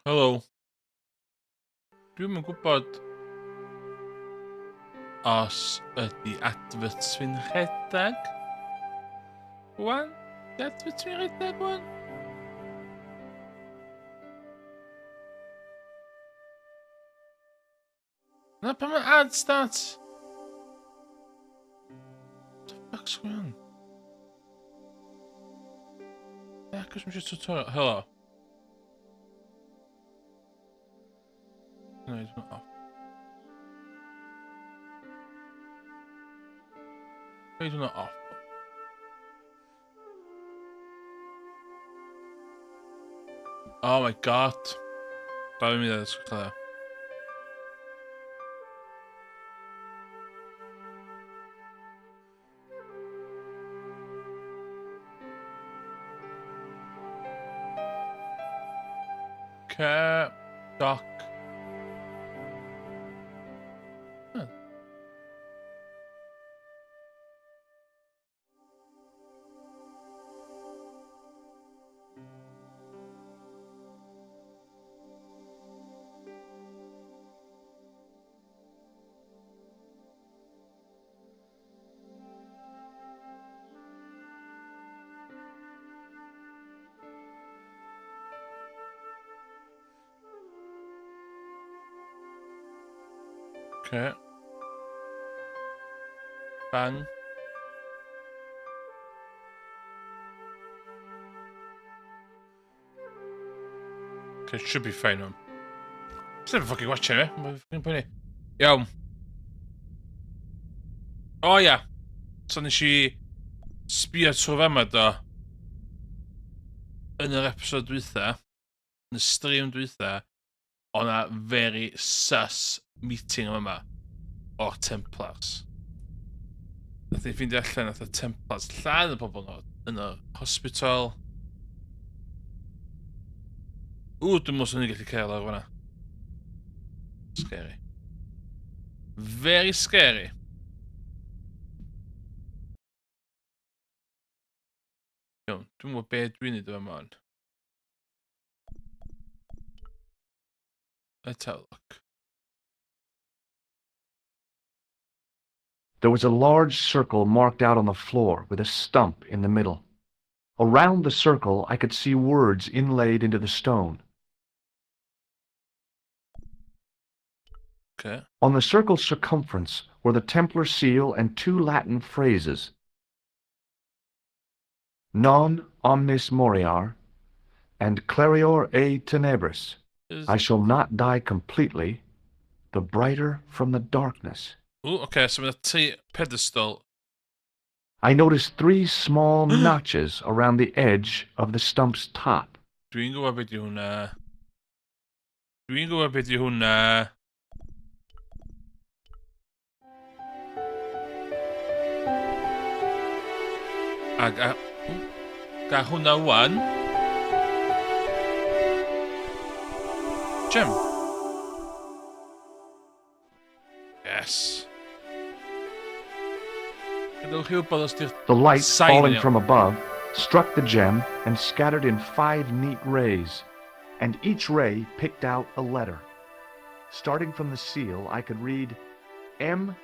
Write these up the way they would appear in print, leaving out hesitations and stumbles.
Helo. Dwi'm yn gwybod os ydi adverts fi'n rhedeg. Wan? Di adverts fi'n rhedeg wan? Na pan mae ad starts. What the fuck's going on? Yeah, cos mae'n tutorial. Helo. No, it's not off. It's not off. Oh my god. Da fi'n mynd i'r sgwrs. Okay. Doc. Huh. Okay. Bang. Okay, it should be fine on. It's never fucking watching it. Mae'n fucking pwyni. Iawn. O ia. So nes i sbio trwy fama do. Yn yr episod dwytha. Yn y stream dwytha. O'na very sus meeting yma. O'r Templars. Nath ni ffeindio allan nath y Templars lladd y pobl yn y hospital. Dwi'n mwyn swn i'n gallu cael ar fanna. Scary. Very scary. Iawn, dwi'n mwyn be dwi'n neud efo ma'n. Let's have a look. There was a large circle marked out on the floor with a stump in the middle. Around the circle, I could see words inlaid into the stone. Okay. On the circle's circumference were the Templar seal and two Latin phrases. Non omnis moriar and clarior e tenebris. I shall not die completely, the brighter from the darkness. Ooh, okay, so mae'n tri pedestal. I noticed three small notches around the edge of the stump's top. Dwi'n gwybod beth yw hwnna. Dwi'n gwybod beth yw hwnna. Ga hwnna wan. Gem. Yes. The light falling from above struck the gem and scattered in 5 neat rays, and each ray picked out a letter. Starting from the seal, I could read M-A-R-I-B.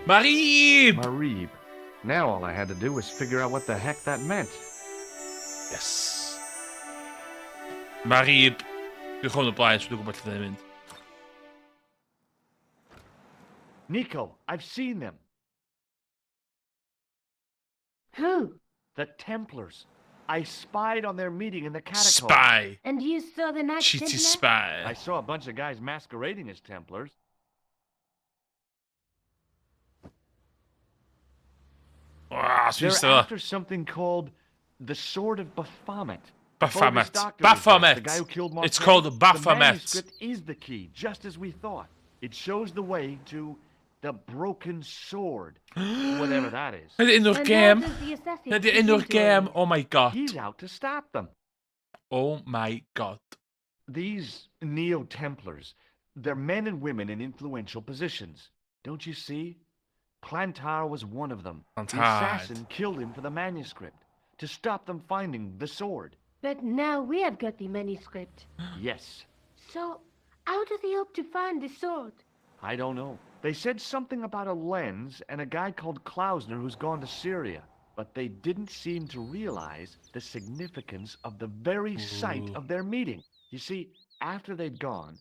Marib! Marib. Now all I had to do was figure out what the heck that meant. Yes. Marib. Dwi'n gewoon op blaen, so dwi'n gwybod lle dwi'n mynd. Nico, I've seen them. Who? The Templars. I spied on their meeting in the catacombs. Spy. And you saw the Knights Cheaty Templar? spy. I saw a bunch of guys masquerading as Templars. They're after something called the Sword of Baphomet. Baphomet. The guy who killed Mark It's called Twain. Baphomet. The manuscript is the key, just as we thought. It shows the way to the broken sword, whatever that is. Ydy enw'r And gem. how does the assassin Ydy fit enw'r into gem. it? Oh my god. He's out to stop them. Oh my god. These Neo-Templars, they're men and women in influential positions. Don't you see? Plantar was one of them. The Plantar. assassin killed him for the manuscript, to stop them finding the sword. But now we have got the manuscript. Yes. So, how do they hope to find the sword? I don't know. They said something about a lens and a guy called Klausner who's gone to Syria. But they didn't seem to realize the significance of the very site of their meeting. You see, after they'd gone,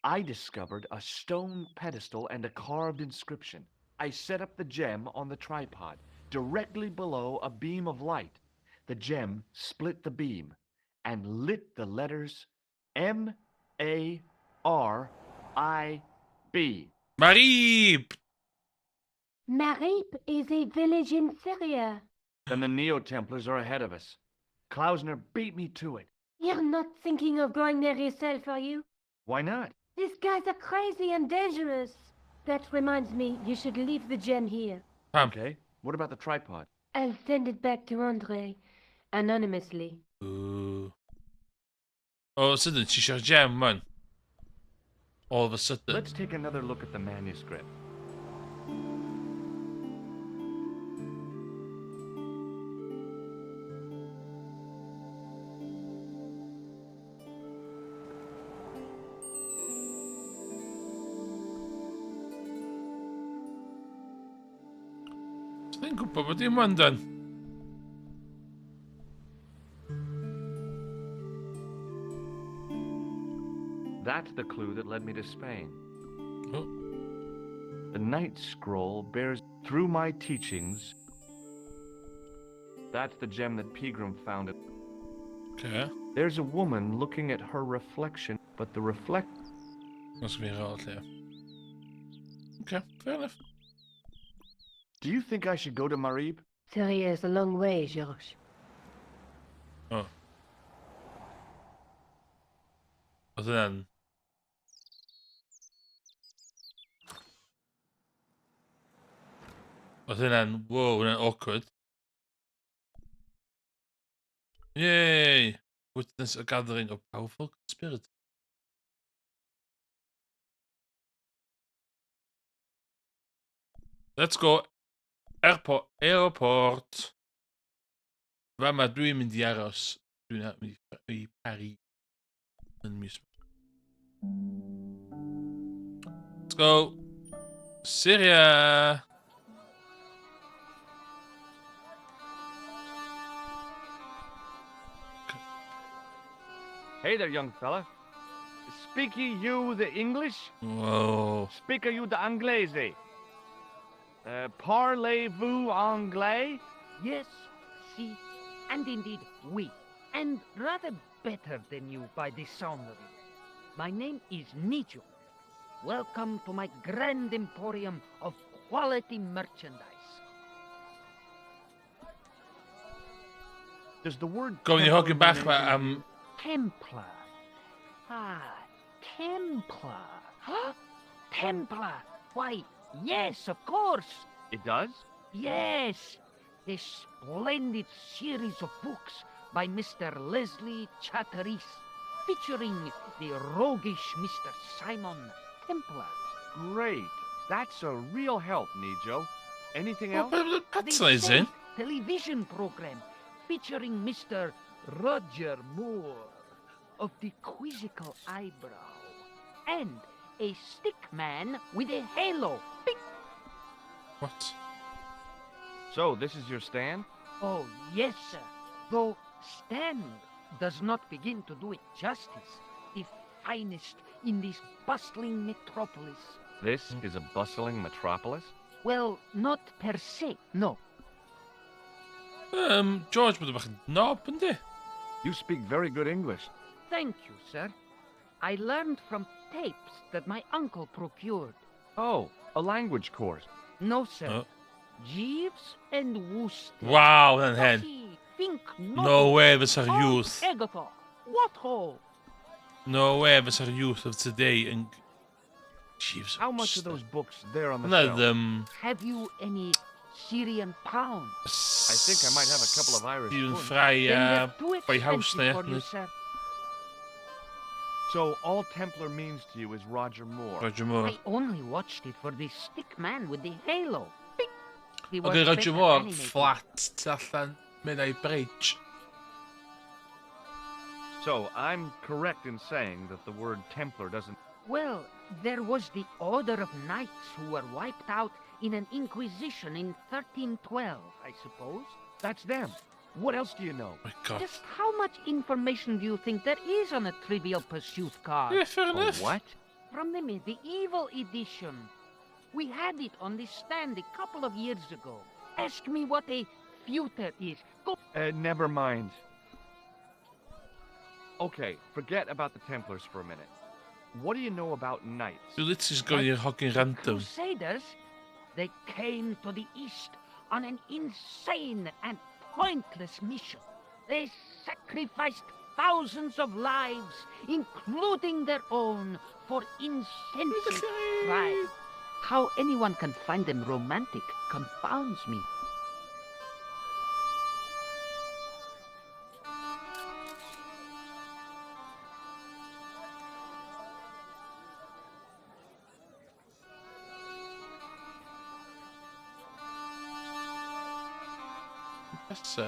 I discovered a stone pedestal and a carved inscription. I set up the gem on the tripod, directly below a beam of light. The gem split the beam and lit the letters M-A-R-I-B. Marib! Marib is a village in Syria. Then the Neo-Templars are ahead of us. Klausner beat me to it. You're not thinking of going there yourself, are you? Why not? These guys are crazy and dangerous. That reminds me, you should leave the gem here. Okay. What about the tripod? I'll send it back to Andre, anonymously. Oh, sudden, she's your gem, man. All of a sudden. Let's take another look at the manuscript. Think about the man then. That's the clue that led me to Spain. Oh. The Night Scroll bears through my teachings. That's the gem that Pegram found it. Okay. There's a woman looking at her reflection, but the Must be right there. Okay, fair enough. Do you think I should go to Marib? Syria is a long way, Georges. Oh. Other than. Whoa, and then awkward. Yay! Witness a gathering of powerful spirits. Let's go. Airport. Waar maar doe je met die aros? Doe je met Paris. Let's go. Syria. Hey there, young fella. Speak you the English? Whoa. Speak you the Anglais? Parlez-vous anglais? Yes, si, and indeed oui, and rather better than you by the sound of it. My name is Nijo. Welcome to my grand emporium of quality merchandise. Does the word Kom je ook back, Templar. Ah, Templar. Huh? Templar. Why, yes, of course. It does? Yes. The splendid series of books by Mr. Leslie Chatteris, featuring the roguish Mr. Simon Templar. Great. That's a real help, Nijo. Anything else? That's The nice, eh? Saint television program featuring Mr. Roger Moore of the quizzical eyebrow, and a stick man with a halo. Bing! What? So, this is your stand? Oh, yes, sir. Though stand does not begin to do it justice. The finest in this bustling metropolis. This is a bustling metropolis? Well, not per se, no. George moet er knap, isn't he? You speak very good English. Thank you, sir. I learned from tapes that my uncle procured. Oh, a language course. No, sir. Oh. Jeeves and Wooster. Wauw, dan hen. Think No way, we are youth. Agatha. What ho? No way, we are youth of today. And Jeeves. How much are those books there on the No, shelf? Have you any Syrian pounds? I think I might have a couple of Irish Die een spoons. vrij, Then they're too vrij house, expensive for nee. you, sir. So, all Templar means to you is Roger Moore. Roger Moore. I only watched it for the stick man with the halo. Bing! He was Oké, Roger better Moore, animated. flat, allan, meddai bridge. So, I'm correct in saying that the word Templar doesn't... Well, there was the Order of Knights who were wiped out in an Inquisition in 1312, I suppose. That's them. What else do you know? My God. Just how much information do you think there is on a Trivial Pursuit card? Yeah, fair enough. What? From the medieval edition. We had it on the stand a couple of years ago. Ask me what a feuter is. Go. Never mind. Okay, forget about the Templars for a minute. What do you know about knights? Du, dit is gewoon hier fucking random. Crusaders, they came to the east on an insane and pointless mission. They sacrificed thousands of lives, including their own, for insensate pride. How anyone can find them romantic confounds me. Yes,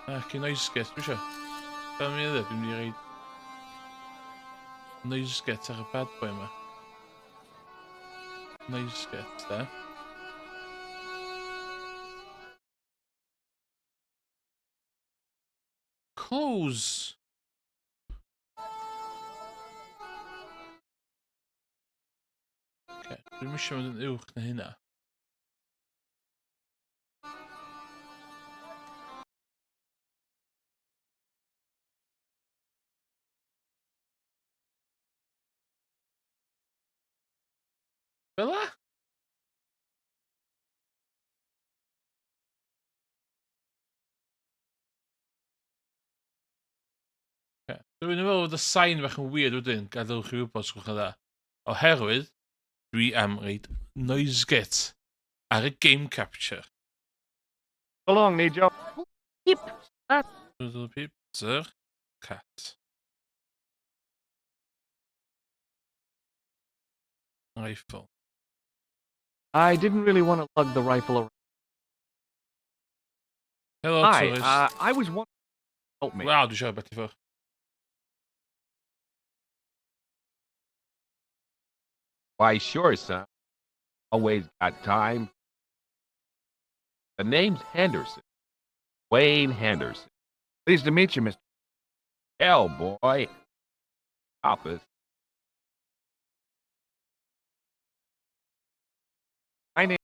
Oce, noise get, dwi isio. Fel mi ydw, dwi'n mynd i reid noise get ar y bad boy yma. Noise get, da. Close! Okay, dwi'n mysio mynd yn uwch na hynna. Fela? Okay. Dwi'n meddwl bod y sain bach yn weird wedyn, gadewch chi wybod sgwch yn dda. Oherwydd, dwi am reid noise get ar y game capture. So long, Nijo. Yep. Little Peter cat. Rifle. I didn't really want to lug the rifle around. Hello, tourist. Hi, I was wondering... Help me. Wow, dwi'n siarad beth i ffwrdd. Why, sure, son. Always got time. The name's Henderson. Wayne Henderson. Pleased to meet you, Mr. Hell, boy. Office. My name...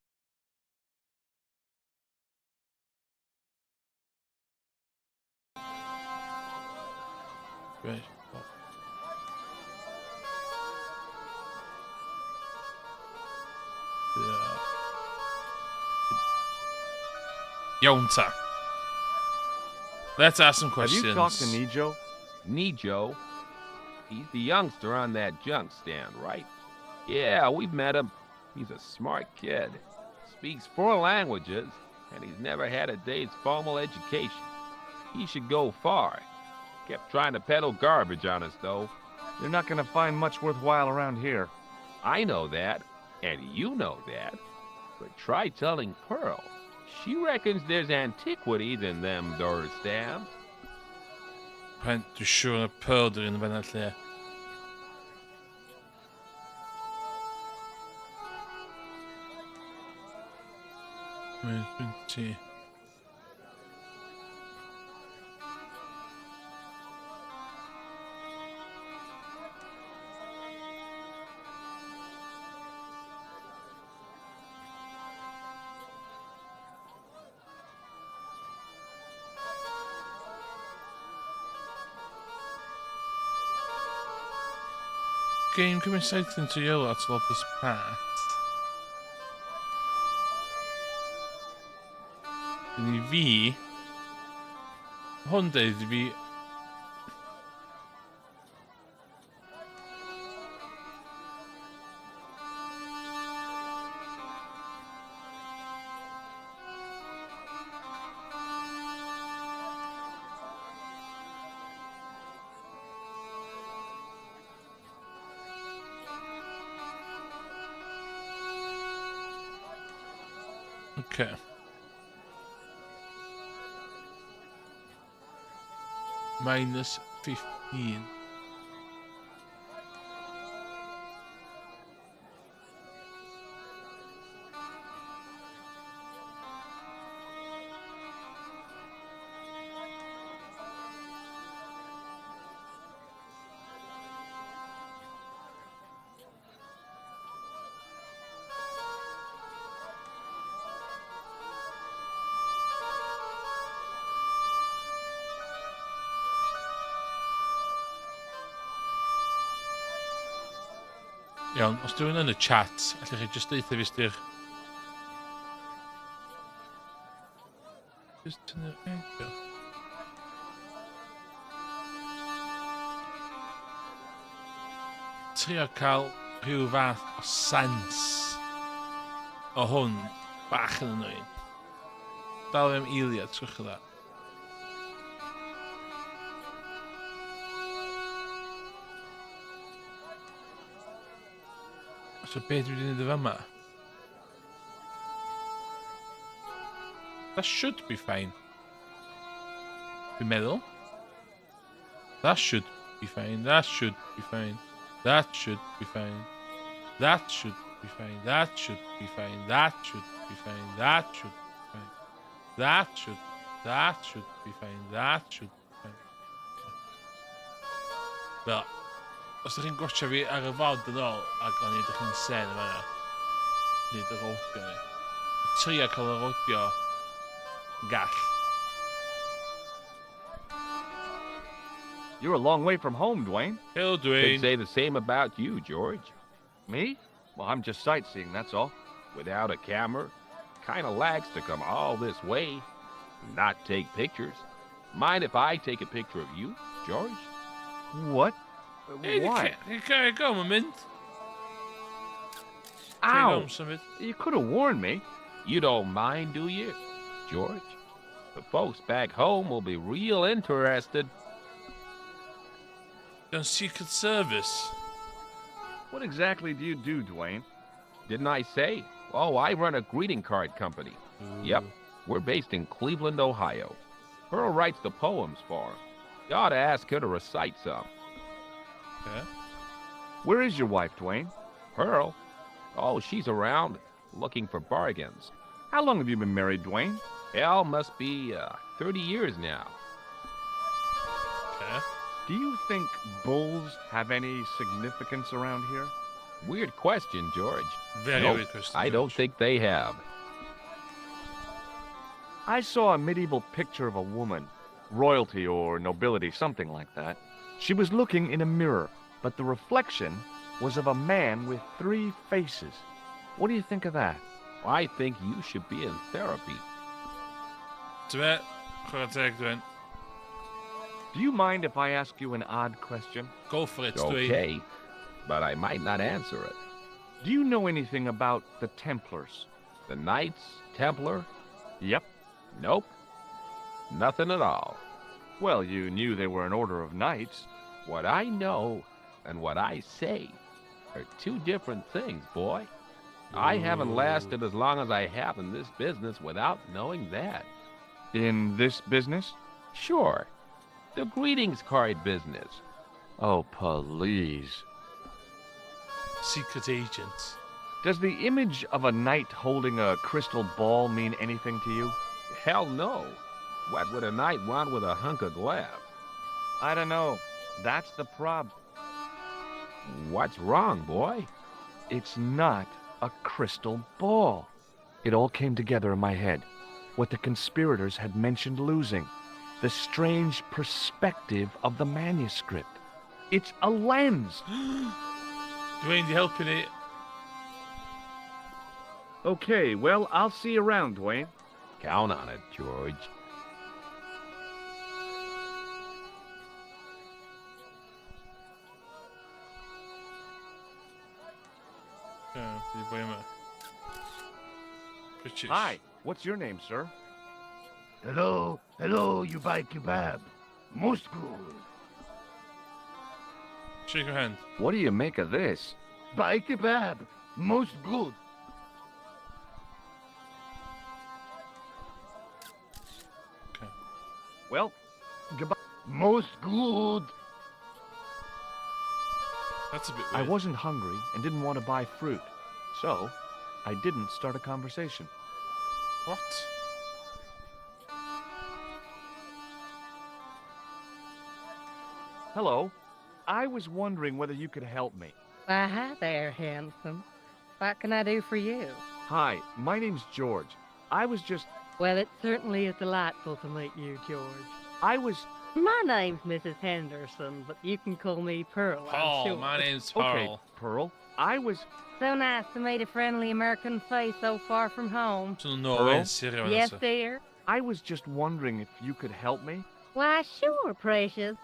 Right. Yeah. Iawn ta. Let's ask some Have questions. you talked to Nijo? Nijo. He's the youngster on that junk stand, right? Yeah, we've met him. He's a smart kid. Speaks 4 languages, and he's never had a day's formal education. He should go far. Kept trying to peddle garbage on us, though. You're not going to find much worthwhile around here. I know that, and you know that. But try telling Pearl. She reckons there's antiquities in them door stamps. Paent dwi'n siŵr y Pearl yn y fanna lle. Mae'n 20. Game coincides into yellow at Lotus Path. I fi... Hwn dweud i fi... Okay. Minus 15. Iawn, os dwi'n yn y chat, allwch chi just deitha fi styr. Just tynnu... diolch. Trio cael rhyw fath o sens o hwn bach yn annoying. Dal am eiliad, sgwch chi dda. So beth dwi wedi gwneud efo yma? That should be fine. Dwi'n meddwl. That should be fine. That should be fine. That should be fine. That should be fine. That should be fine. That should be fine. That should be fine. That should be fine. That should be fine. Fel, os ydych chi'n gwachio fi ar y fod yn ôl ac o'n i ydych chi'n sen yma nid yr audio ni. Trio cael yr audio gall. You're a long way from home, Dwayne. Hello, Could Dwayne. say the same about you, George. Me? Well, I'm just sightseeing, that's all. Without a camera, kinda lags to come all this way and not take pictures. Mind if I take a picture of you, George? What? Hey, Why? you can't go, my mint. Ow! Something. You could have warned me. You don't mind, do you, George? The folks back home will be real interested. On Secret Service. What exactly do you do, Dwayne? Didn't I say? Oh, I run a greeting card company. Yep, we're based in Cleveland, Ohio. Pearl writes the poems for him. You ought to ask her to recite some. Okay. Where is your wife, Dwayne? Pearl? Oh, she's around, looking for bargains. How long have you been married, Dwayne? Hell, must be 30 years now. Okay. Do you think bulls have any significance around here? Weird question, George. Very Nope, weird question. I don't George. think they have. I saw a medieval picture of a woman, royalty or nobility, something like that. She was looking in a mirror, but the reflection was of a man with 3 faces. What do you think of that? I think you should be in therapy. Ti'n chwarae teg, Dwayne. Do you mind if I ask you an odd question? Go for it, Dwayne. Okay, but I might not answer it. Do you know anything about the Templars? The Knights Templar? Yep. Nope. Nothing at all. Well, you knew they were an order of knights. What I know and what I say are 2 different things, boy. I haven't lasted as long as I have in this business without knowing that. In this business? Sure. The greetings card business. Oh, please. Secret agents. Does the image of a knight holding a crystal ball mean anything to you? Hell no. What would a knight want with a hunk of glass? I don't know. That's the problem. What's wrong, boy? It's not a crystal ball. It all came together in my head. What the conspirators had mentioned losing. The strange perspective of the manuscript. It's a lens. Dwayne, you helping it? Okay, well, I'll see you around, Dwayne. Count on it, George. Hi, what's your name, sir? Hello, you buy kebab. Most good. Shake your hand. What do you make of this? Buy kebab. Most good. Okay. Well, goodbye. Most good. That's a bit I weird. wasn't hungry and didn't want to buy fruit, so I didn't start a conversation. What? Hello. I was wondering whether you could help me. Why, hi there, handsome. What can I do for you? Hi, my name's George. I was just... Well, it certainly is delightful to meet you, George. I was... My name's Mrs. Henderson, but you can call me Pearl, I'm Paul, sure. my name's Okay, Pearl. Pearl. I was... So nice to meet a friendly American face so far from home. Sono no Pearl? en serio. Yes, dear? I was just wondering if you could help me. Why, sure, precious.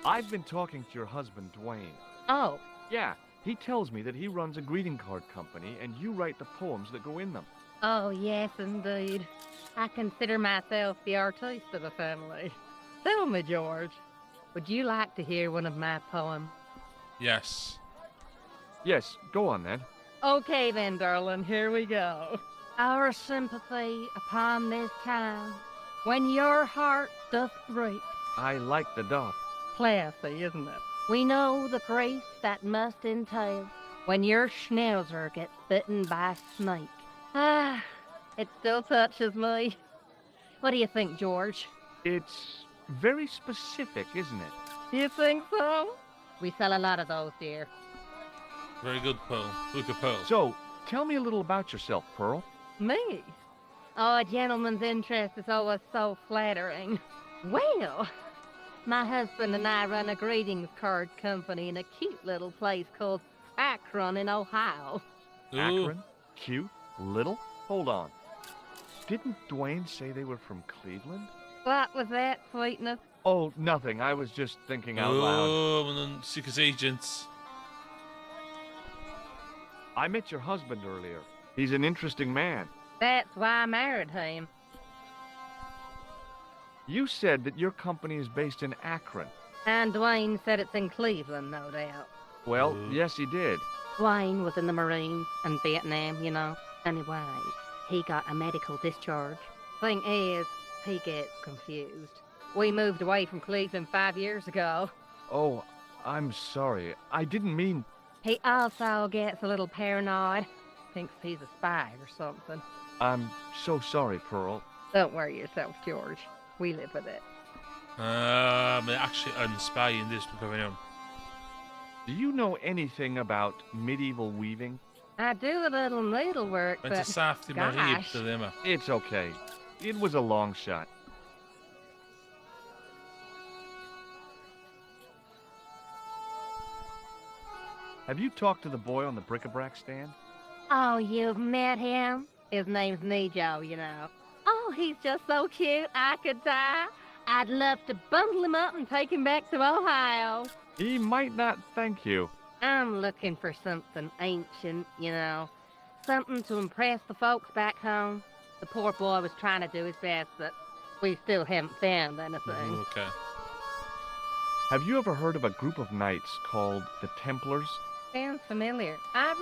I've been talking to your husband, Dwayne. Oh, Yeah, he tells me that he runs a greeting card company and you write the poems that go in them. oh, yes, indeed. I consider myself the artiste of the family. Tell me, George, would you like to hear one of my poems? Yes. Yes, go on then. Okay then, darling, here we go. Our sympathy upon this time, when your heart doth break. I like the doth. Classy, isn't it? We know the grief that must entail when your schnauzer gets bitten by a snake. Ah, it still touches me. What do you think, George? It's very specific, isn't it? You think so? We sell a lot of those, dear. Very good, Pearl. Look at Pearl. So, tell me a little about yourself, Pearl. Me? Oh, a gentleman's interest is always so flattering. Well, my husband and I run a greetings card company in a cute little place called Akron in Ohio. Ooh. Akron? Cute? Little? Hold on. Didn't Dwayne say they were from Cleveland? What was that, sweetness? Oh, nothing. I was just thinking out loud. Oh, and then Secret Agents. I met your husband earlier. He's an interesting man. That's why I married him. You said that your company is based in Akron. And Dwayne said it's in Cleveland, no doubt. Well, Ooh. yes, he did. Dwayne was in the Marines and Vietnam, you know. Anyway, he got a medical discharge. Thing is, he gets confused. We moved away from Cleveland 5 years ago. Oh, I'm sorry. I didn't mean... He also gets a little paranoid. Thinks he's a spy or something. I'm so sorry, Pearl. Don't worry yourself, George. We live with it. I'm actually unspying this going on. Do you know anything about medieval weaving? I do a little needlework, Went to but safety my rib gosh. to them. It's okay. It was a long shot. Have you talked to the boy on the bric-a-brac stand? Oh, you've met him? His name's Nejo, you know. Oh, he's just so cute, I could die. I'd love to bundle him up and take him back to Ohio. He might not thank you. I'm looking for something ancient, you know. Something to impress the folks back home. The poor boy was trying to do his best, but we still haven't found anything. Okay. Have you ever heard of a group of knights called the Templars? Sounds familiar. I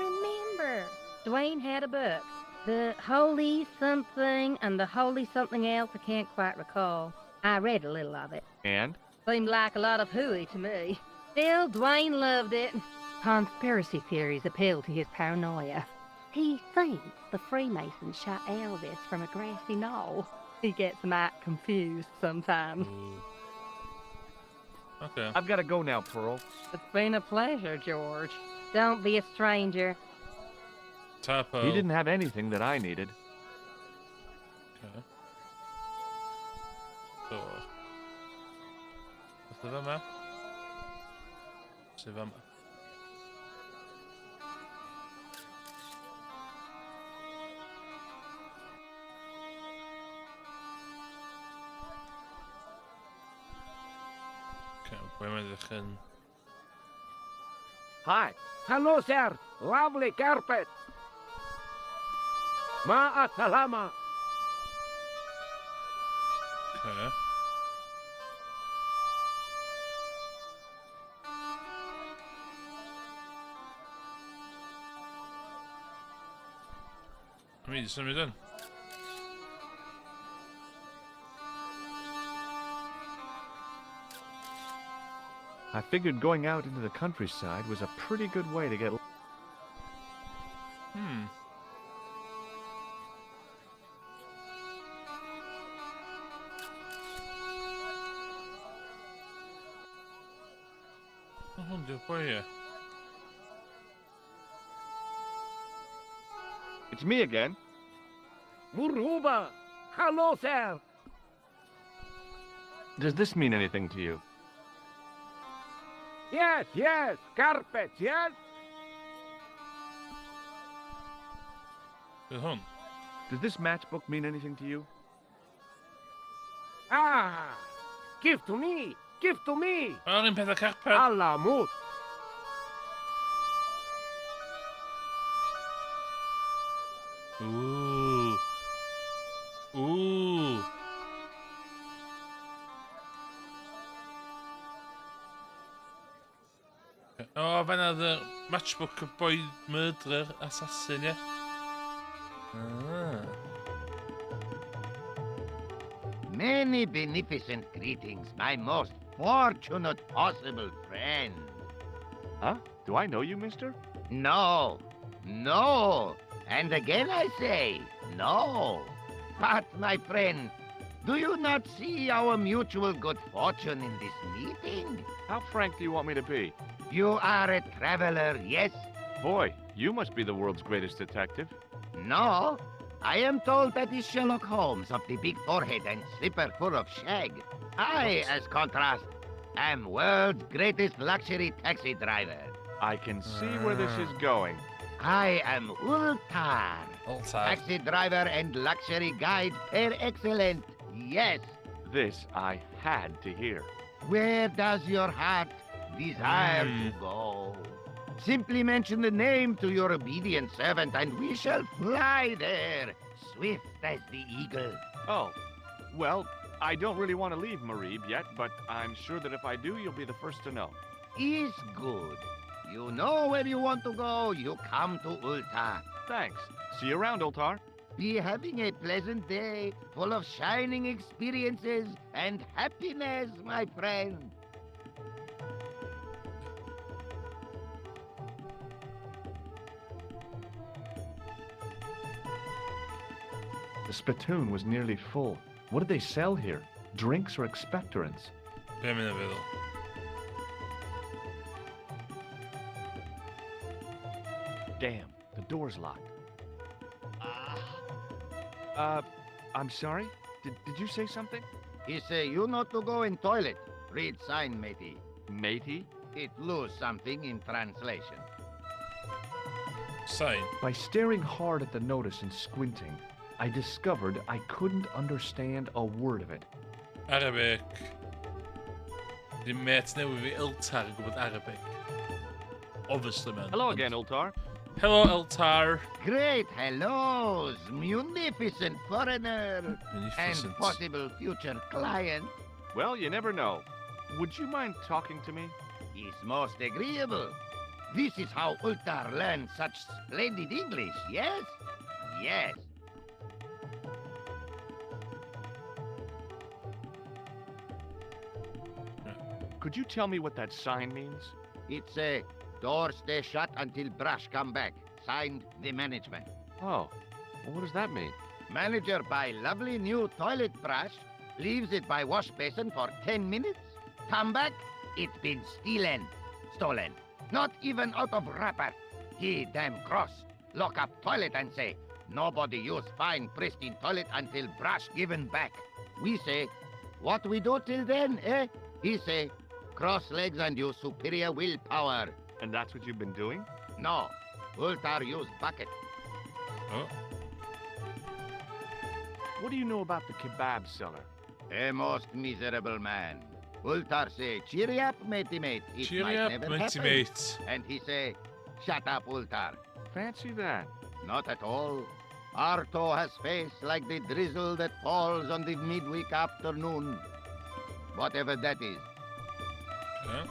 remember. Dwayne had a book. The Holy Something and the Holy Something Else, I can't quite recall. I read a little of it. And? Seemed like a lot of hooey to me. Still, Dwayne loved it. Conspiracy theories appeal to his paranoia. He thinks the Freemasons shot Elvis from a grassy knoll. He gets might confused sometimes. Ooh. Okay. I've got to go now, Pearl. It's been a pleasure, George. Don't be a stranger. Typo. He didn't have anything that I needed. Okay. Så. Måste vara med. Se vara med. Okej, börjar med det. Hi. Hello, sir. Lovely carpet. Ma'at salama. Okay. I mean, some reason. I figured going out into the countryside was a pretty good way to get... I wonder where. It's me again. Muruba! Hello, sir! Does this mean anything to you? Yes, carpets, yes? Good hunt. Does this matchbook mean anything to you? Ah! Give to me! Give to me! Yr un peth â carpet. Allah mut! Ooh. Ooh. Oh, fan'na the matchbook of boy murderer assassin, yeah? Ah. Many beneficent greetings, my most fortunate possible friend. Huh? Do I know you, mister? No, no, and again I say, no. But, my friend, do you not see our mutual good fortune in this meeting? How frank do you want me to be? You are a traveler, yes? Boy, you must be the world's greatest detective. No, I am told that is Sherlock Holmes of the big forehead and slipper full of shag. I, as contrast, am world's greatest luxury taxi driver. I can see where this is going. I am Ultar, Altar. taxi driver and luxury guide per excellent. Yes. This I had to hear. Where does your heart desire to go? Simply mention the name to your obedient servant, and we shall fly there, swift as the eagle. Oh, well, I don't really want to leave Marib yet, but I'm sure that if I do, you'll be the first to know. Is good. You know where you want to go, you come to Ulta. Thanks. See you around, Ultar. Be having a pleasant day, full of shining experiences and happiness, my friend. The spittoon was nearly full. What did they sell here? Drinks or expectorants? Be in the middle. Damn, the door's locked. I'm sorry? Did you say something? He say you not to go in toilet. Read sign, matey. Matey? It lose something in translation. Sign. By staring hard at the notice and squinting, I discovered I couldn't understand a word of it. Arabic. Die meid newydd fi Iltar yn gwybod Arabic. Obviously, man. Hello again, Ultar. Hello, Iltar. Great hellos, munificent foreigner, Munificent. and possible future client. Well, you never know. Would you mind talking to me? Is most agreeable. This is how Ultar learned such splendid English, yes? Yes. Could you tell me what that sign means? It's a door stay shut until brush come back. Signed, the management. Oh, well, what does that mean? Manager buy lovely new toilet brush, leaves it by wash basin for 10 minutes. Come back, it been stolen. Not even out of wrapper. He damn cross. Lock up toilet and say, nobody use fine pristine toilet until brush given back. We say, what we do till then, eh? He say, cross legs and use superior willpower. And that's what you've been doing? No, Ultar use bucket. Oh. What do you know about the kebab seller? A most miserable man. Ultar say, cheery up, matey mate. It Cheer might up, never matey happen. mate. And he say, shut up, Ultar. Fancy that. Not at all. Arto has face like the drizzle that falls on the midweek afternoon. Whatever that is. Yeah.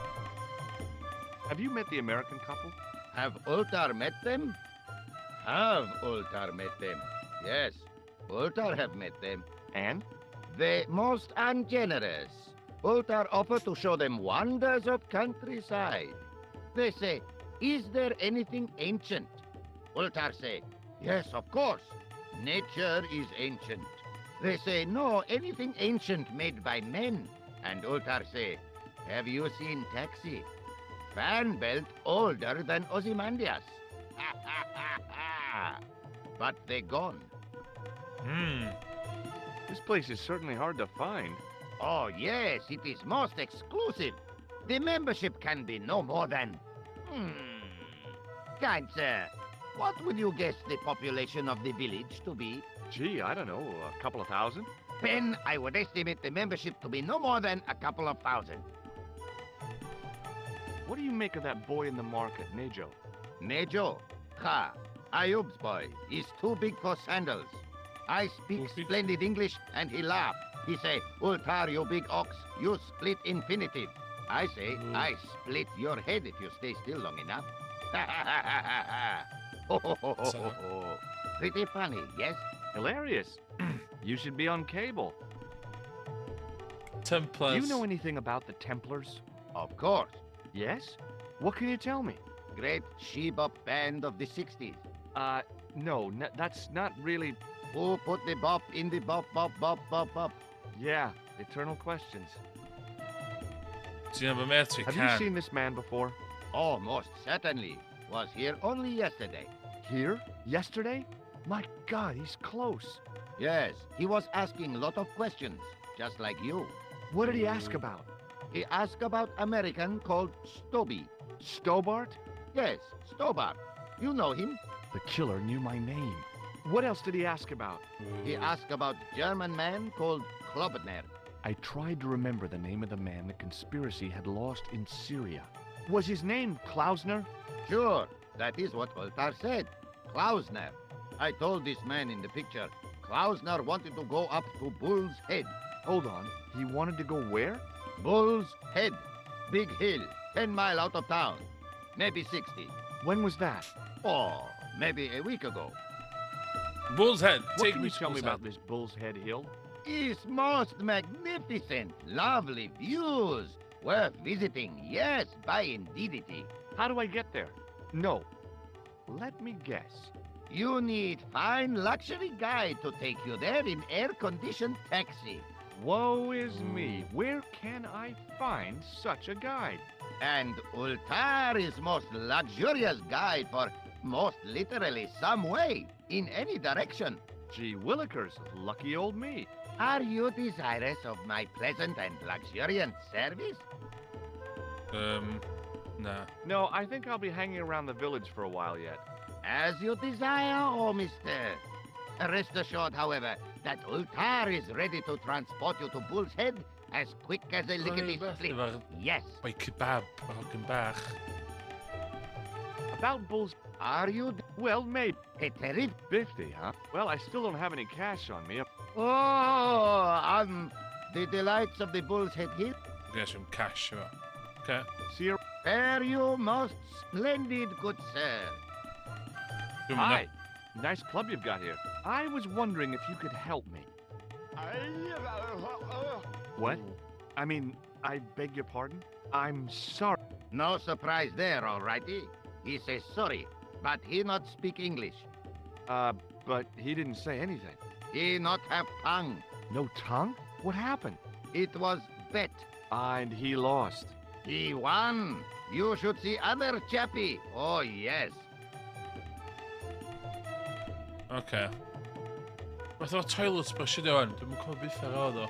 Have you met the American couple? Have Ultar met them? Have Ultar met them? Yes, Ultar have met them. And? They most ungenerous. Ultar offer to show them wonders of countryside. They say, is there anything ancient? Ultar say, yes, of course. Nature is ancient. They say, no, anything ancient made by men. And Ultar say, have you seen Taxi? Fan belt older than Ozymandias. But they gone. This place is certainly hard to find. Oh yes, it is most exclusive. The membership can be no more than... Kind sir, what would you guess the population of the village to be? Gee, I don't know, a couple of thousand? Then I would estimate the membership to be no more than a couple of thousand. What do you make of that boy in the market, Nejo? Nejo? Ha! Ayub's boy is too big for sandals. I speak splendid English and he laugh. He say, Ultar, you big ox, you split infinitive. I say, I split your head if you stay still long enough. Pretty funny, yes? Hilarious. You should be on cable. Templars. Do you know anything about the Templars? Of course. Yes? What can you tell me? Great she-bop band of the 60s. No, that's not really... Who put the bop in the bop, bop, bop, bop, bop? Yeah, eternal questions. Have Have you seen this man before? Oh, most certainly. Was here only yesterday. Here? Yesterday? My God, he's close. Yes, he was asking a lot of questions, just like you. What did he ask about? He asked about American called Stoby. Stobart? Yes, Stobart. You know him. The killer knew my name. What else did he ask about? He asked about German man called Klobner. I tried to remember the name of the man the conspiracy had lost in Syria. Was his name Klausner? Sure, that is what Ultar said. Klausner. I told this man in the picture, Klausner wanted to go up to Bull's Head. Hold on, he wanted to go where? Bull's Head. Big hill, 10 miles out of town. Maybe 60. When was that? Oh, maybe a week ago. Bull's Head. What Take can me you to tell me Bull's about Head. this Bull's Head Hill? It's most magnificent. Lovely views. Worth visiting. Yes, by indeedity. How do I get there? No. Let me guess. You need fine luxury guide to take you there in air-conditioned taxi. Woe is me. Where can I find such a guide? And Ultar is most luxurious guide for most literally some way, in any direction. Gee willikers, lucky old me. Are you desirous of my pleasant and luxuriant service? Nah. No, I think I'll be hanging around the village for a while yet. As you desire, oh mister. Rest assured, however, that Ultar is ready to transport you to Bull's Head as quick as a lickety split. Yes. Bij kebab, Rokenbach. About Bull's... Are you... Well, maybe. A terrific... 50, huh? Well, I still don't have any cash on me. Oh, the delights of the Bull's Head Hill. Get some cash, sure. Okay. See you... Fare you most splendid, good sir. Hi. Nice club you've got here. I was wondering if you could help me. What? I mean, I beg your pardon? I'm sorry. No surprise there, alrighty. He says sorry, but he not speak English. But he didn't say anything. He not have tongue. No tongue? What happened? It was bet. And he lost. He won. You should see other chappie. Oh, yes. Okay. Fath o'r toilet brush ydi o'n? Dwi'n cofio beth ar oedd o.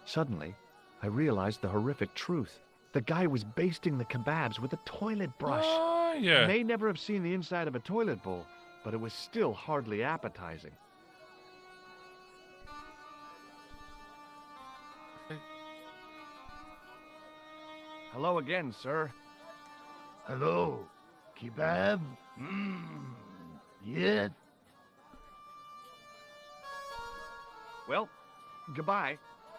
Suddenly, I realized the horrific truth. The guy was basting the kebabs with a toilet brush. Oh, yeah. I may never have seen the inside of a toilet bowl, but it was still hardly appetizing. Hello again, sir. Hello. Kebab? Yes. Well, goodbye.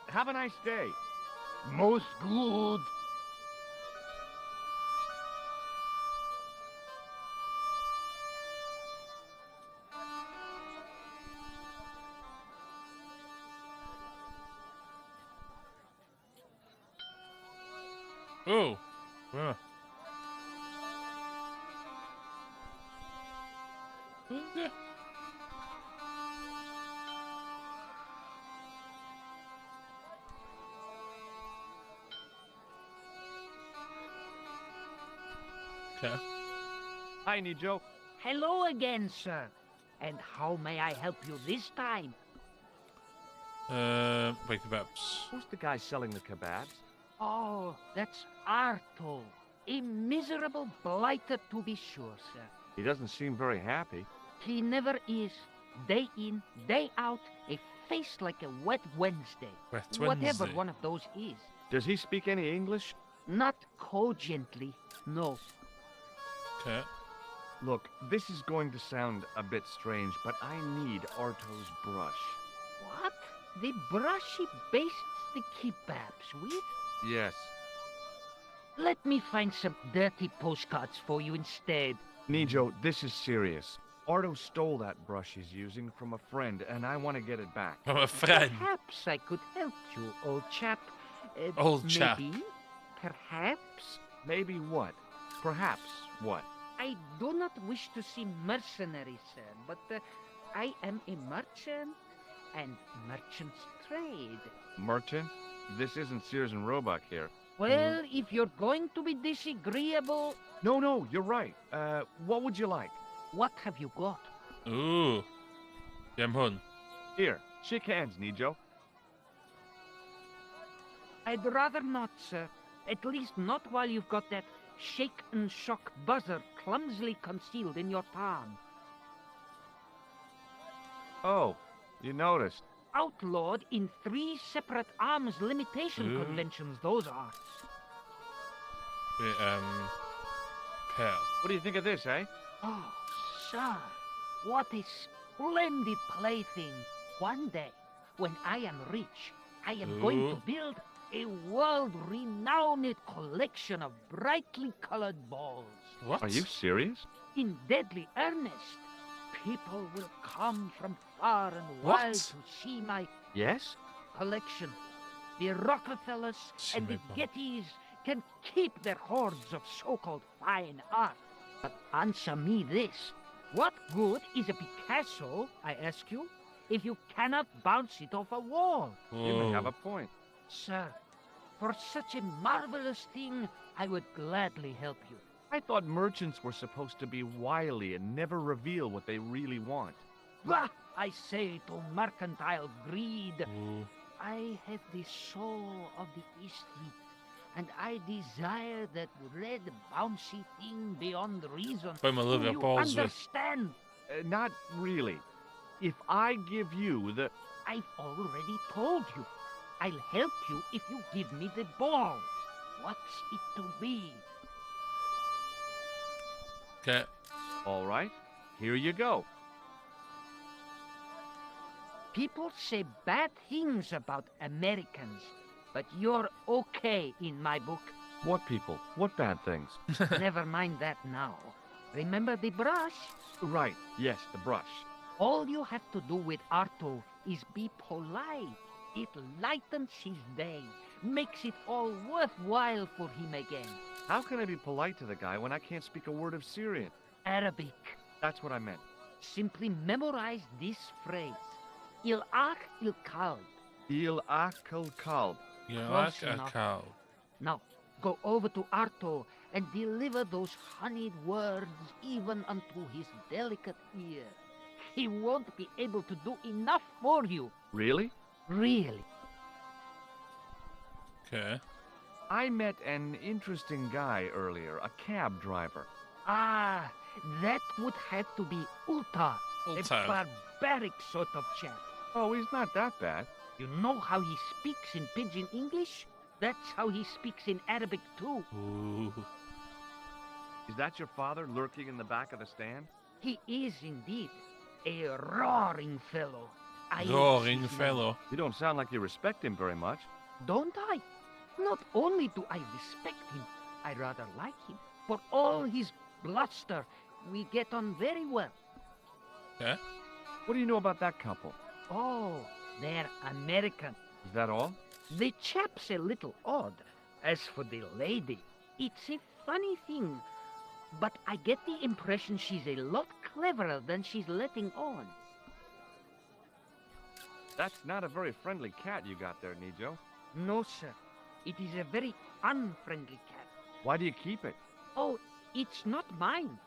Have a nice day. Most good. Oh. Yeah. Yeah. Okay. Hi, Nijo. Hello again, sir. And how may I help you this time? Wake kebabs. Who's the guy selling the kebabs? Oh, that's Arto. A miserable blighter to be sure, sir. He doesn't seem very happy. He never is. Day in, day out, a face like a wet Wednesday. Wet Whatever Wednesday. one of those is. Does he speak any English? Not cogently, no. Okay. Look, this is going to sound a bit strange, but I need Arto's brush. What? The brush he bastes the kebabs with? Yes. Let me find some dirty postcards for you instead. Nijo, this is serious. Arto stole that brush he's using from a friend, and I want to get it back. I'm a friend. Perhaps I could help you, old chap. Old chap. Maybe? Perhaps? Maybe what? Perhaps what? I do not wish to seem mercenary, sir, but I am a merchant, and merchants trade. Merchant? This isn't Sears and Roebuck here. Well, if you're going to be disagreeable, No, you're right. What would you like? what have you got? Ooh. Gem hun. Here, shake hands, Nijo. I'd rather not, sir. At least not while you've got that shake and shock buzzer clumsily concealed in your palm. Oh, you noticed. Outlawed in 3 separate arms limitation Ooh. conventions, those are. Wait, pearl. What do you think of this, eh? Oh, sir, what a splendid plaything. One day, when I am rich, I am going Ooh. to build a world-renowned collection of brightly colored balls. What? Are you serious? In deadly earnest, people will come from far and What? wide to see my Yes? collection. The Rockefellers and the Cymraeg. Gettys can keep their hoards of so-called fine art. But answer me this. What good is a Picasso, I ask you, if you cannot bounce it off a wall? You may have Whoa. a point. Sir, for such a marvelous thing, I would gladly help you. I thought merchants were supposed to be wily and never reveal what they really want. Bah! I say to mercantile greed, Ooh. I have the soul of the aesthete, and I desire that red bouncy thing beyond reason. Put my Do liver you balls with. understand? Not really. If I give you the... I've already told you. I'll help you if you give me the ball. What's it to be? Okay. All right, here you go. People say bad things about Americans, but you're okay in my book. What people? What bad things? Never mind that now. Remember the brush? Right, yes, the brush. All you have to do with Arto is be polite. It lightens his day, makes it all worthwhile for him again. How can I be polite to the guy when I can't speak a word of Syrian? Arabic. That's what I meant. Simply memorize this phrase. Il ach il kalb. Il akal kalb. You Close like a enough. cow. Now, go over to Arto and deliver those honeyed words even unto his delicate ear. He won't be able to do enough for you. Really? Really. Okay. I met an interesting guy earlier, a cab driver. Ah, that would have to be Uta, a Uta. barbaric sort of chap. Oh, he's not that bad. You know how he speaks in Pidgin English? That's how he speaks in Arabic too. Ooh. Is that your father lurking in the back of the stand? He is indeed a roaring fellow. Roaring fellow. You don't sound like you respect him very much. Don't I? Not only do I respect him, I rather like him. For all his bluster, we get on very well. Yeah? What do you know about that couple? Oh, they're American. Is that all? The chap's a little odd. As for the lady, it's a funny thing, but I get the impression she's a lot cleverer than she's letting on. That's not a very friendly cat you got there, Nijo. No, sir. It is a very unfriendly cat. Why do you keep it? Oh, it's not mine.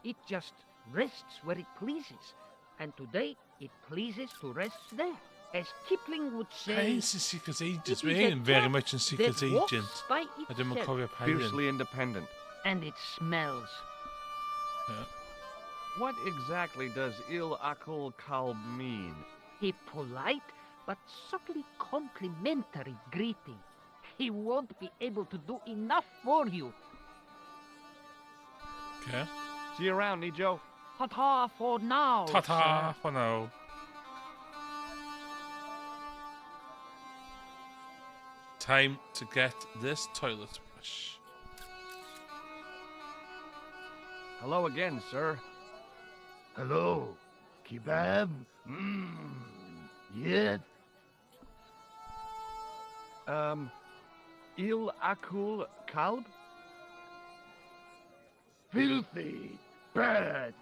It just rests where it pleases. And today, it pleases to rest there. As Kipling would say... Heinz is Secret Agent. it We is ain't a very cat much in Secret that walks Agent. by I didn't itself, call you a pirate. Fiercely independent. and it smells. Yeah. What exactly does Il Akul Kalb mean? A polite but subtly complimentary greeting. He won't be able to do enough for you. Okay. See you around, Nijo. Ta-ta for now, Ta-ta sir. for now. Time to get this toilet brush. Hello again, sir. Hello. Kebab? Yes? Il Akul Kalb? Filthy. Bad.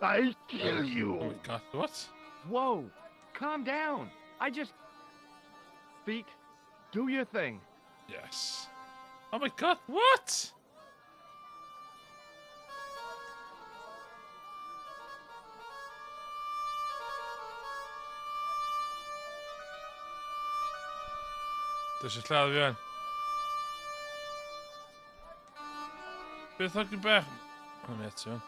I'll kill Oh you. my god, what? Whoa, calm down. I just... Feet, do your thing. Yes. Oh my god, what? This is lladd fi Beth o'ch chi bach? Hwn eto.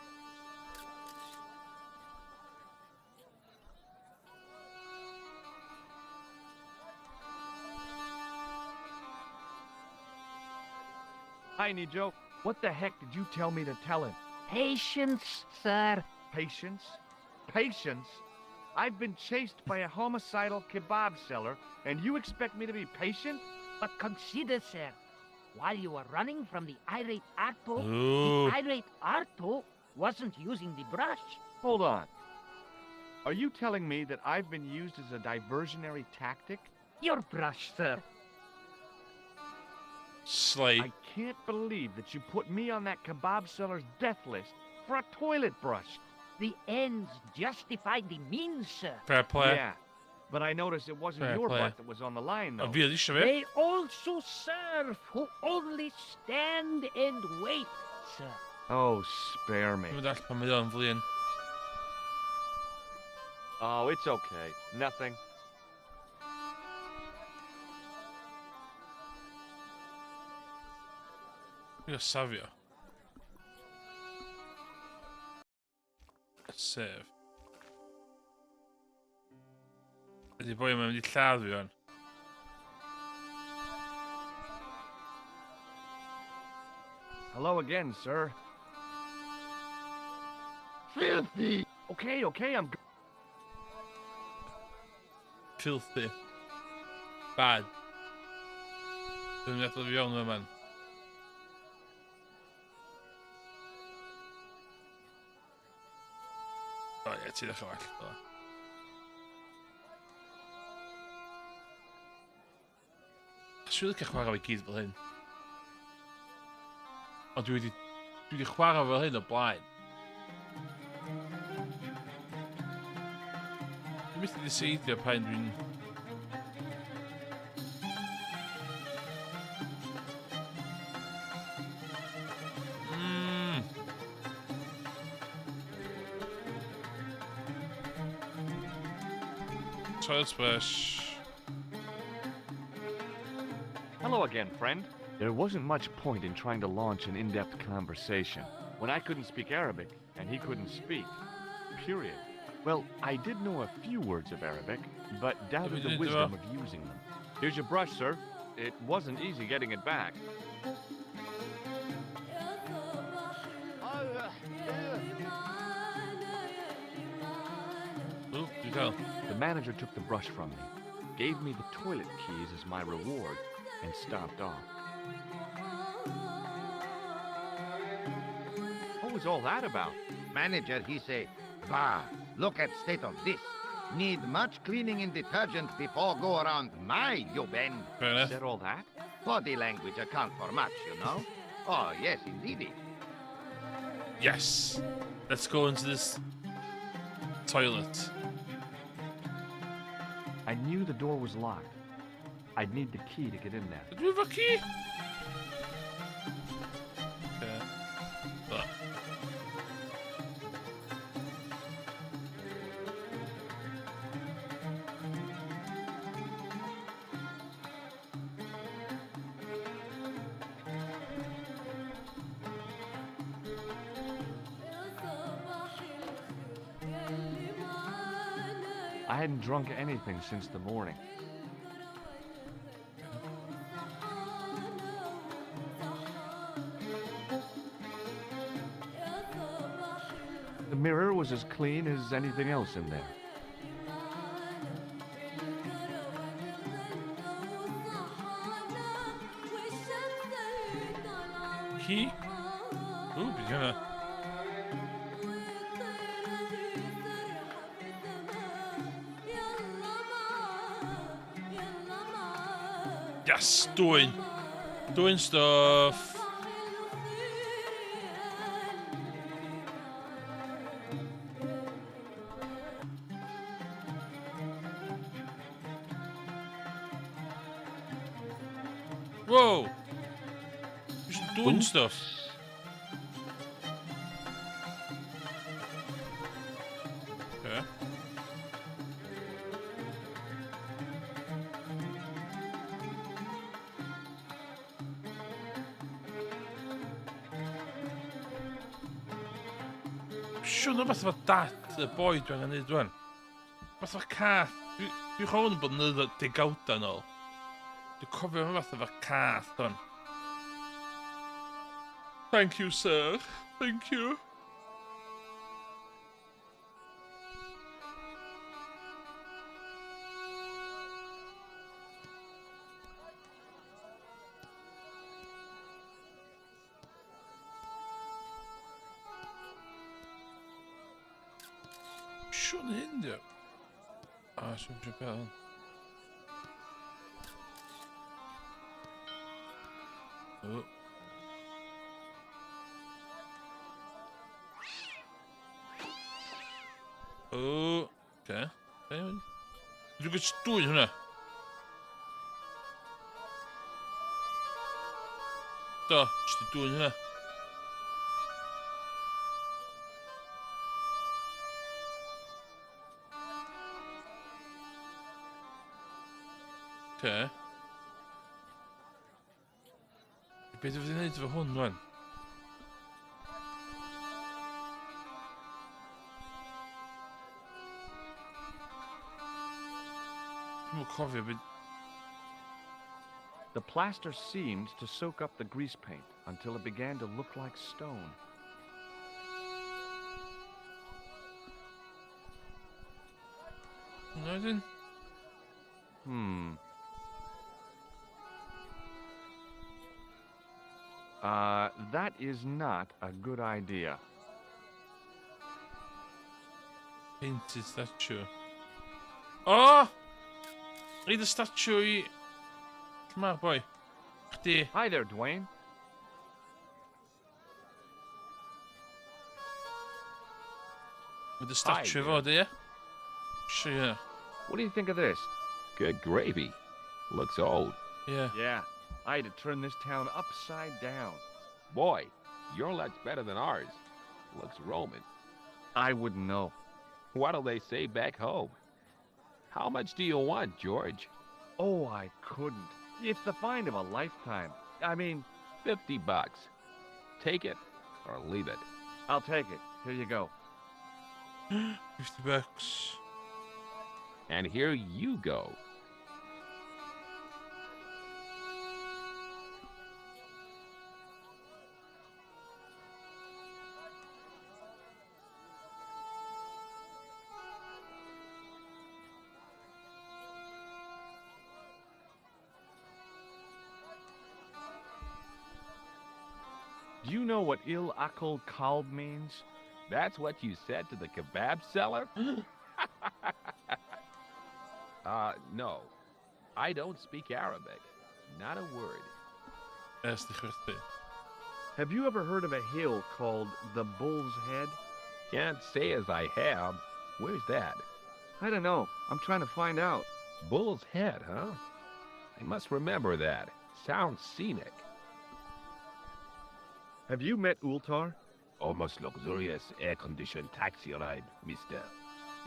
Hi, Nijo. What the heck did you tell me to tell him? Patience, sir. Patience? Patience? I've been chased by a homicidal kebab seller, and you expect me to be patient? But consider, sir, while you were running from the irate Arto, Ooh. the irate Arto wasn't using the brush. Hold on. Are you telling me that I've been used as a diversionary tactic? Your brush, sir. Slay. I can't believe that you put me on that kebab seller's death list for a toilet brush. The ends justify the means, sir. Fair play. Yeah, but I noticed it wasn't Fair your play. butt that was on the line, though. A fi eisiau fi. They also serve who only stand and wait, sir. Oh, spare me. Dwi'n dall pan mae o'n flin. Oh, it's okay. Nothing. Dwi'n safio. Sef. Ydy boi yma'n mynd i lladd fi o'n. Hello again, sir. Filthy. Okay, I'm... Filthy. Bad. Dwi'n meddwl fi o'n yma'n. O ie, ti ddechrau well. Dwi'n licio chwarae fe gyd fel hyn. Ond dwi wedi chwarae fel hyn o blaen. Dwi'n mynd i ddiseidio pan dwi'n... Toilet brush. Hello again, friend. There wasn't much point in trying to launch an in-depth conversation when I couldn't speak Arabic and he couldn't speak. Period. Well, I did know a few words of Arabic, but doubted the wisdom of using them. Here's your brush, sir. It wasn't easy getting it back. Oh, you go. The manager took the brush from me, gave me the toilet keys as my reward, and stomped off. What was all that about? Manager, he say, bah, look at state of this. Need much cleaning and detergent before go around my, you bend. Fair enough. Said all that? Body language account for much, you know? Oh, yes, indeedy. Yes. Let's go into this toilet. I knew the door was locked. I'd need the key to get in there. Did we have a key? Okay. But. I hadn't drunk anything since the morning. The mirror was as clean as anything else in there. Key? Ooh, beginner. Yes, doing stuff. Whoa, just doing stuff. Okay. Siwr na fath efo dat y boi dwi'n gwneud dwi'n. Fath efo cath. Dwi'n chwawn yn bod yn degawda yn ôl. Dwi'n cofio yma fath efo cath dwi'n. Thank you, sir. Thank you. Siwr na hyn, diw. Siwr na hyn. Oh. Oh. Okay. Dwi'n gwybod dwy hwnna. Do, jyst i dwy hwnna. Okay. Beth ydw i'n gwneud efo hwn, rwan? Dwi'n cofio beth... The plaster seemed to soak up the grease paint until it began to look like stone. No, I didn't. That is not a good idea. Painted statue. Oh! Read the statue. Come on, boy. Chdi. Hi there, Dwayne. With the statue of there. Sure, yeah. What do you think of this? Good gravy. Looks old. Yeah. Yeah, I had to turn this town upside down. Boy, your luck's better than ours. Looks Roman. I wouldn't know. What'll they say back home? How much do you want, George? Oh, I couldn't. It's the find of a lifetime. I mean, $50. Take it or leave it. I'll take it. Here you go. $50. And here you go. Do you know what Il Akal Kalb means? That's what you said to the kebab seller? No. I don't speak Arabic. Not a word. That's the first thing. Have you ever heard of a hill called the Bull's Head? Can't say as I have. Where's that? I don't know. I'm trying to find out. Bull's Head, huh? I must remember that. Sounds scenic. Have you met Ultar? Almost luxurious air-conditioned taxi ride, mister.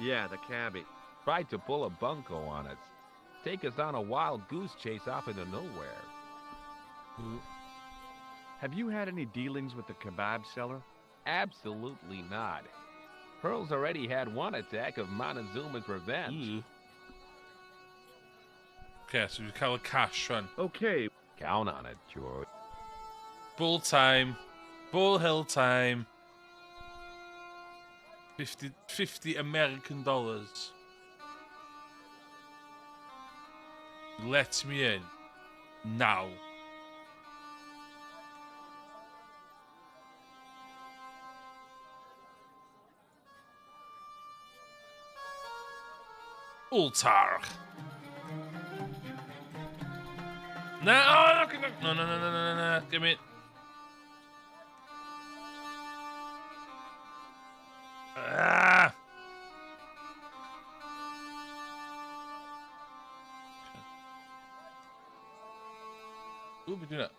Yeah, the cabbie. Tried to pull a bunco on us. Take us on a wild goose chase off into nowhere. Have you had any dealings with the kebab seller? Absolutely not. Pearl's already had one attack of Montezuma's revenge. Okay, so we call it cash run. Okay. Count on it, George. Bull time. Bull Hill time. 50 American dollars. Let me in. Now. Ultar. No, oh, no, give me it. Ah. Ooh, we do that.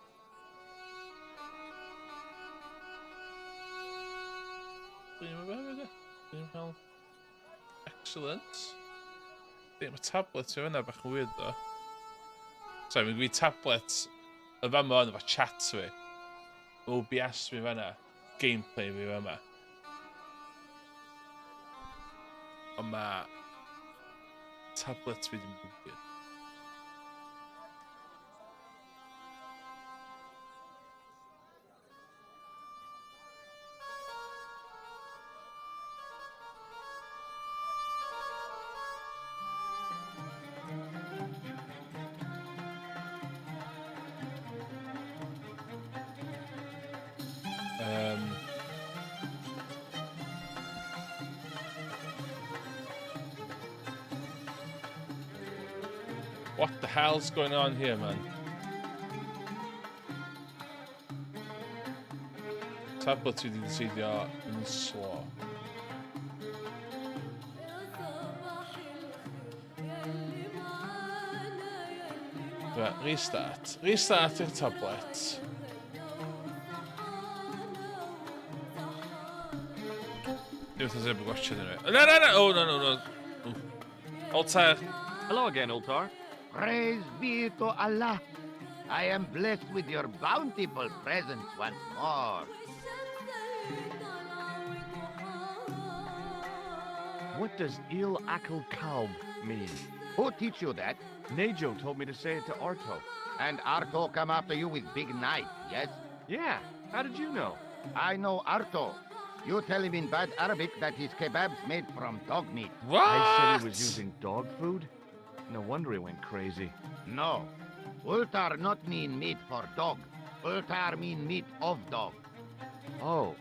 Excellent. I think my tablets are in there bach yn weird though. Sorry, mae'n gwydd tablets y fama yn efo chat fi. OBS fi fanna. Gameplay fi fama. Ond ma tablet fi ddim yn gwybod. What the hell's going on here, man? Tablet fi wedi seidio yn slow. Right, restart. Restart your tablet. If there's ever watching it. No! Oh, no. Ultar. Hello again, Ultar. Praise be to Allah. I am blessed with your bountiful presence once more. What does Il Akal Kalb mean? Who teach you that? Nejo told me to say it to Arto. And Arto come after you with big knife, yes? Yeah, how did you know? I know Arto. You tell him in bad Arabic that his kebab's made from dog meat. What? I said he was using dog food? No wonder he went crazy. No. Ultar not mean meat for dog. Ultar mean meat of dog. Oh.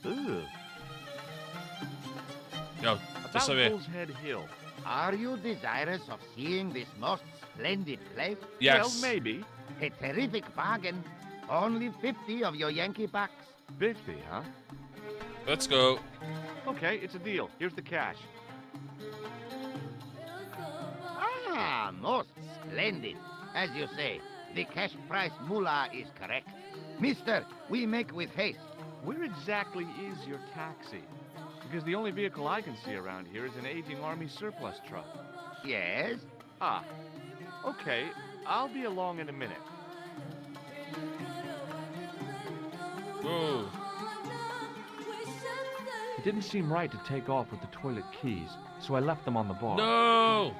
Ugh. Yo, About Bull's Head Hill. Are you desirous of seeing this most splendid place? Yes. Well, maybe. A terrific bargain. Only 50 of your Yankee bucks. 50, huh? Let's go. Okay, it's a deal. Here's the cash. Ah, most splendid. As you say, the cash price mullah is correct. Mister, we make with haste. Where exactly is your taxi? Because the only vehicle I can see around here is an aging army surplus truck. Yes? Ah, okay. I'll be along in a minute. Whoa. It didn't seem right to take off with the toilet keys, so I left them on the bar. No!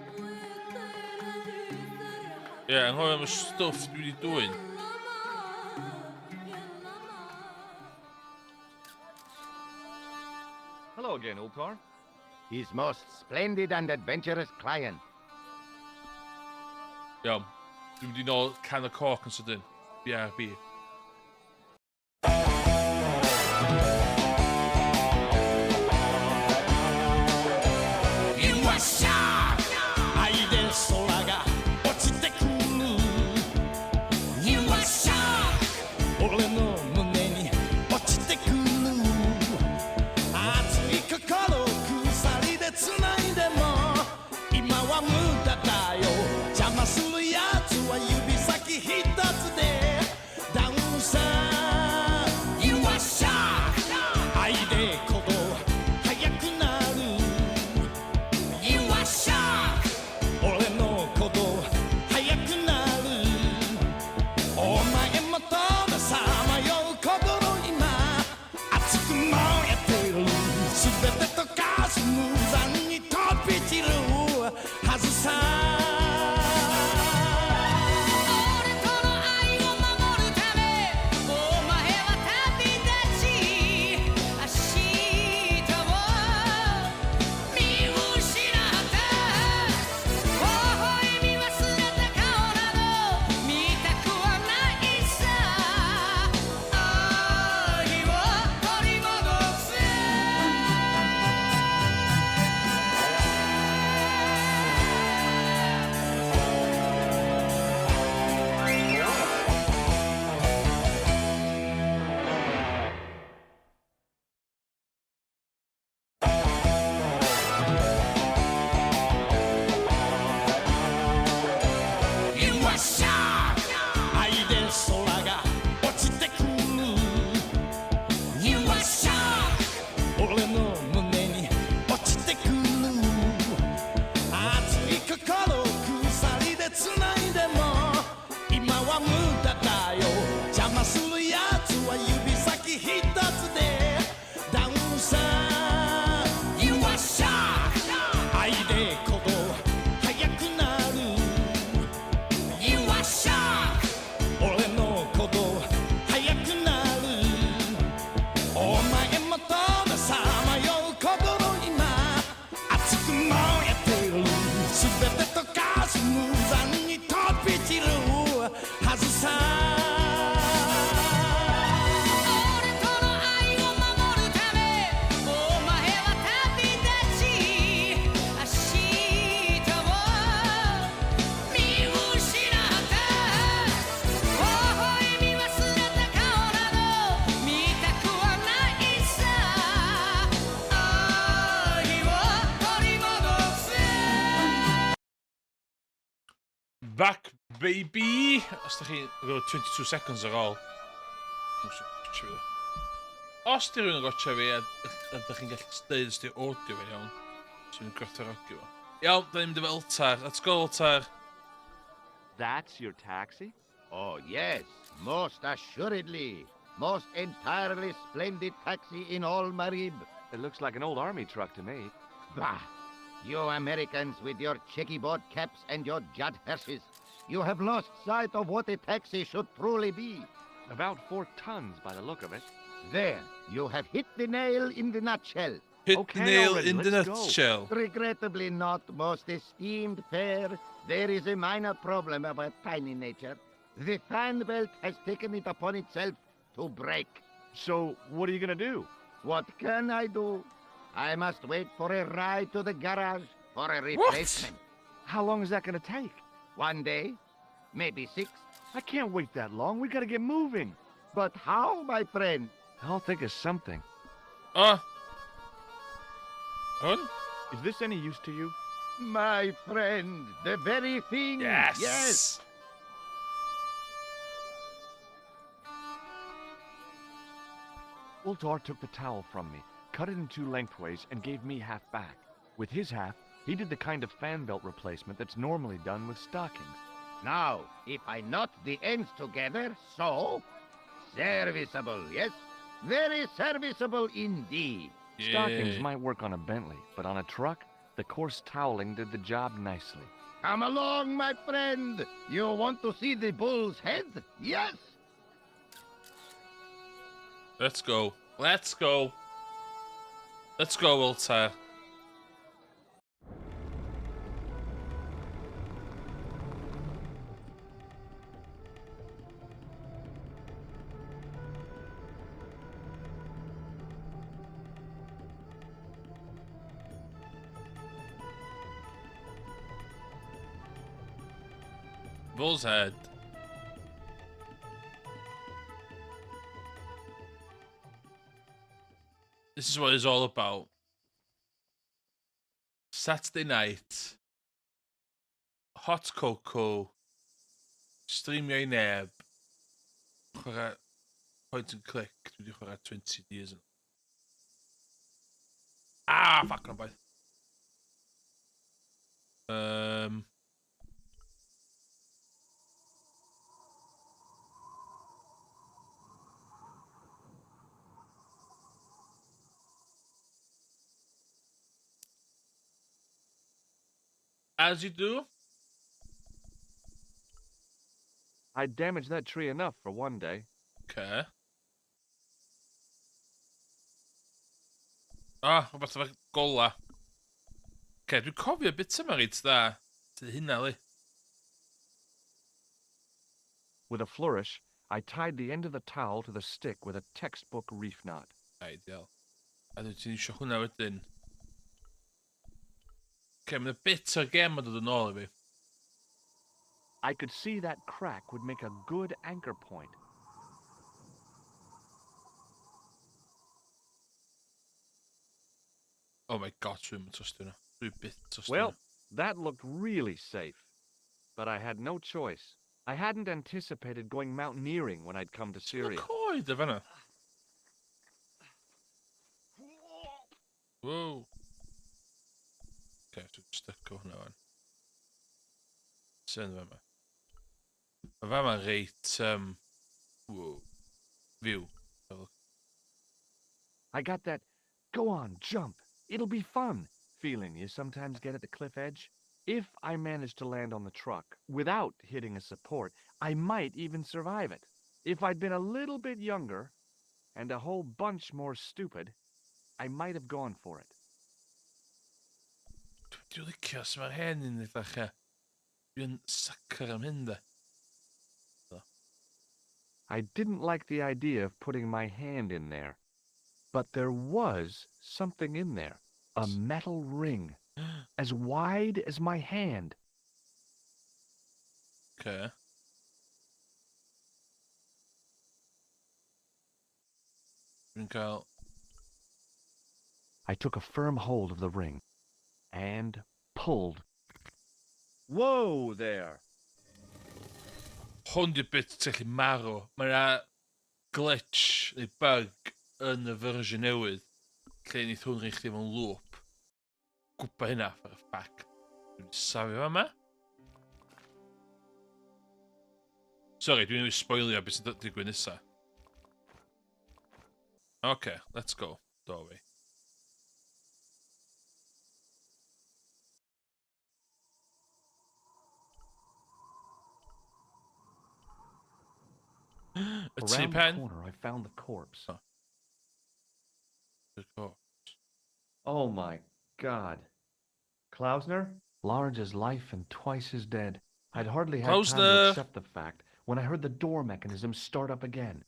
Yeah, and how much stuff do you doing? Hello again, Ultar. His most splendid and adventurous client. Iawn. Dwi'n mynd i nôl can y coc yn sydyn. BRB. Back, baby! Os da chi... Roedd 22 seconds ar ôl. Os di rhywun yn gotcha fi a da chi'n gallu dweud os di audio fi iawn, sy'n gwerthfawrogi fo. Iawn, da ni'n mynd efo Ultar. Let's go, Ultar. That's your taxi? Oh, yes, most assuredly. Most entirely splendid taxi in all Marib. It looks like an old army truck to me. Bah! You Americans with your checkerboard caps and your judd hearses. You have lost sight of what a taxi should truly be. About 4 tons by the look of it. There, you have hit the nail in the nutshell. Hit Okay, the nail already, in the let's go. nutshell. Regrettably not, most esteemed fair. There is a minor problem of a tiny nature. The fan belt has taken it upon itself to break. So, what are you gonna do? What can I do? I must wait for a ride to the garage for a replacement. How long is that gonna take? 1 day, maybe 6. I can't wait that long. We gotta get moving. But how, my friend? I'll think of something. Oh. Is this any use to you? My friend, the very thing. Yes. Yes. Ultar took the towel from me, cut it in 2 lengthways, and gave me half back. With his half, he did the kind of fan belt replacement that's normally done with stockings. Now, if I knot the ends together, so... Serviceable, yes? Very serviceable indeed. Stockings might work on a Bentley, but on a truck, the coarse toweling did the job nicely. Come along, my friend. You want to see the bull's head? Yes. Let's go. Let's go. Let's go, Ultar. Bull's head. This is what it's all about. Saturday night. Hot cocoa. Streamio I neb. Chwarae point and click. Dwi wedi chwarae 20 years. Ah, fuck, I'm both. As you do. I damaged that tree enough for one day. Okay. Ah, rhywbeth efo gola. Okay, dwi'n cofio bit yma reit dda. Ty hynna, li. With a flourish, I tied the end of the towel to the stick with a textbook reef knot. Ideal. A dwi'n ti'n eisiau hwnna wedyn. Okay, mae'n bit o'r gem yn dod yn ôl i fi. I could see that crack would make a good anchor point. Oh my god, dwi'n trostio hwnna. Dwi'n bit trostio Well, hwnna. that looked really safe. But I had no choice. I hadn't anticipated going mountaineering when I'd come to Syria. Coed efo hwnna. Whoa. Okay, dwi'n styco hwnna fan. Sy'n fe yma. Mae fa ma'n reit, whoa. View. I got that, go on, jump, it'll be fun feeling you sometimes get at the cliff edge. If I managed to land on the truck without hitting a support, I might even survive it. If I'd been a little bit younger and a whole bunch more stupid, I might have gone for it. Dwi'n licio os mae'r hen yn edrych e. Dwi'n sacr am hyn de. I didn't like the idea of putting my hand in there. But there was something in there. A metal ring. As wide as my hand. Okay. Dwi'n cael... I took a firm hold of the ring. And pulled. Whoa there! Hwn di'r bit ti'n gallu marw. Mae yna glitch neu bug yn y version newydd. Lle ni hwn rhaid chdi mewn loop. Gwpa hynna for a fact. Dwi'n safio fa yma. Sorry, dwi'n ei spoilio beth sy'n digwydd nesa. Okay, let's go. Doorway. Around the corner, I found the corpse. Oh. The corpse. Oh my God. Klausner? Large as life and twice as dead. I'd hardly had time to accept the fact when I heard the door mechanism start up again.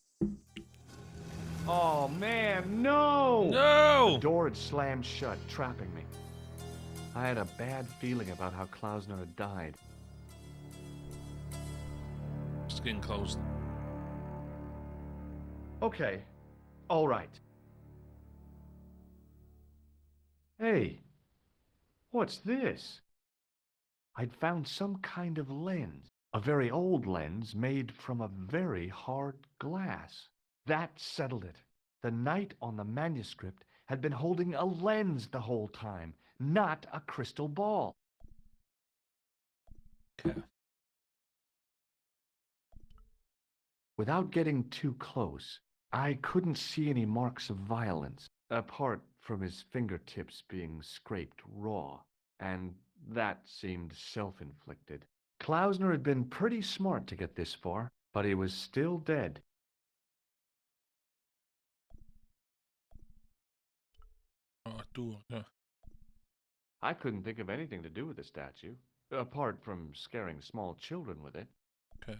Oh man, no! No! The door had slammed shut, trapping me. I had a bad feeling about how Klausner had died. Skin closed. Okay, all right. Hey, what's this? I'd found some kind of lens, a very old lens made from a very hard glass. That settled it. The knight on the manuscript had been holding a lens the whole time, not a crystal ball. Okay. Without getting too close, I couldn't see any marks of violence, apart from his fingertips being scraped raw, and that seemed self-inflicted. Klausner had been pretty smart to get this far, but he was still dead. I couldn't think of anything to do with the statue, apart from scaring small children with it. Okay.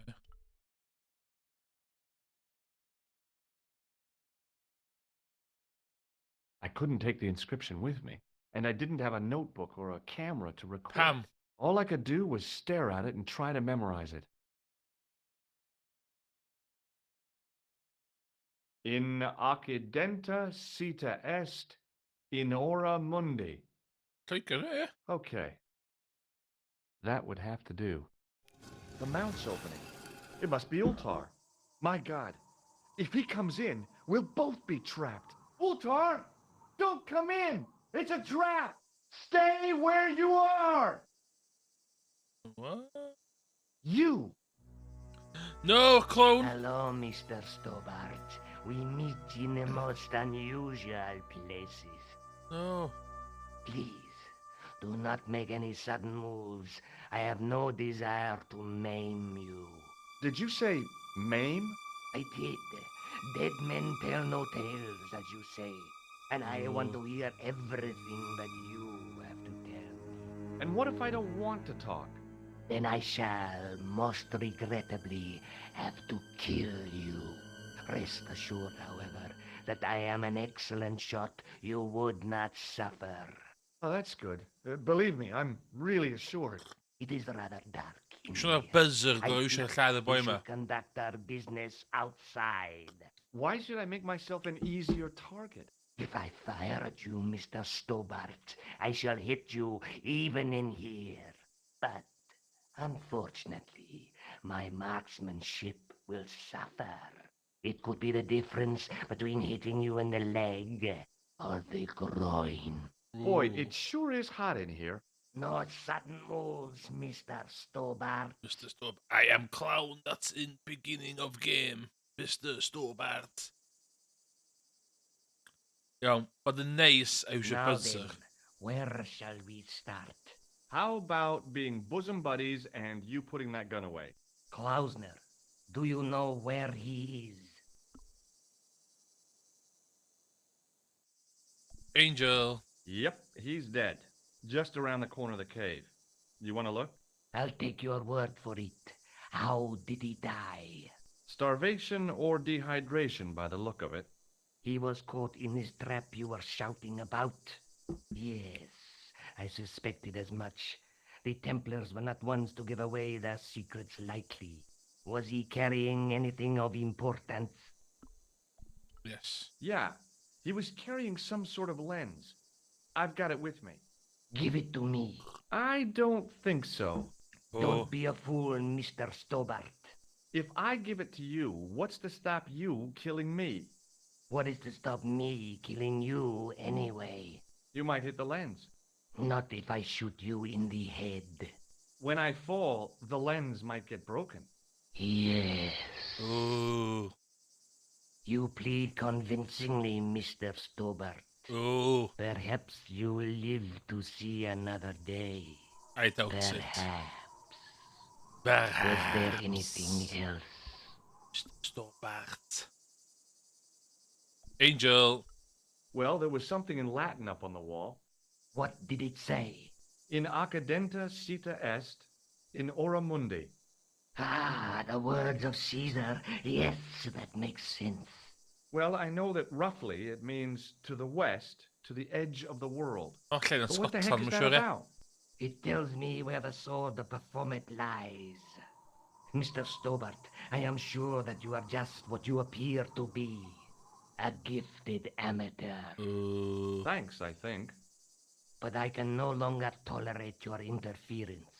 I couldn't take the inscription with me, and I didn't have a notebook or a camera to record. Pam. All I could do was stare at it and try to memorize it. In occidenta cita est, in ora mundi. Take it, eh? Okay. That would have to do. The mount's opening. It must be Ultar. My God. If he comes in, we'll both be trapped. Ultar! Don't come in! It's a trap! Stay where you are! What? You! No, clone! Hello, Mr. Stobart. We meet in the most unusual places. No. Please, do not make any sudden moves. I have no desire to maim you. Did you say maim? I did. Dead men tell no tales, as you say. And I want to hear everything that you have to tell me. And what if I don't want to talk? Then I shall, most regrettably, have to kill you. Rest assured, however, that I am an excellent shot you would not suffer. Oh, that's good. Believe me, I'm really assured. It is rather dark in Siwr here. buzzer I go eisiau think lladd y we boi yma. should conduct our business outside. Why should I make myself an easier target? If I fire at you, Mr. Stobart, I shall hit you even in here. But, unfortunately, my marksmanship will suffer. It could be the difference between hitting you in the leg or the groin. Boy, it sure is hot in here. No sudden moves, Mr. Stobart. Mr. Stobart. I am clown, that's in beginning of game. Mr. Stobart. Iawn, bod yn neis a eisiau Now buzzer. then, where shall we start? How about being bosom buddies and you putting that gun away? Klausner, do you know where he is? Angel. Yep, he's dead. Just around the corner of the cave. You want to look? I'll take your word for it. How did he die? Starvation or dehydration by the look of it. He was caught in this trap you were shouting about. Yes, I suspected as much. The Templars were not ones to give away their secrets lightly. Was he carrying anything of importance? Yes. Yeah, he was carrying some sort of lens. I've got it with me. Give it to me. I don't think so. Oh. Don't be a fool, Mr. Stobart. If I give it to you, what's to stop you killing me? What is to stop me killing you anyway? You might hit the lens. Not if I shoot you in the head. When I fall, the lens might get broken. Yes. Oh. You plead convincingly, Mr. Stobart. Oh. Perhaps you will live to see another day. I doubt it. Perhaps. Was there anything else? Mr. Stobart. Angel. Well, there was something in Latin up on the wall. What did it say? In accidenta cita est, in ora mundi. Ah, the words of Caesar. Yes, that makes sense. Well, I know that roughly it means to the west, to the edge of the world. O, lle yn But what the heck Scotland, is mae'n that siŵr, e? about? It tells me where the sword of Baphomet lies. Mr. Stobart, I am sure that you are just what you appear to be. A gifted amateur. Thanks, I think. But I can no longer tolerate your interference.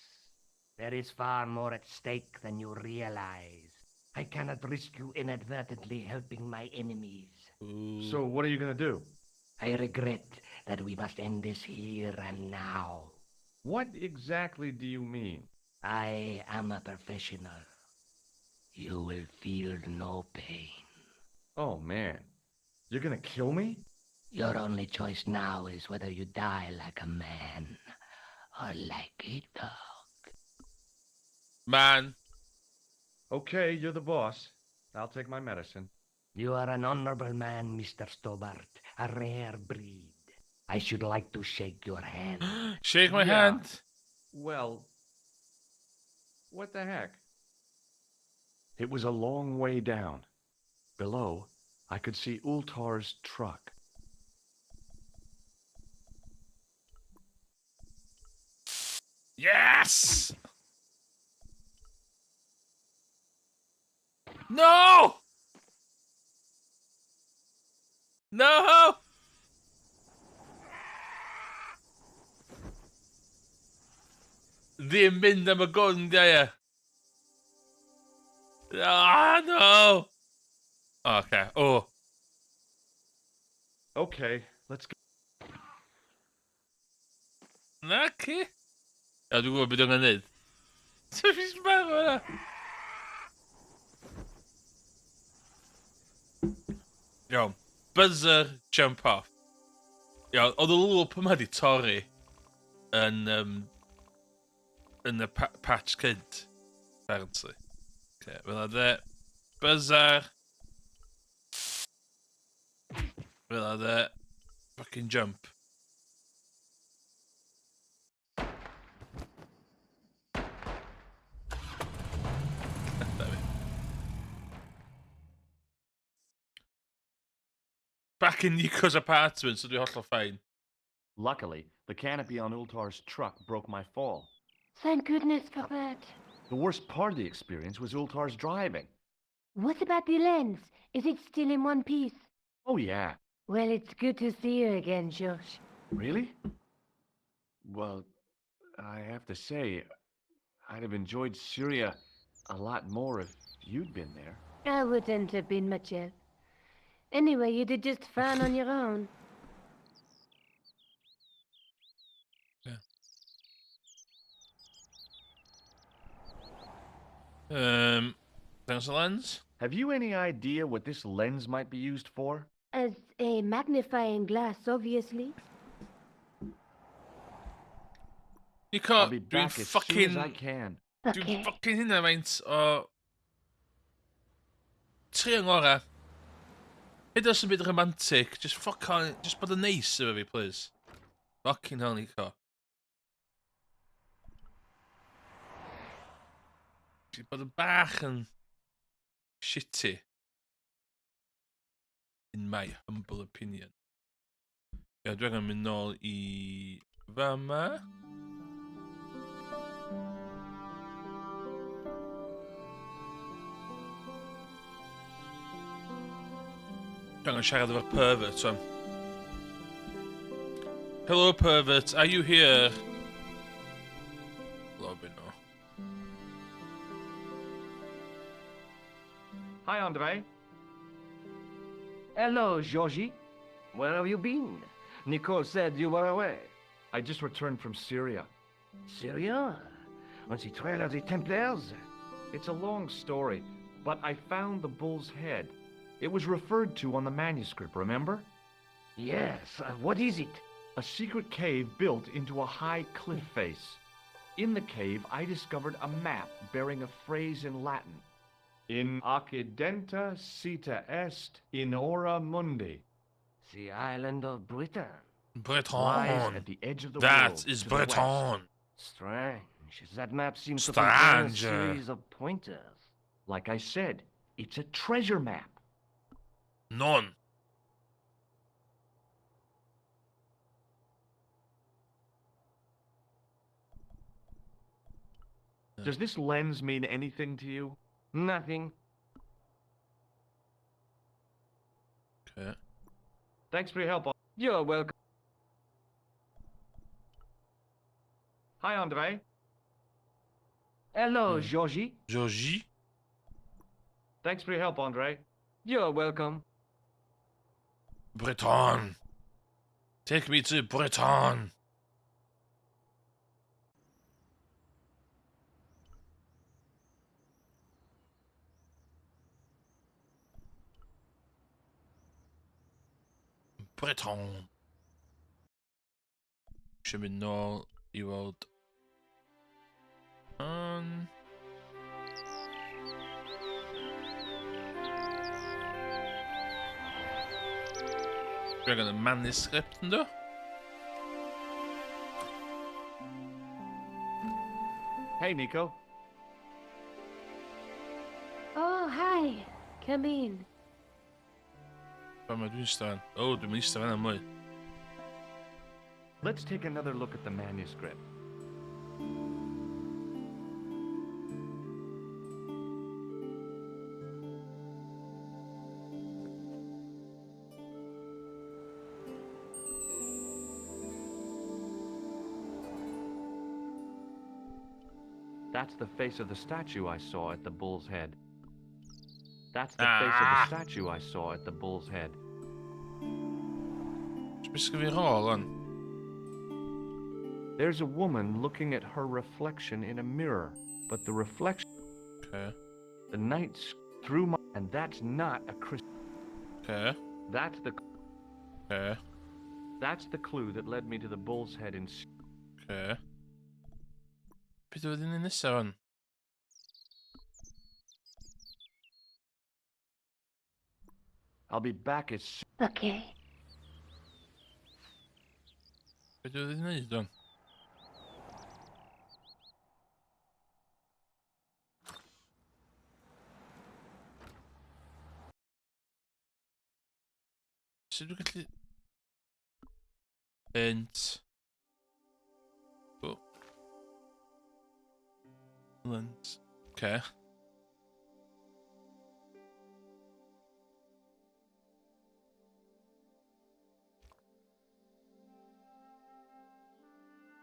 There is far more at stake than you realize. I cannot risk you inadvertently helping my enemies. So what are you going to do? I regret that we must end this here and now. What exactly do you mean? I am a professional. You will feel no pain. Oh, man. You're going to kill me? Your only choice now is whether you die like a man or like a dog. Man. Okay, you're the boss. I'll take my medicine. You are an honorable man, Mr. Stobart. A rare breed. I should like to shake your hand. Shake my Yeah. hand. Well, what the heck? It was a long way down. Below, I could see Ultar's truck. Yes! No! No! Ddim mynd am y gun, di e? Ah, no! Okay. Oh. Okay, let's go. Naci. Ja, dwi'n gwybod beth o'n gwneud. Ti'n sbarw yna? Iawn. Buzzer jump off. Iawn, oedd y lŵp yma di torri yn, yn y patch cynt, apparently. Okay, fel yna. Buzzer. Fel yna. Fucking jump. Back in Nico's apartment, so dwi'n hollol fine. Luckily, the canopy on Ultar's truck broke my fall. Thank goodness for that. The worst part of the experience was Ultar's driving. What about the lens? Is it still in one piece? Oh, yeah. Well, it's good to see you again, Josh. Really? Well, I have to say, I'd have enjoyed Syria a lot more if you'd been there. I wouldn't have been much help. Anyway, you did just fine on your own. Thanks a lens. Have you any idea what this lens might be used for? As a magnifying glass, obviously. Nico, I'll be dwi'n back as soon fucking... as I can. Dwi'n Okay. fucking hynna faint o... Tri yng ngora. Hyd os yn byd romantic, just fuck on, just bod yn neis efo fi, please. Fucking hell, Nico. Just bod yn bach yn... shitty. In my humble opinion. Ia, dwi'n angen mynd nôl I... fama. Dwi'n angen siarad efo'r pervert, son. Hello, pervert. Are you here? Lobby, no. Hi, Andre. Hello, Georgie. Where have you been? Nicole said you were away. I just returned from Syria. Syria? On the trail of the Templars? It's a long story, but I found the bull's head. It was referred to on the manuscript, remember? Yes. What is it? A secret cave built into a high cliff face. In the cave, I discovered a map bearing a phrase in Latin. In accidenta cita est in ora mundi. The island of Britain. Lies Breton. at the edge of the That world is to the west. Breton. Strange. That map seems to contain a Strange. series of pointers. Like I said, it's a treasure map. None. Does this lens mean anything to you? Nothing. Okay. Thanks for your help. You're welcome. Hi, Andre. Hello, Georgie. Georgie? Thanks for your help, Andre. You're welcome. Breton. Take me to Breton. Breton. Eisiau mynd nôl I weld... Dwi angen y manuscript ynddo? Hey, Nico. Oh, hi. Come in. Ba mae dwi'n eistedd fan? O, dwi'n mynd eistedd fan am mwy. Let's take another look at the manuscript. That's the face of the statue I saw at the bull's head. That's the face of the statue I saw at the bull's head. Ska vi ha den? There's a woman looking at her reflection in a mirror, but the reflection... Okay. The knights through my... And that's not a Christian... Okay. That's the... Okay. That's the clue that led me to the bull's head in... Okay. Beth oedd yn nesa hwn? I'll be back as soon... Okay. Beth oedd yn neud hwn? Sut dwi'n gallu... Ent... Oh. Lens. Okay.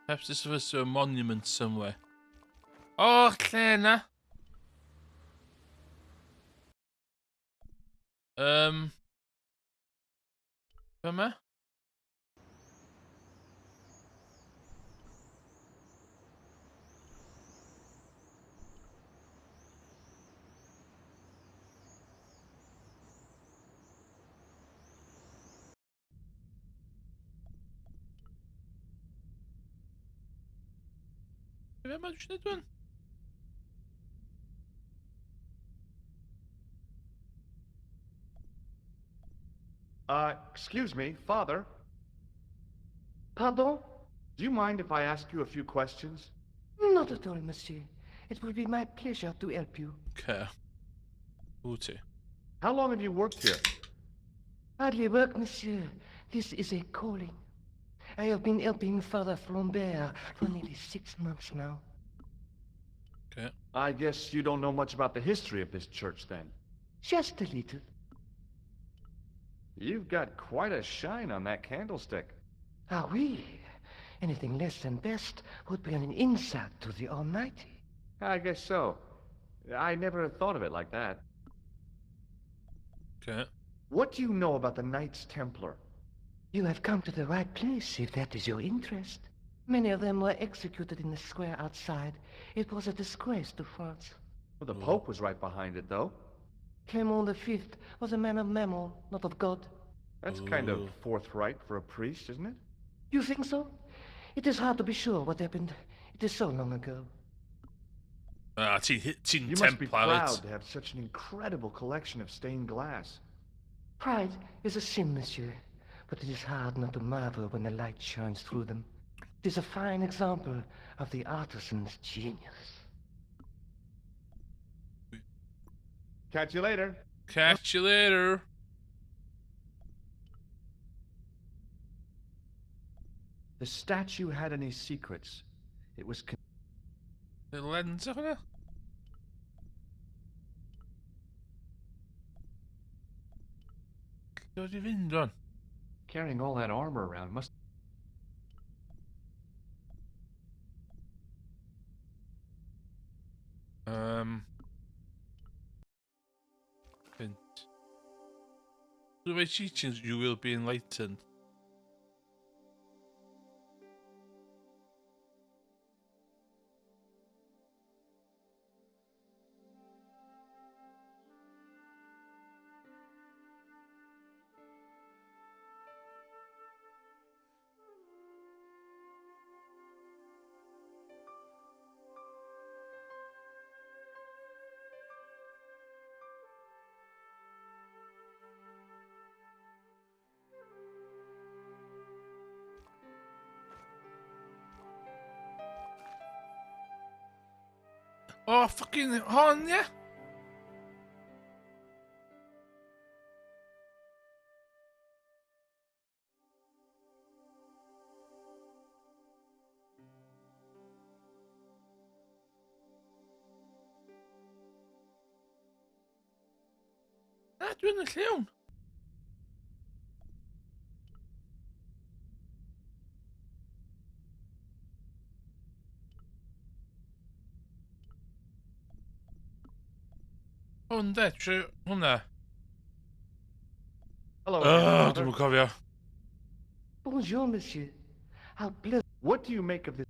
Perhaps this was a monument somewhere. Oh, lle na? Yma? Be ma dwi'n neud hwn? Excuse me, Father. Pardon? Do you mind if I ask you a few questions? Not at all, monsieur. It will be my pleasure to help you. Okay. Booty. How long have you worked here? Hardly work, monsieur. This is a calling. I have been helping Father Flambert for nearly 6 months now. Okay. I guess you don't know much about the history of this church, then. Just a little. You've got quite a shine on that candlestick. Ah, oui. Anything less than best would be an insult to the Almighty. I guess so. I never thought of it like that. Okay. What do you know about the Knights Templar? You have come to the right place, if that is your interest. Many of them were executed in the square outside. It was a disgrace to France. Well, the Pope was right behind it, though. Clement V was a man of mammon, not of God. That's kind of forthright for a priest, isn't it? You think so? It is hard to be sure what happened. It is so long ago. Ti'n You must be Templar. proud to have such an incredible collection of stained glass. Pride is a sin, monsieur, but it is hard not to marvel when the light shines through them. It is a fine example of the artisan's genius. Catch you later. Catch you later. The statue had any secrets. It was... Y lens o hwnna? Dod i fynd rwan. Carrying all that armor around must... Hint. Through my teachings you will be enlightened. Oh, fucking hon, yeah? Na, dwi'n y llawn. O, ynddo, dwi hwnna. Hello again, Father. Dwi'm yn cofio. Bonjour, monsieur. How pleasant. What do you make of this?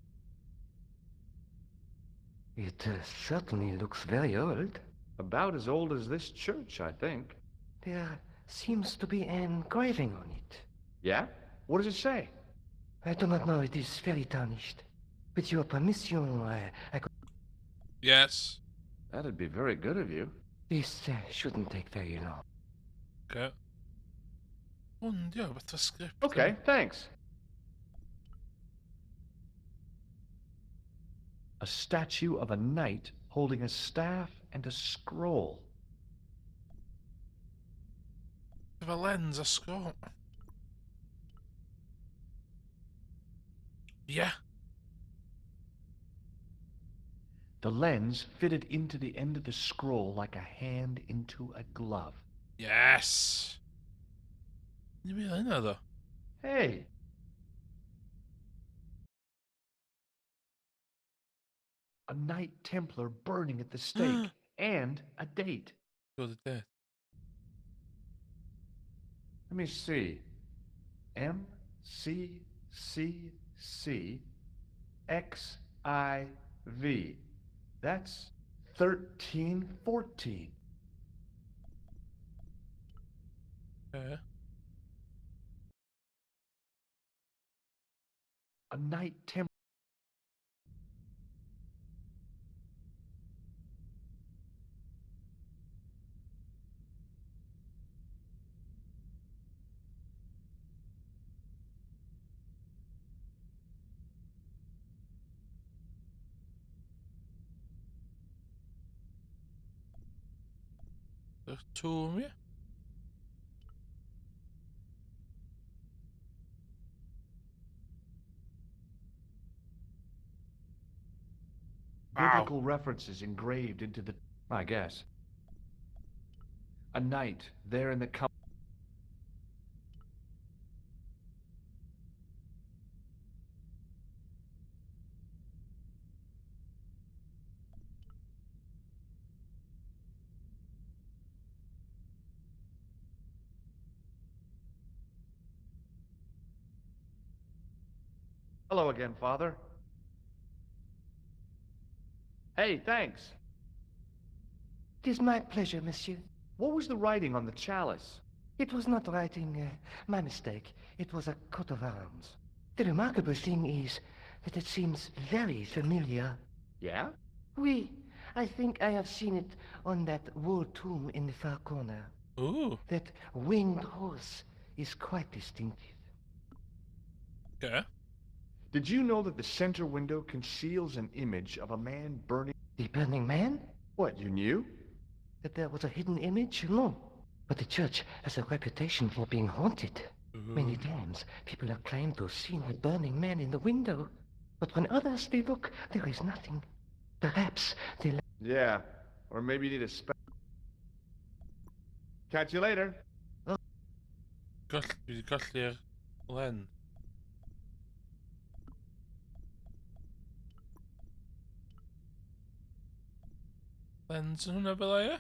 It certainly looks very old. About as old as this church, I think. There seems to be an engraving on it. Yeah? What does it say? I do not know, it is very tarnished. With your permission, I could... Yes. That'd be very good of you. This shouldn't take very long. Okay. O, ynddo, beth o sgript. Okay, thanks. A statue of a knight holding a staff and a scroll. Efo lens a sgol. Yeah. The lens fitted into the end of the scroll like a hand into a glove. Yes. Ni'n meddwl hynna, ddo. Hey! A Knight Templar burning at the stake, and a date. Go the death. Let me see. MCCCXIV. That's 1314. Okay. A Knight Templar. Yr tŵm, ie? Biblical references engraved into the... I guess. A knight there in the... Hello again, Father. Hey, thanks. It is my pleasure, monsieur. What was the writing on the chalice? It was not writing, my mistake. It was a coat of arms. The remarkable thing is that it seems very familiar. Yeah? Oui, I think I have seen it on that wall tomb in the far corner. Ooh. That winged horse is quite distinctive. Okay. Did you know that the center window conceals an image of a man burning... The burning man? What, you knew? That there was a hidden image? No. But the church has a reputation for being haunted. Many times, people have claimed to have seen a burning man in the window. But when others they look, there is nothing. Perhaps they... Yeah, or maybe you need a Catch you later. Dwi wedi colli'r len. Lens yn hwnna fel o, ie?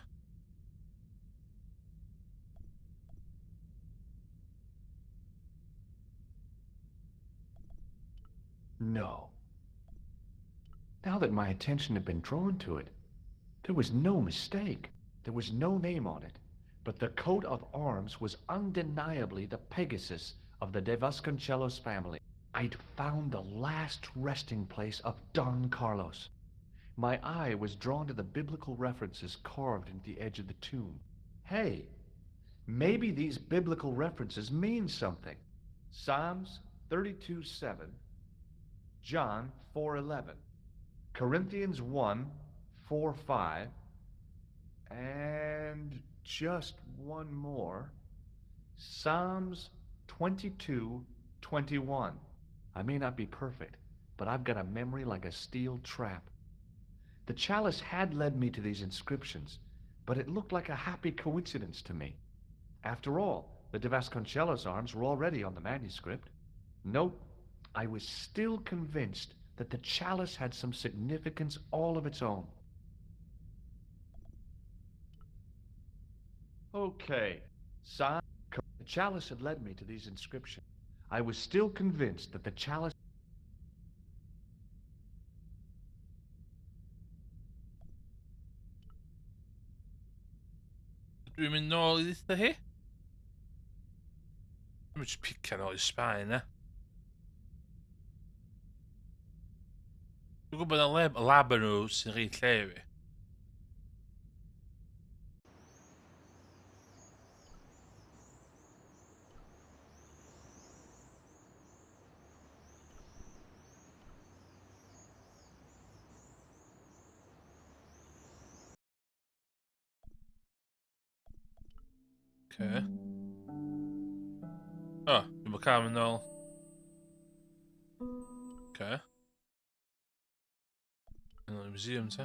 No. Now that my attention had been drawn to it, there was no mistake. There was no name on it, but the coat of arms was undeniably the Pegasus of the De Vasconcelos family. I'd found the last resting place of Don Carlos. My eye was drawn to the biblical references carved into the edge of the tomb. Hey, maybe these biblical references mean something. Psalms 32:7, John 4:11, Corinthians 1:4-5, and just one more, Psalms 22:21. I may not be perfect, but I've got a memory like a steel trap. The chalice had led me to these inscriptions, but it looked like a happy coincidence to me. After all, the De Vasconcelos arms were already on the manuscript. Nope, I was still convinced that the chalice had some significance all of its own. Okay. Sign. The chalice had led me to these inscriptions. I was still convinced that the chalice... Dwi'n mynd nôl i dditha hi? Dwi'n just pican o'r Sbaen, e. Dwi'n gwybod na lab yn nhw sy'n rhy lle fi. Okay. O, dwi'n bod cam yn ôl. Okay. Yn o'r museum, te.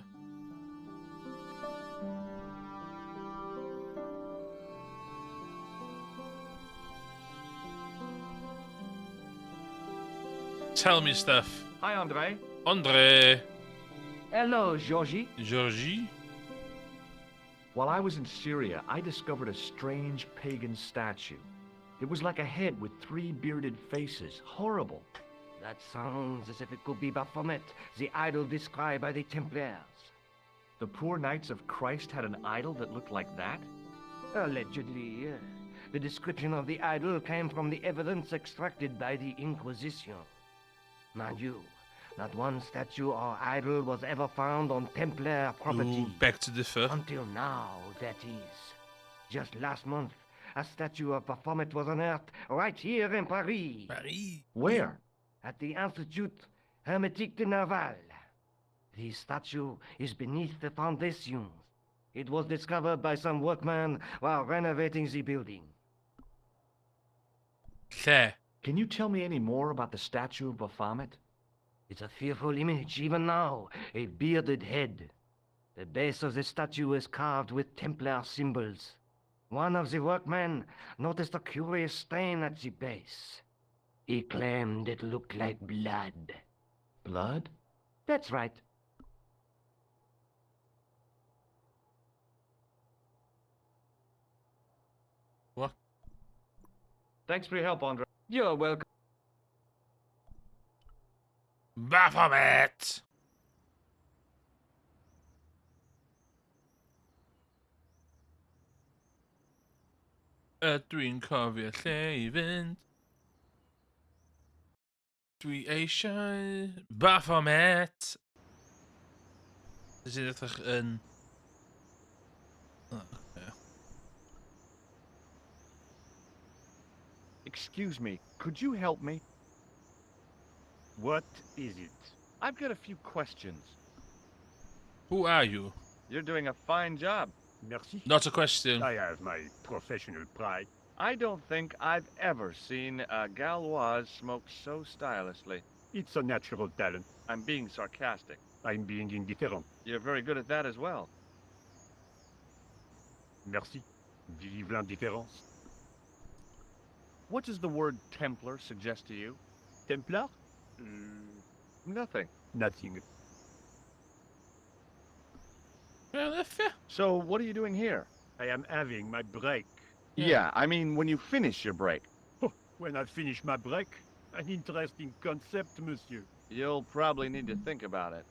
Tell me stuff. Hi, Andre. Andre. Hello, Georgie. Georgie. While I was in Syria, I discovered a strange pagan statue. It was like a head with 3 bearded faces. Horrible. That sounds as if it could be Baphomet, the idol described by the Templars. The poor Knights of Christ had an idol that looked like that? Allegedly, the description of the idol came from the evidence extracted by the Inquisition. Mind you, not one statue or idol was ever found on Templar property. Ooh, back to differ. Until now, that is. Just last month, a statue of Baphomet was unearthed right here in Paris. Paris. Where? At the Institut Hermétique de Naval. The statue is beneath the foundations. It was discovered by some workmen while renovating the building. Lle. Can you tell me any more about the statue of Baphomet? It's a fearful image even now, a bearded head. The base of the statue is carved with Templar symbols. One of the workmen noticed a curious stain at the base. He claimed it looked like blood. Blood? That's right. What? Thanks for your help, Andre. You're welcome. Baphomet! Dwi'n cofio lle I fynd. Dwi eisiau Baphomet. Sy'n edrych yn... Excuse me, could you help me? What is it? I've got a few questions. Who are you? You're doing a fine job. Merci. Not a question. I have my professional pride. I don't think I've ever seen a Gauloise smoke so stylishly. It's a natural talent. I'm being sarcastic. I'm being indifferent. You're very good at that as well. Merci. Vive l'indifférence. What does the word Templar suggest to you? Templar? Nothing. Nothing. So, what are you doing here? I am having my break. Yeah, I mean when you finish your break. Oh, when I finish my break, an interesting concept, monsieur. You'll probably need to think about it.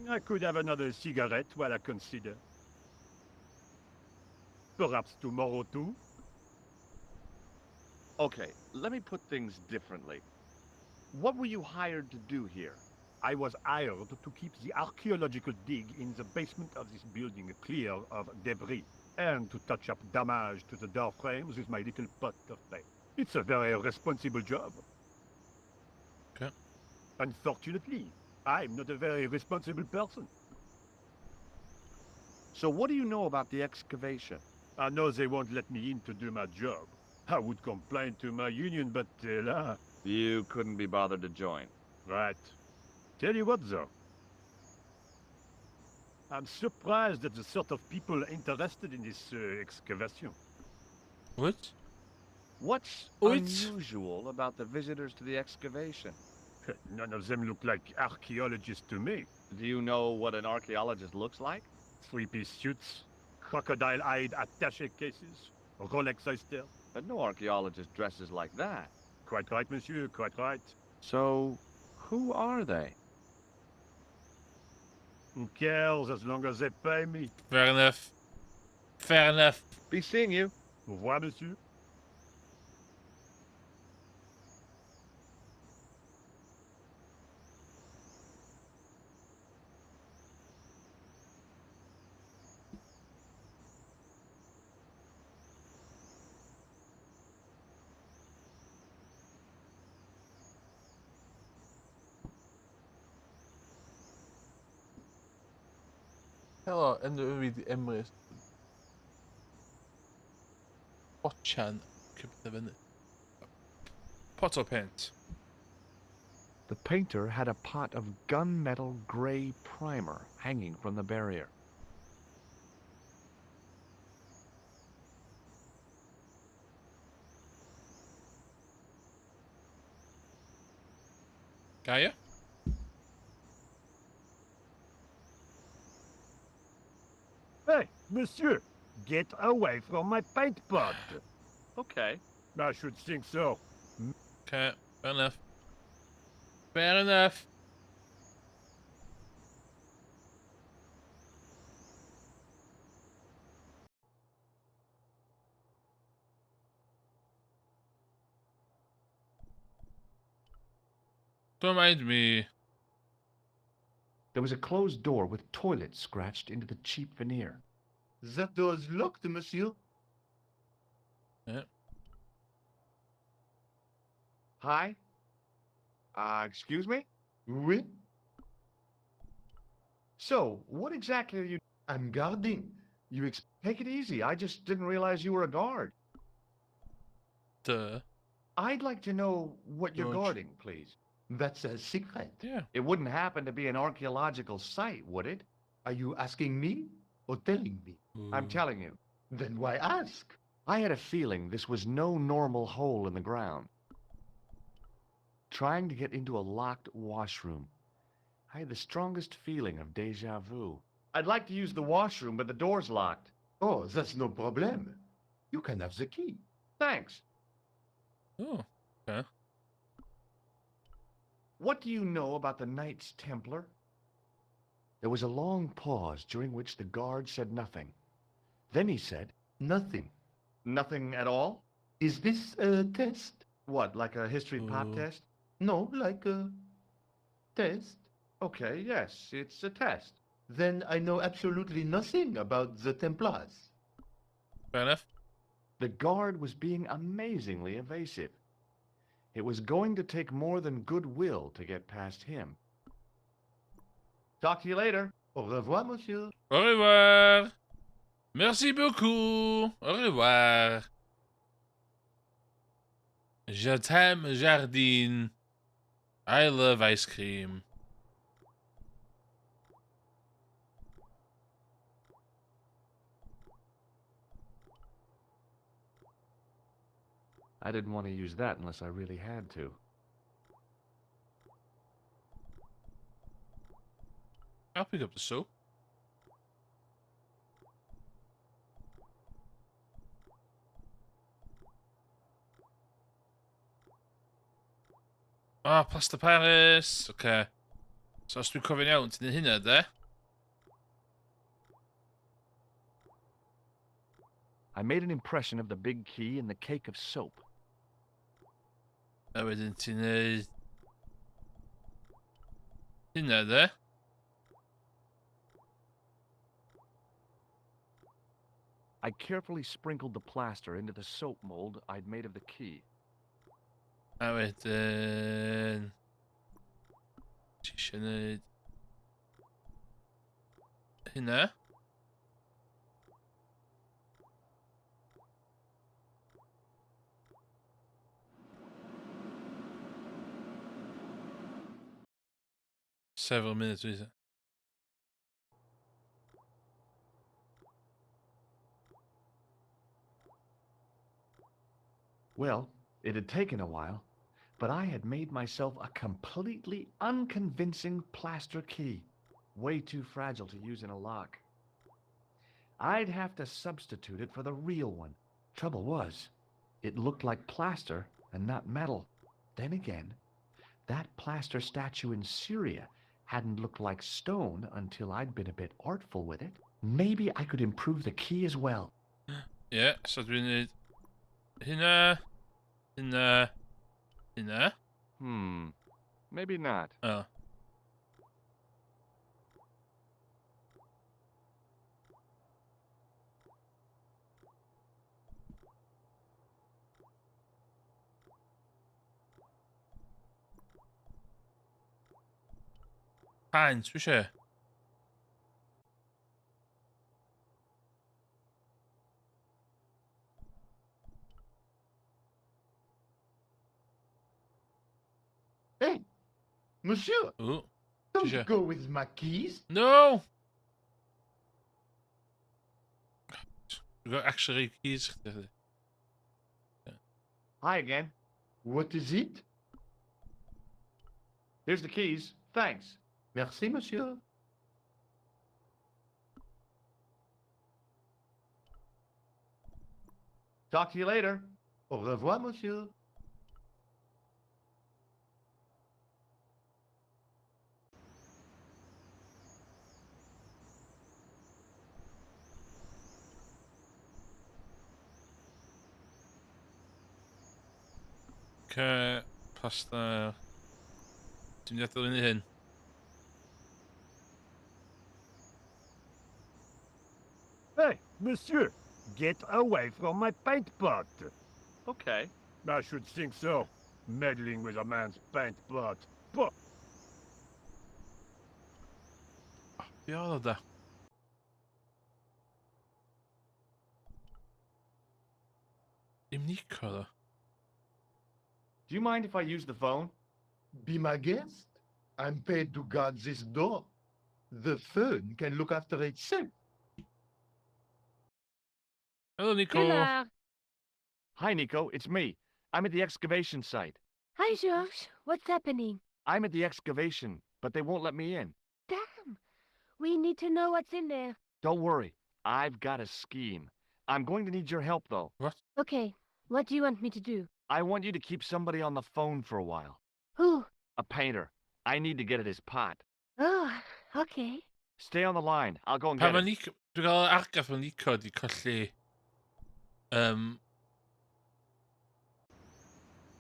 I could have another cigarette while I consider. Perhaps tomorrow too? Okay, let me put things differently. What were you hired to do here? I was hired to keep the archaeological dig in the basement of this building clear of debris, and to touch up damage to the door frames with my little pot of paint. It's a very responsible job. Okay. Unfortunately, I'm not a very responsible person. So what do you know about the excavation? I know they won't let me in to do my job. I would complain to my union, but You couldn't be bothered to join. Right. Tell you what, though. I'm surprised at the sort of people interested in this excavation. What? What's What? unusual about the visitors to the excavation? None of them look like archaeologists to me. Do you know what an archaeologist looks like? 3-piece suits, crocodile-eyed attaché cases, Rolex I still. But no archaeologist dresses like that. Quite right, monsieur, quite right. So, who are they? Who cares as long as they pay me? Fair enough. Fair enough. Be seeing you. Au revoir, monsieur. Hello, and with Emrys. Potchan. Pot of paint. The painter had a pot of gunmetal gray primer hanging from the barrier. Gaia? Hey, monsieur, get away from my paint pot. Okay. I should think so. Okay, fair enough. Fair enough. Don't mind me. There was a closed door with toilet scratched into the cheap veneer. That door's locked, monsieur. Yeah. Hi? Excuse me? Oui, So, what exactly are you... I'm guarding. Take it easy. I just didn't realize you were a guard. Duh. I'd like to know what you're Don't you- guarding, please. That's a secret. Yeah. It wouldn't happen to be an archaeological site, would it? Are you asking me or telling me? I'm telling you. Then why ask? I had a feeling this was no normal hole in the ground. Trying to get into a locked washroom. I had the strongest feeling of déjà vu. I'd like to use the washroom, but the door's locked. Oh, that's no problem. You can have the key. Thanks. Oh, okay. What do you know about the Knights Templar? There was a long pause during which the guard said nothing. Then he said, Nothing. nothing at all? Is this a test? What, like a history pop test? No, like a test. Okay, yes, it's a test. Then I know absolutely nothing about the Templars. Fair enough. The guard was being amazingly evasive. It was going to take more than goodwill to get past him. Talk to you later. Au revoir, monsieur. Au revoir. Merci beaucoup. Au revoir. Je t'aime, Jardine. I love ice cream. I didn't want to use that unless I really had to. I'll pick up the soap. Ah, plaster Paris. Okay. So os dwi'n cofio'n iawn, ti'n hynna, de? I made an impression of the big key and the cake of soap. A wedyn ti'n neud... hynna, de? I carefully sprinkled the plaster into the soap mold I'd made of the key. A wedyn... Ti eisiau neud... hynna? Several minutes, is it? Well, it had taken a while, but I had made myself a completely unconvincing plaster key, way too fragile to use in a lock. I'd have to substitute it for the real one, Trouble was, it looked like plaster and not metal. Then again, that plaster statue in Syria hadn't looked like stone until I'd been a bit artful with it. Maybe I could improve the key as well. Yeah, so we need hynna, hynna, hynna. Maybe not. Oh. Fine, słyszę. Hey, monsieur, Oh, don't słyszę. go with my keys. No! We got actually keys. Hi again. What is it? Here's the keys. Thanks. Merci, monsieur. Talk to you later. Au revoir, monsieur. Okay, pasta. Ti'n mynd i hyn? Hey, monsieur, get away from my paint pot. Okay. I should think so. Meddling with a man's paint pot. But Be oedd o da? Dim Nico ddo. Do you mind if I use the phone? Be my guest. I'm paid to guard this door. The phone can look after itself. Hello, Nico. Hello. Hi, Nico. It's me. I'm at the excavation site. Hi, Georges. What's happening? I'm at the excavation, but they won't let me in. Damn. We need to know what's in there. Don't worry. I've got a scheme. I'm going to need your help, though. What? Okay. What do you want me to do? I want you to keep somebody on the phone for a while. Who? A painter. I need to get at his pot. Oh, okay. Stay on the line. I'll go and Pan get mae it. Nico... Dwi'n gael argraff o Nico di colli...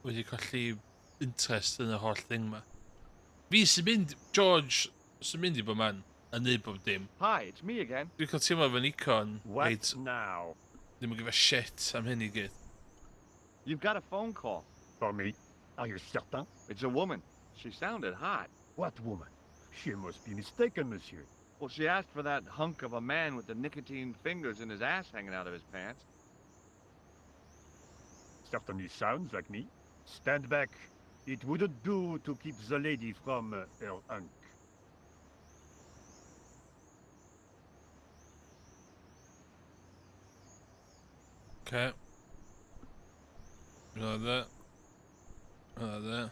wedi colli interest yn y holl thing ma. Fi sy'n mynd... George sy'n mynd i bod man yn neud bob dim. Hi, it's me again. Dwi'n cael teimlo efo Nico yn what reid now? ddim yn give a shit am hyn i gyd. You've got a phone call. For me? Are you certain? It's a woman. She sounded hot. What woman? She must be mistaken, monsieur. Well, she asked for that hunk of a man with the nicotine fingers in his ass hanging out of his pants. Certainly sounds like me. Stand back. It wouldn't do to keep the lady from her hunk. Okay. Like that. Like that.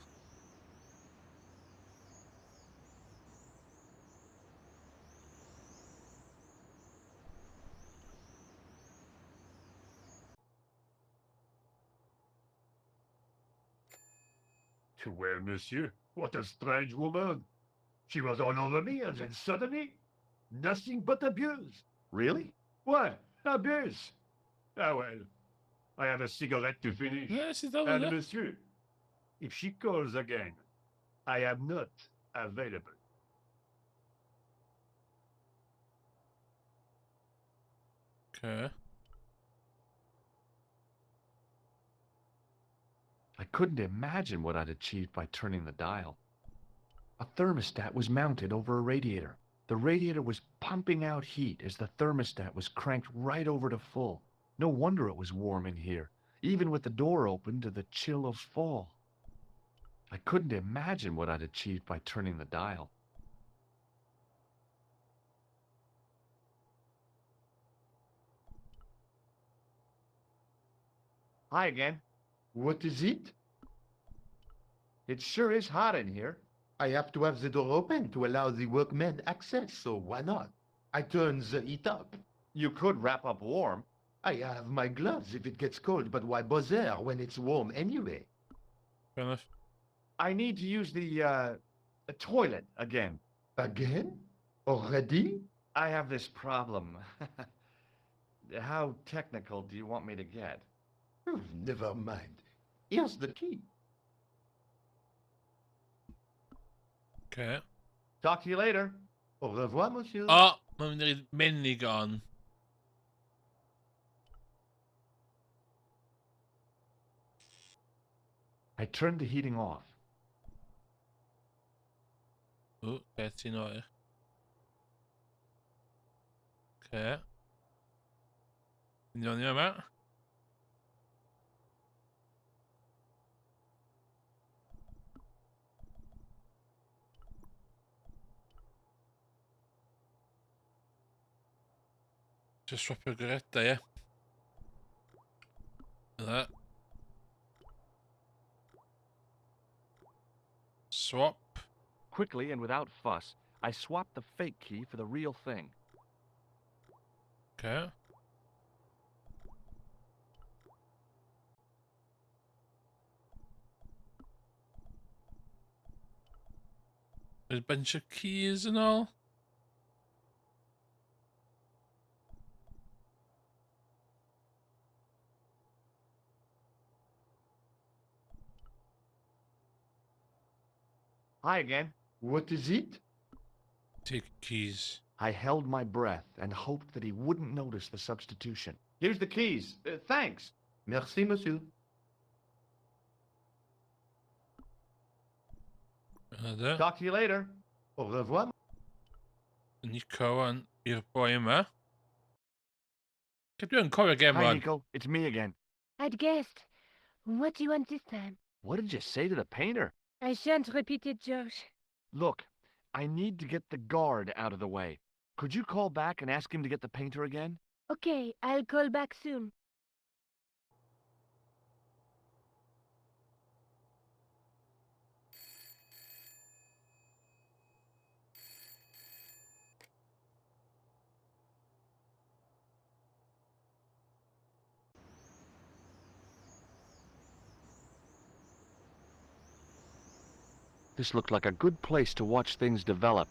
Too well, monsieur. What a strange woman. She was all over me, and then suddenly, nothing but abuse. Really? What? Abuse? Ah, well. I have a cigarette to finish. Yeah, c'est dans And là. monsieur, if she calls again, I am not available. Okay. I couldn't imagine what I'd achieved by turning the dial. A thermostat was mounted over a radiator. The radiator was pumping out heat as the thermostat was cranked right over to full. No wonder it was warm in here, even with the door open to the chill of fall. I couldn't imagine what I'd achieved by turning the dial. Hi again. What is it? It sure is hot in here. I have to have the door open to allow the workmen access, so why not? I turn the heat up. You could wrap up warm. I have my gloves if it gets cold, but why bother when it's warm anyway? Fair enough. I need to use the toilet again. Again? Already? I have this problem. How technical do you want me to get? Never mind. Here's the key. Okay. Talk to you later. Au revoir, monsieur. O, mae'n mynd i'r menig on. I turned the heating off. O, ti'n oer. Okay. Mynd i yma. Just swapio gredau, ie. Yna. Swap. Quickly and without fuss, I swapped the fake key for the real thing. Okay. There's a bunch of keys and all. Hi again. What is it? Take keys. I held my breath and hoped that he wouldn't notice the substitution. Here's the keys. Thanks. Merci, monsieur. Yna. Talk to you later. Au revoir. Nico yn i'r boi yma. Dwi yn cofio gen Hi, man. Nico. It's me again. I'd guessed. What do you want this time? What did you say to the painter? I shan't repeat it, Josh. Look, I need to get the guard out of the way. Could you call back and ask him to get the painter again? Okay, I'll call back soon. This looked like a good place to watch things develop.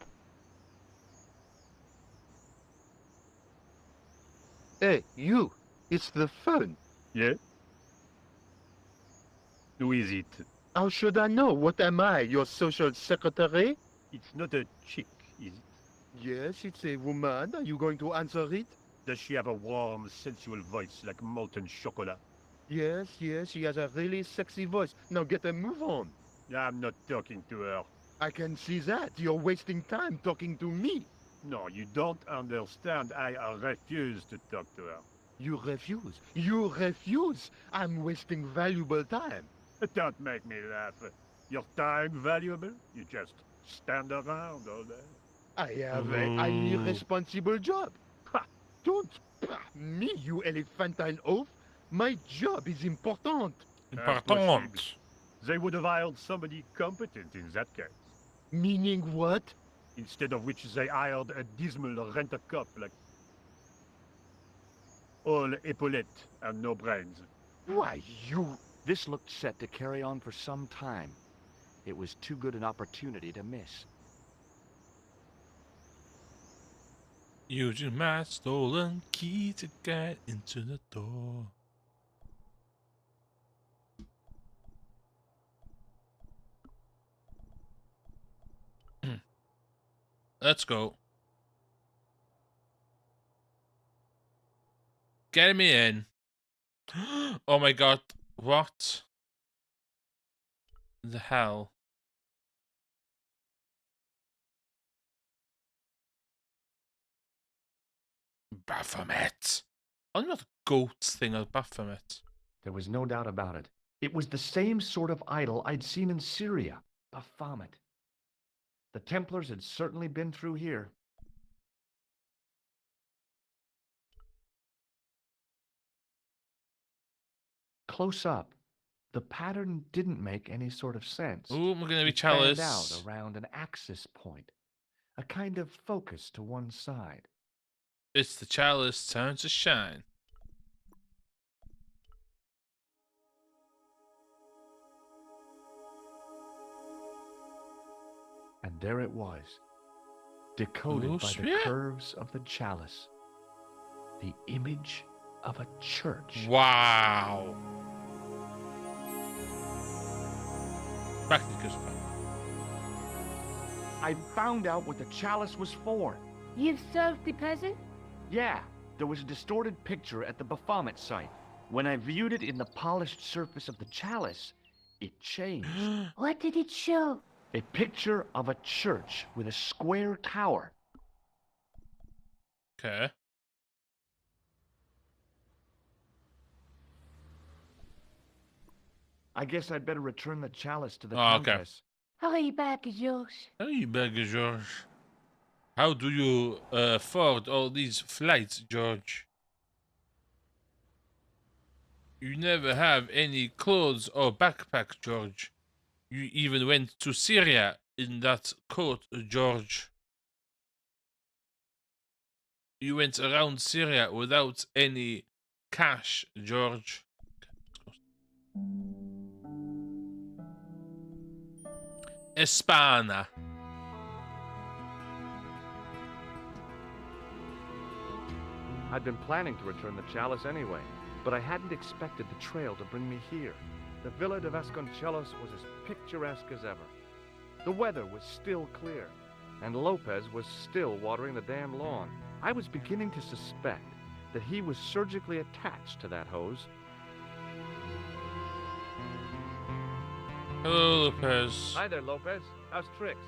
Hey, you! It's the phone. Yeah? Who is it? How should I know? What am I, your social secretary? It's not a chick, is it? Yes, it's a woman. Are you going to answer it? Does she have a warm, sensual voice like molten chocolate? Yes, yes, she has a really sexy voice. Now get a move on. I'm not talking to her. I can see that. You're wasting time talking to me. No, you don't understand. I refuse to talk to her. You refuse. You refuse. I'm wasting valuable time. Don't make me laugh. Your time valuable? You just stand around all day. I have a highly responsible job. Ha! Don't me, you elephantine oaf. My job is important. Important. They would have hired somebody competent in that case. Meaning what? Instead of which they hired a dismal rent-a-cop like... all epaulettes and no brains. Why, you... This looked set to carry on for some time. It was too good an opportunity to miss. Using my stolen key to get into the door. Let's go. Get me in. Oh my god. What the hell? Baphomet. I'm not a goat thing of Baphomet. There was no doubt about it. It was the same sort of idol I'd seen in Syria, Baphomet. The Templars had certainly been through here. Close up, the pattern didn't make any sort of sense. Ooh, we're gonna be It fanned chalice. out around an axis point, a kind of focus to one side. It's the chalice time to shine. And there it was, decoded by the curves of the chalice, the image of a church. Wauw. Practicus. I found out what the chalice was for. You've solved the puzzle? Yeah, there was a distorted picture at the Baphomet site. When I viewed it in the polished surface of the chalice, it changed. What did it show? A picture of a church with a square tower. Okay. I guess I'd better return the chalice to the Okay. Countess. Hurry back, George. Hey, back, George. How do you afford all these flights, George? You never have any clothes or backpack, George. You even went to Syria in that coat, George. You went around Syria without any cash, George. Espana. I'd been planning to return the chalice anyway, but I hadn't expected the trail to bring me here. The Villa de Vasconcelos was as picturesque as ever. The weather was still clear, and Lopez was still watering the damn lawn. I was beginning to suspect that he was surgically attached to that hose. Hello, Lopez. Hi there, Lopez. How's Trix?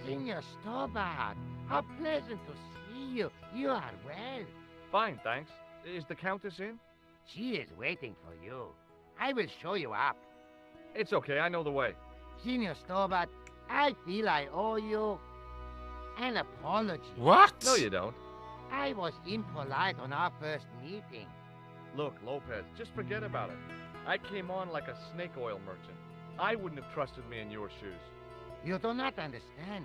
Senor Stobart, how pleasant to see you. You are well. Fine, thanks. Is the Countess in? She is waiting for you. I will show you up. It's okay, I know the way. Senor Stobart, I feel I owe you an apology. What? No, you don't. I was impolite on our first meeting. Look, Lopez, just forget about it. I came on like a snake oil merchant. I wouldn't have trusted me in your shoes. You do not understand.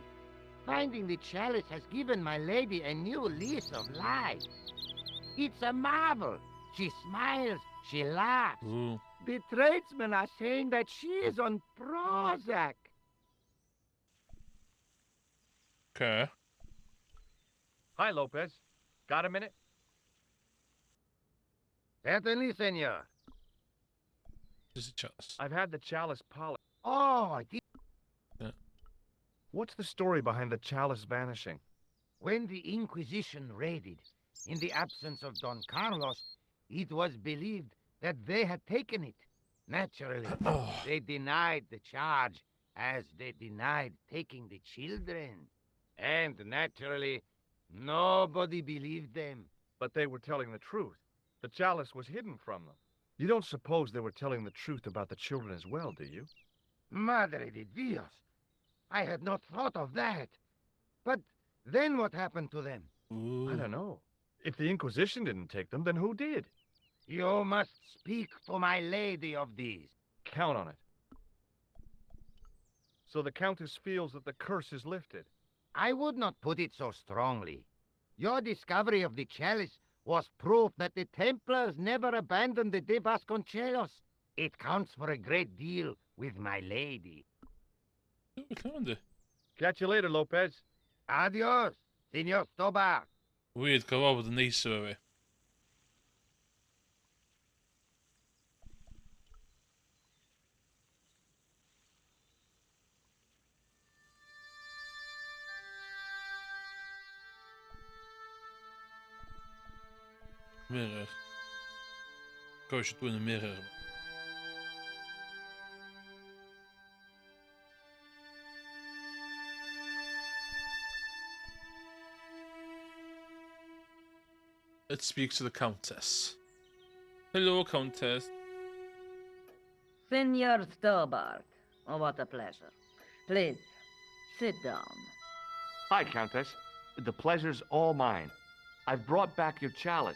Finding the chalice has given my lady a new lease of life. It's a marvel. She smiles, she laughs. Ooh. The tradesmen are saying that she is on Prozac. Okay. Hi, Lopez. Got a minute? Certainly, senor. This is a chalice. I've had the chalice polished. Oh, What's the story behind the chalice vanishing? when the Inquisition raided, in the absence of Don Carlos, it was believed that they had taken it. Naturally, they denied the charge, as they denied taking the children. And naturally, nobody believed them. But they were telling the truth. The chalice was hidden from them. You don't suppose they were telling the truth about the children as well, do you? Madre de Dios! I had not thought of that. But then what happened to them? Ooh. I don't know. If the Inquisition didn't take them, then who did? You must speak to my lady of these. Count on it. So the Countess feels that the curse is lifted. I would not put it so strongly. Your discovery of the chalice was proof that the Templars never abandoned the de Vasconcelos. It counts for a great deal with my lady. Catch you later, Lopez. Adios, Senor Stobart. Weird, come on with the niece away. Mirror. Go should do in a mirror. Let's speak to the Countess. Hello, Countess. Senor Stobart. Oh, what a pleasure. Please, sit down. Hi, Countess. The pleasure's all mine. I've brought back your chalice.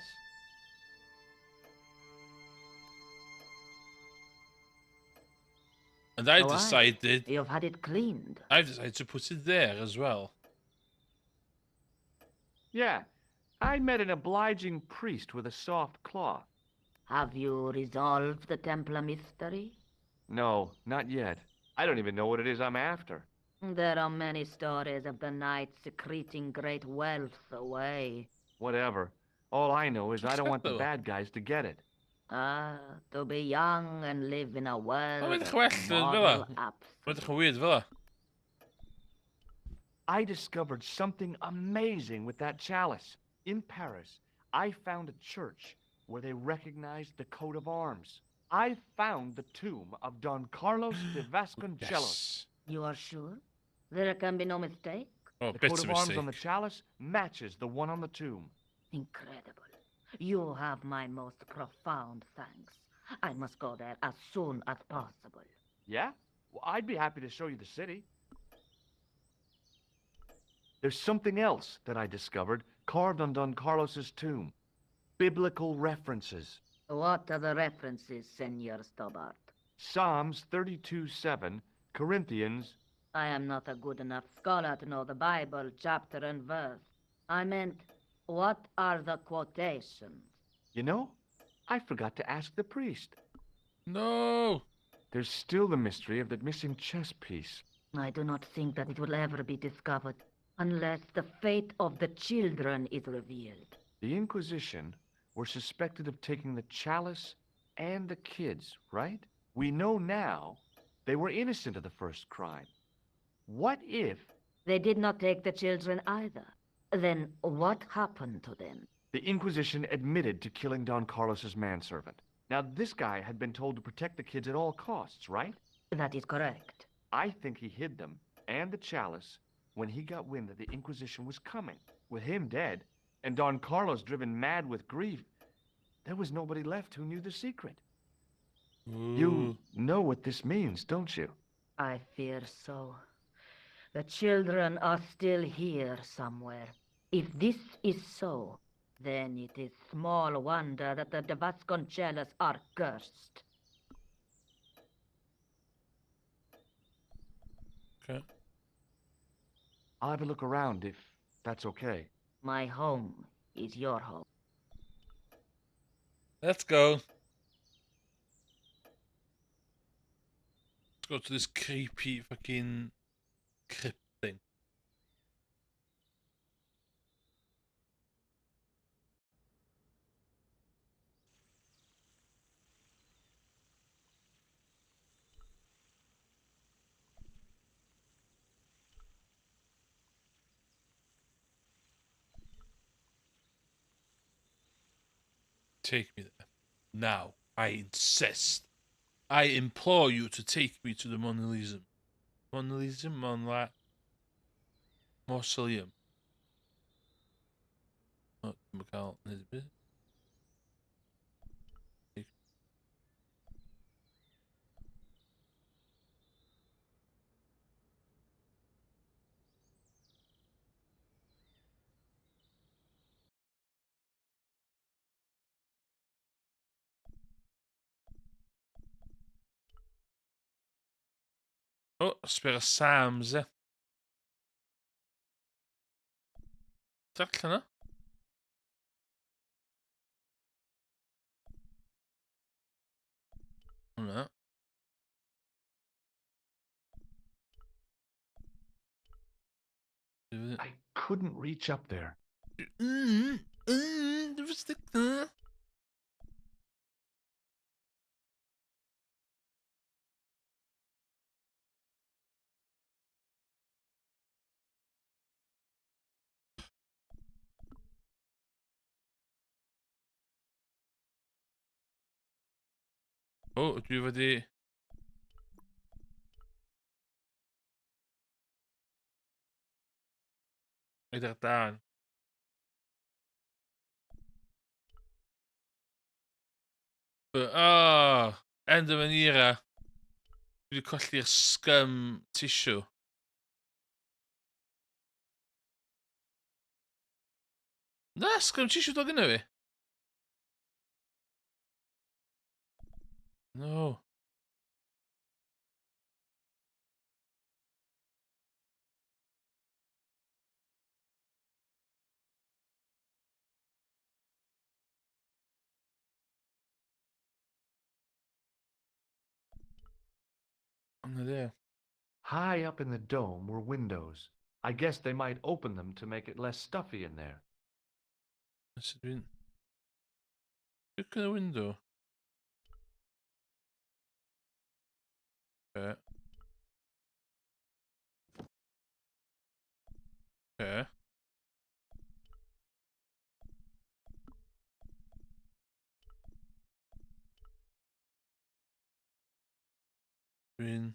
And I All right. decided... You've had it cleaned. I've decided to put it there as well. Yeah, I met an obliging priest with a soft cloth. Have you resolved the Templar mystery? No, not yet. I don't even know what it is I'm after. There are many stories of the knight secreting great wealth away. Whatever. All I know is I don't want the Exactly. bad guys to get it. To be young and live in a Mae'n world edrych of well fel moral Mae'n absolute. edrych yn weird fel I discovered something amazing with that chalice. In Paris, I found a church where they recognized the coat of arms. I found the tomb of Don Carlos de Vasconcelos. Yes. You are sure? There can be no mistake? Oh, The bit coat of of arms on the mistake. chalice matches the one on the tomb. Incredible. You have my most profound thanks. I must go there as soon as possible. Yeah? Well, I'd be happy to show you the city. There's something else that I discovered carved on Don Carlos's tomb. Biblical references. What are the references, Senor Stobart? Psalms 32:7, Corinthians. I am not a good enough scholar to know the Bible chapter and verse. I meant, what are the quotations? You know, I forgot to ask the priest. No! There's still the mystery of that missing chess piece. I do not think that it will ever be discovered unless the fate of the children is revealed. The Inquisition were suspected of taking the chalice and the kids, right? We know now they were innocent of the first crime. What if... They did not take the children either. Then what happened to them? The Inquisition admitted to killing Don Carlos's manservant. Now, this guy had been told to protect the kids at all costs, right? That is correct. I think he hid them, and the chalice, when he got wind that the Inquisition was coming. With him dead, and Don Carlos driven mad with grief, there was nobody left who knew the secret. You know what this means, don't you? I fear so. The children are still here somewhere. If this is so, then it is small wonder that the de Vasconcelos are cursed. Okay. I'll have a look around if that's okay. My home is your home. Let's go. Let's go to this creepy fucking crypt thing. Take me there. Now, I insist. I implore you to take me to the Mona Lisa. Mona Lisa? Mausoleum. Oh, McCall. Oh, spera Sam's. Darllen o. Hwna. I couldn't reach up there. Oh, dwi wedi... Edrych dan. Oh, end of an era. Dwi wedi colli'r scum tissue. Na, scum tissue dod yna fi. No. Hwna di. High up in the dome were windows. I guess they might open them to make it less stuffy in there. Look at the window. Okay. Okay. Green.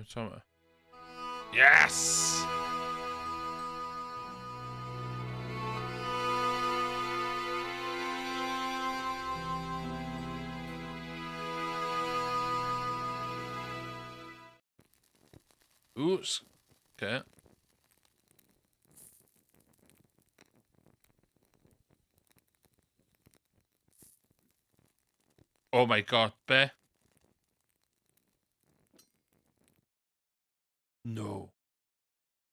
Somewhere. Yes! Oops. Okay. Oh my god, Bear. No.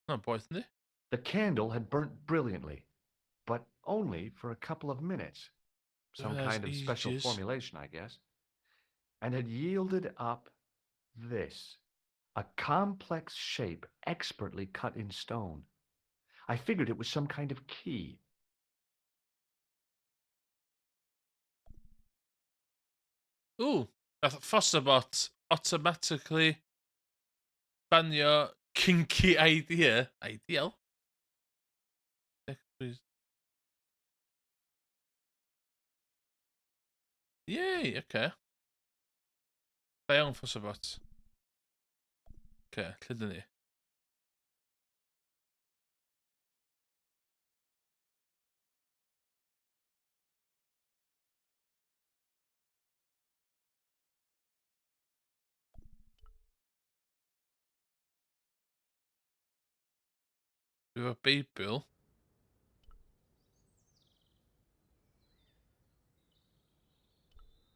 Not poisoned it. The candle had burnt brilliantly, but only for a couple of minutes. Some kind of special formulation, I guess. And had yielded up this. A complex shape expertly cut in stone. I figured it was some kind of key. Ooh, I fuss about automatically ban your kinky idea. Ideal. Yay, okay. Da iawn fuss about. Okay, lle ni? We have a Beibl.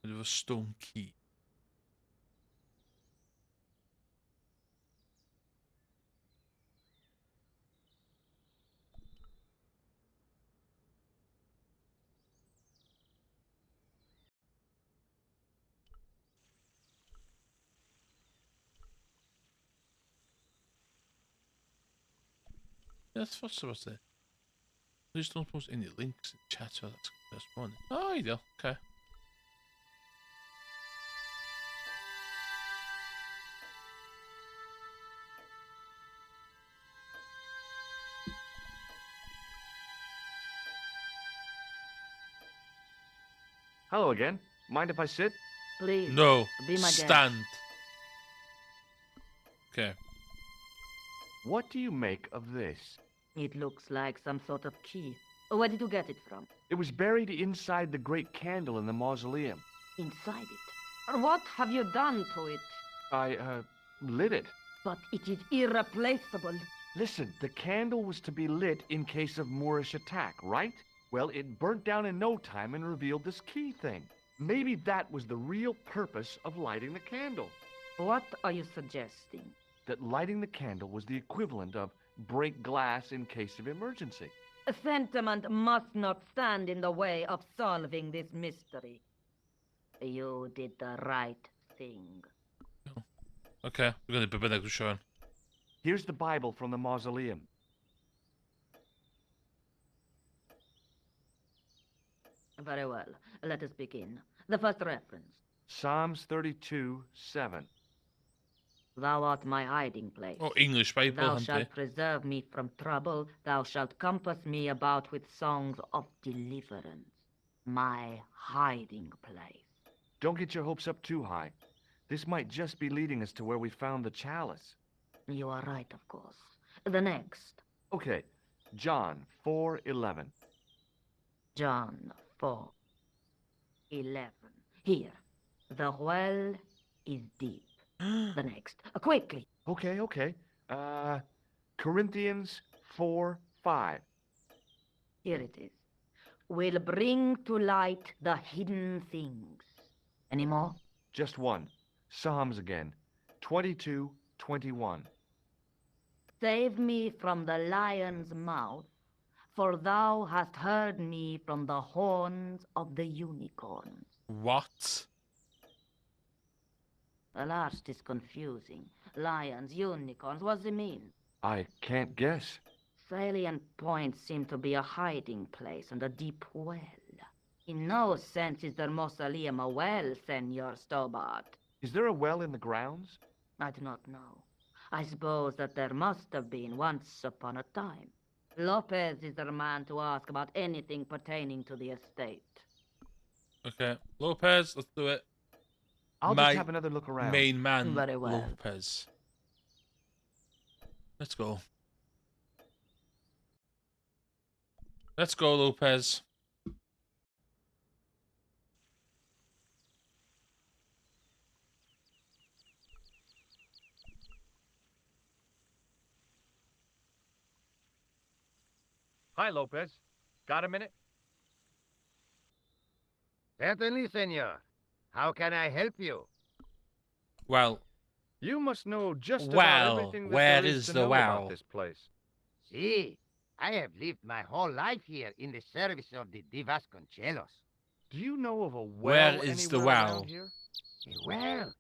We have a stone key. That's fuss about it. Please don't post any links in chat, so that's one. Oh, ideal. Okay. Hello again. Mind if I sit? Please. No. Be my guest. Stand. Okay. What do you make of this? It looks like some sort of key. Where did you get it from? It was buried inside the great candle in the mausoleum. Inside it? What have you done to it? I, lit it. But it is irreplaceable. Listen, the candle was to be lit in case of Moorish attack, right? Well, it burnt down in no time and revealed this key thing. Maybe that was the real purpose of lighting the candle. What are you suggesting? That lighting the candle was the equivalent of break glass in case of emergency. Sentiment must not stand in the way of solving this mystery. You did the right thing. Okay, we're going to be better Sean. Here's the Bible from the mausoleum. Very well. Let us begin. The first reference. Psalms 32:7. Thou art my hiding place. Oh, English Bible, Thou shalt preserve me from trouble. Thou shalt compass me about with songs of deliverance. My hiding place. Don't get your hopes up too high. This might just be leading us to where we found the chalice. You are right, of course. The next. Okay, John 4:11. John 4:11. Here. The well is deep. The next. Quickly. Okay. Corinthians 4:5. Here it is. Will bring to light the hidden things. Any more? Just one. Psalms again. 22:21. Save me from the lion's mouth, for thou hast heard me from the horns of the unicorns. What? Alas, 'tis confusing. Lions, unicorns, what's it mean? I can't guess. Salient points seem to be a hiding place and a deep well. In no sense is there mausoleum a well, Senor Stobart. Is there a well in the grounds? I do not know. I suppose that there must have been once upon a time. Lopez is the man to ask about anything pertaining to the estate. Okay, Lopez, let's do it. I'll just have another look around. Main man, Very well. Lopez. Let's go. Let's go, Lopez. Hi, Lopez. Got a minute? Certainly, senor. How can I help you? Well, You must know just about well, everything that where there is to the know well? about this place. See, I have lived my whole life here in the service of the Vasconcelos. Do you know of a well Where is the anywhere well? around here? Well,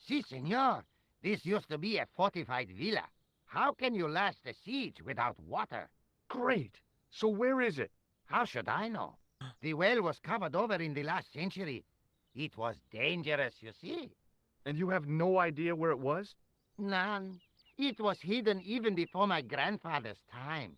si, senor. This used to be a fortified villa. How can you last a siege without water? Great. So where is it? How should I know? The well was covered over in the last century. It was dangerous, you see. And you have no idea where it was? None. It was hidden even before my grandfather's time.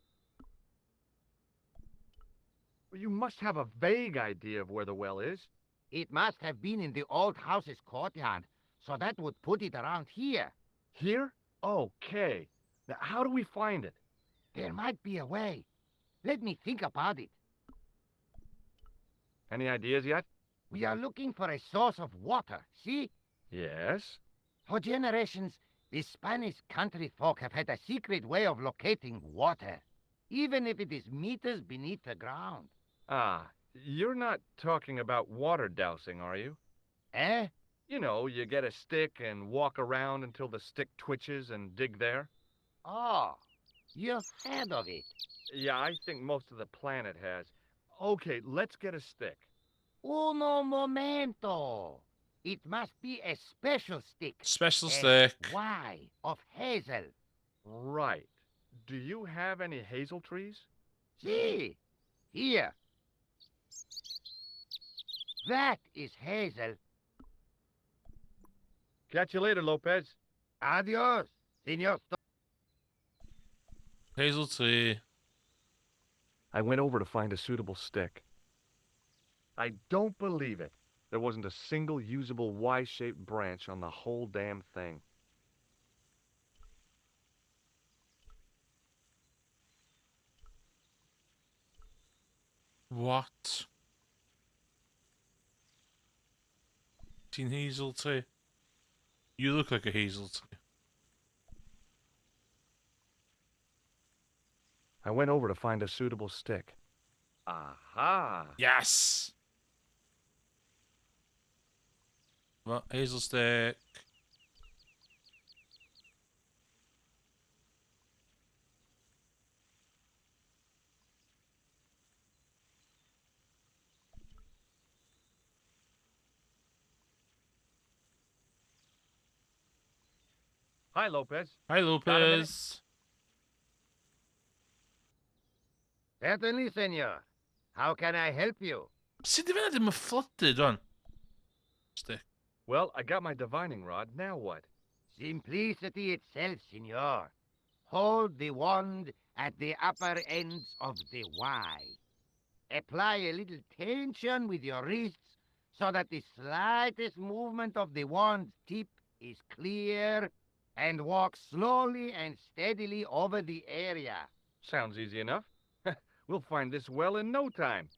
Well, you must have a vague idea of where the well is. It must have been in the old house's courtyard, so that would put it around here. Here? Okay. Now, how do we find it? There might be a way. Let me think about it. Any ideas yet? We are looking for a source of water, see? Yes. For generations, the Spanish country folk have had a secret way of locating water, even if it is meters beneath the ground. Ah, you're not talking about water dousing, are you? Eh? You know, you get a stick and walk around until the stick twitches and dig there. Oh, you've heard of it. Yeah, I think most of the planet has. Okay, let's get a stick. Uno momento. It must be a special stick. Special stick. Why? Of hazel. Right. Do you have any hazel trees? See? Here. That is hazel. Catch you later, Lopez. Adios, senor. Hazel tree. I went over to find a suitable stick. I don't believe it. There wasn't a single usable Y-shaped branch on the whole damn thing. What? Seen hazel tree? You look like a hazel tree. I went over to find a suitable stick. Aha! Yes! What? Hazel stick. Hi, Lopez. Hi, Lopez. Certainly, senor. How can I help you? Sut i fynd ddim yn flooded on? Stick. Well, I got my divining rod. Now what? Simplicity itself, senor. Hold the wand at the upper ends of the Y. Apply a little tension with your wrists so that the slightest movement of the wand's tip is clear, and walk slowly and steadily over the area. Sounds easy enough. We'll find this well in no time.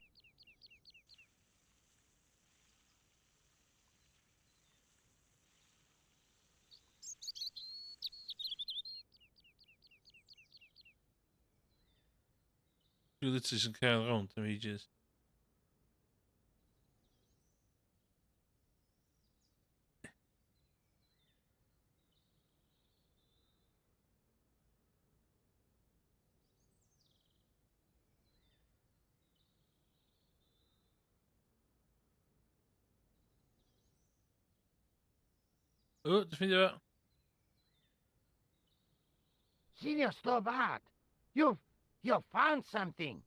Doe dit eens een keer rond, dan weet je het. O, dwi'n ffeindio fe. Senior Stobart, you've found something.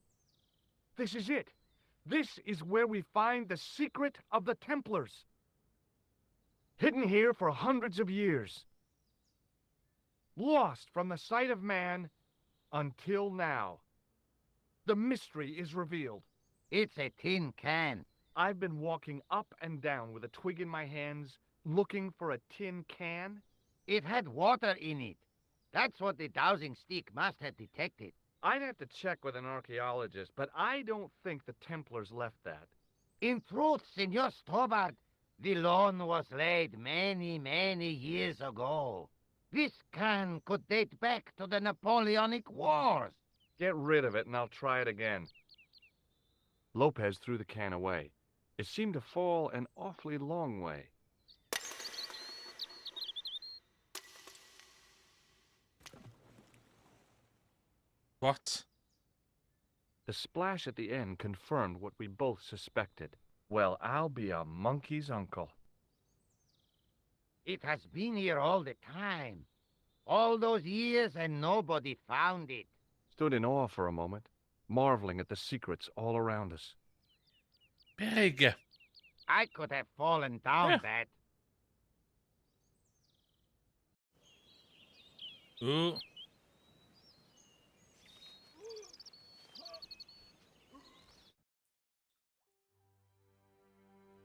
This is it. This is where we find the secret of the Templars. Hidden here for hundreds of years. Lost from the sight of man until now. The mystery is revealed. It's a tin can. I've been walking up and down with a twig in my hands, looking for a tin can. It had water in it. That's what the dowsing stick must have detected. I'd have to check with an archaeologist, but I don't think the Templars left that. In truth, Senor Stobart, the loan was laid many, many years ago. This can could date back to the Napoleonic Wars. Get rid of it and I'll try it again. Lopez threw the can away. It seemed to fall an awfully long way. What? The splash at the end confirmed what we both suspected. Well, I'll be a monkey's uncle. It has been here all the time. All those years and nobody found it. Stood in awe for a moment, marveling at the secrets all around us. Big. I could have fallen down that. O.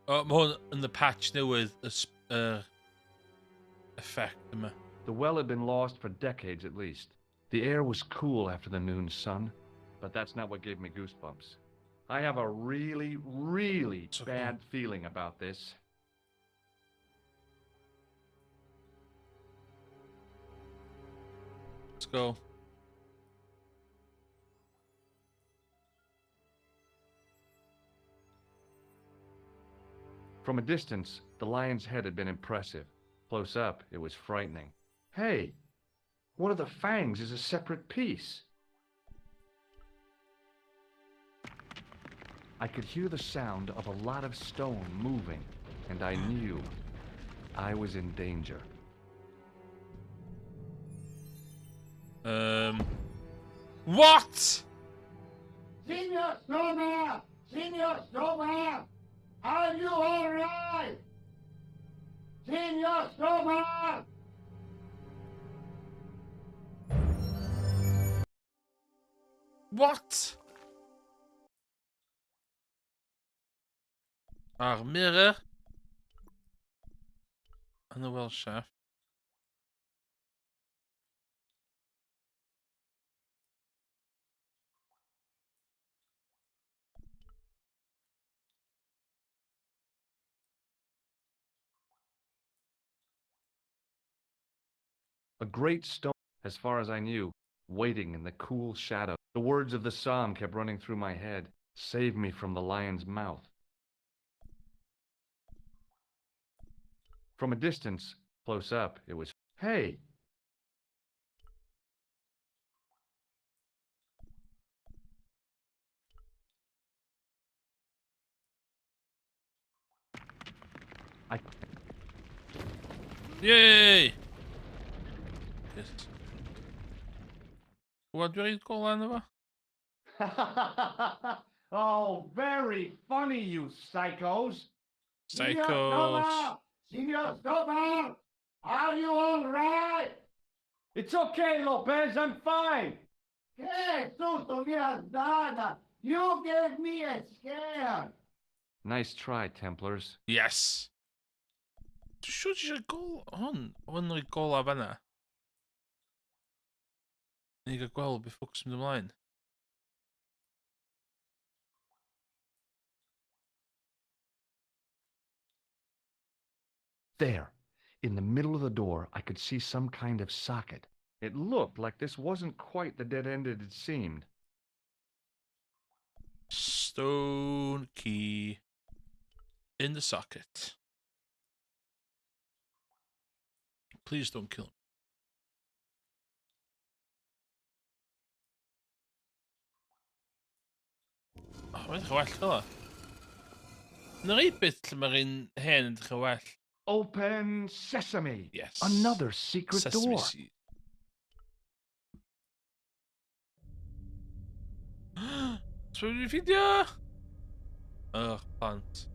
O, mae hwn yn the patch newydd effect yma. The well had been lost for decades at least. The air was cool after the noon sun, but that's not what gave me goosebumps. I have a really, really bad feeling about this. Let's go. From a distance, the lion's head had been impressive. Close up, it was frightening. Hey, one of the fangs is a separate piece. I could hear the sound of a lot of stone moving, and I knew I was in danger. What? Senor Stobart! Senor Stobart! Are you all right? Senor Stobart! What? Our mirror. And the well shaft. A great stone, as far as I knew, waiting in the cool shadow. The words of the psalm kept running through my head. Save me from the lion's mouth. From a distance, close up, it was, hey! Yay! Yes. What do you call another? Oh, very funny, you psychos. Psychos. Senor Stobart! Are you all right? It's okay, Lopez, I'm fine. Que susto me has dado! You gave me a scare! Nice try, Templars. Yes. Dwi'n siŵr ti eisiau gol hwn. Hwn o'i gol a fanna. Ni gael gweld beth ffwcs mynd ymlaen. There, in the middle of the door, I could see some kind of socket. It looked like this wasn't quite the dead end it had seemed. Stone key in the socket. Please don't kill him. Oh, mae'n edrych yn well fel. Yn yr 8 bit lle mae'r un hen yn edrych yn well. Open sesame. Yes. Another secret Sesame door. seed. Trwy fideo! Plant.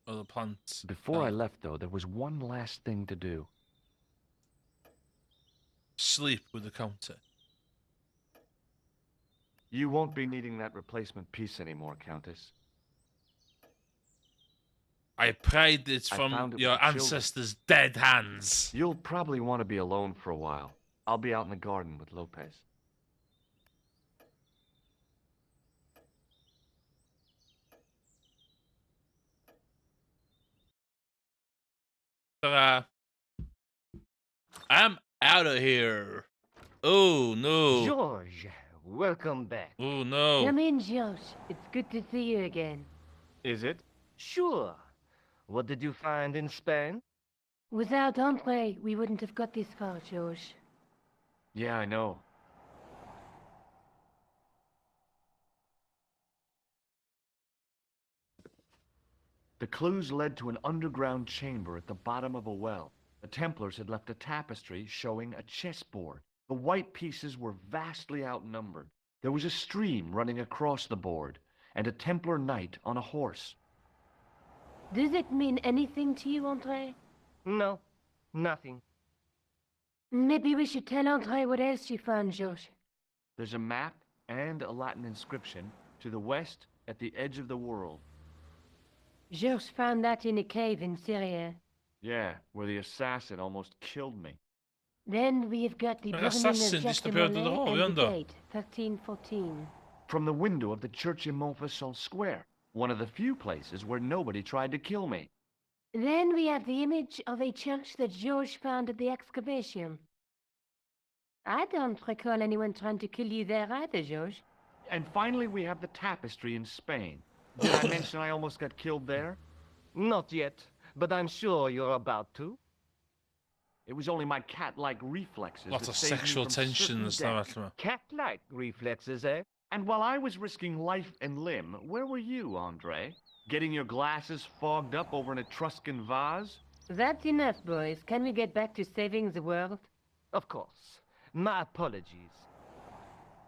The plant. Before I left, though, there was one last thing to do. Sleep with the counter. You won't be needing that replacement piece anymore, Countess. I pried it I from found it your with the children. ancestors' dead hands. You'll probably want to be alone for a while. I'll be out in the garden with Lopez. I'm out of here. Oh, no. George, welcome back. Oh, no. Come in, George. It's good to see you again. Is it? Sure. What did you find in Spain? Without Andre, we wouldn't have got this far, George. Yeah, I know. The clues led to an underground chamber at the bottom of a well. The Templars had left a tapestry showing a chessboard. The white pieces were vastly outnumbered. There was a stream running across the board, and a Templar knight on a horse. Does it mean anything to you, Andre? No, nothing. Maybe we should tell Andre what else you found, George. There's a map and a Latin inscription to the west at the edge of the world. George found that in a cave in Syria. Yeah, where the assassin almost killed me. Then we've got the burning of assassin Jacques de disappeared to the Molay hole, and the yonder. date, 1314. From the window of the church in Montfaucon Square, one of the few places where nobody tried to kill me. Then we have the image of a church that George found at the excavation. I don't recall anyone trying to kill you there either, George. And finally, we have the tapestry in Spain. Did I mention I almost got killed there? Not yet, but I'm sure you're about to. It was only my cat-like reflexes Lots that of saved me sexual from certain tensions. death. Cat-like reflexes, eh? And while I was risking life and limb, where were you, Andre? Getting your glasses fogged up over an Etruscan vase? That's enough, boys. Can we get back to saving the world? Of course. My apologies.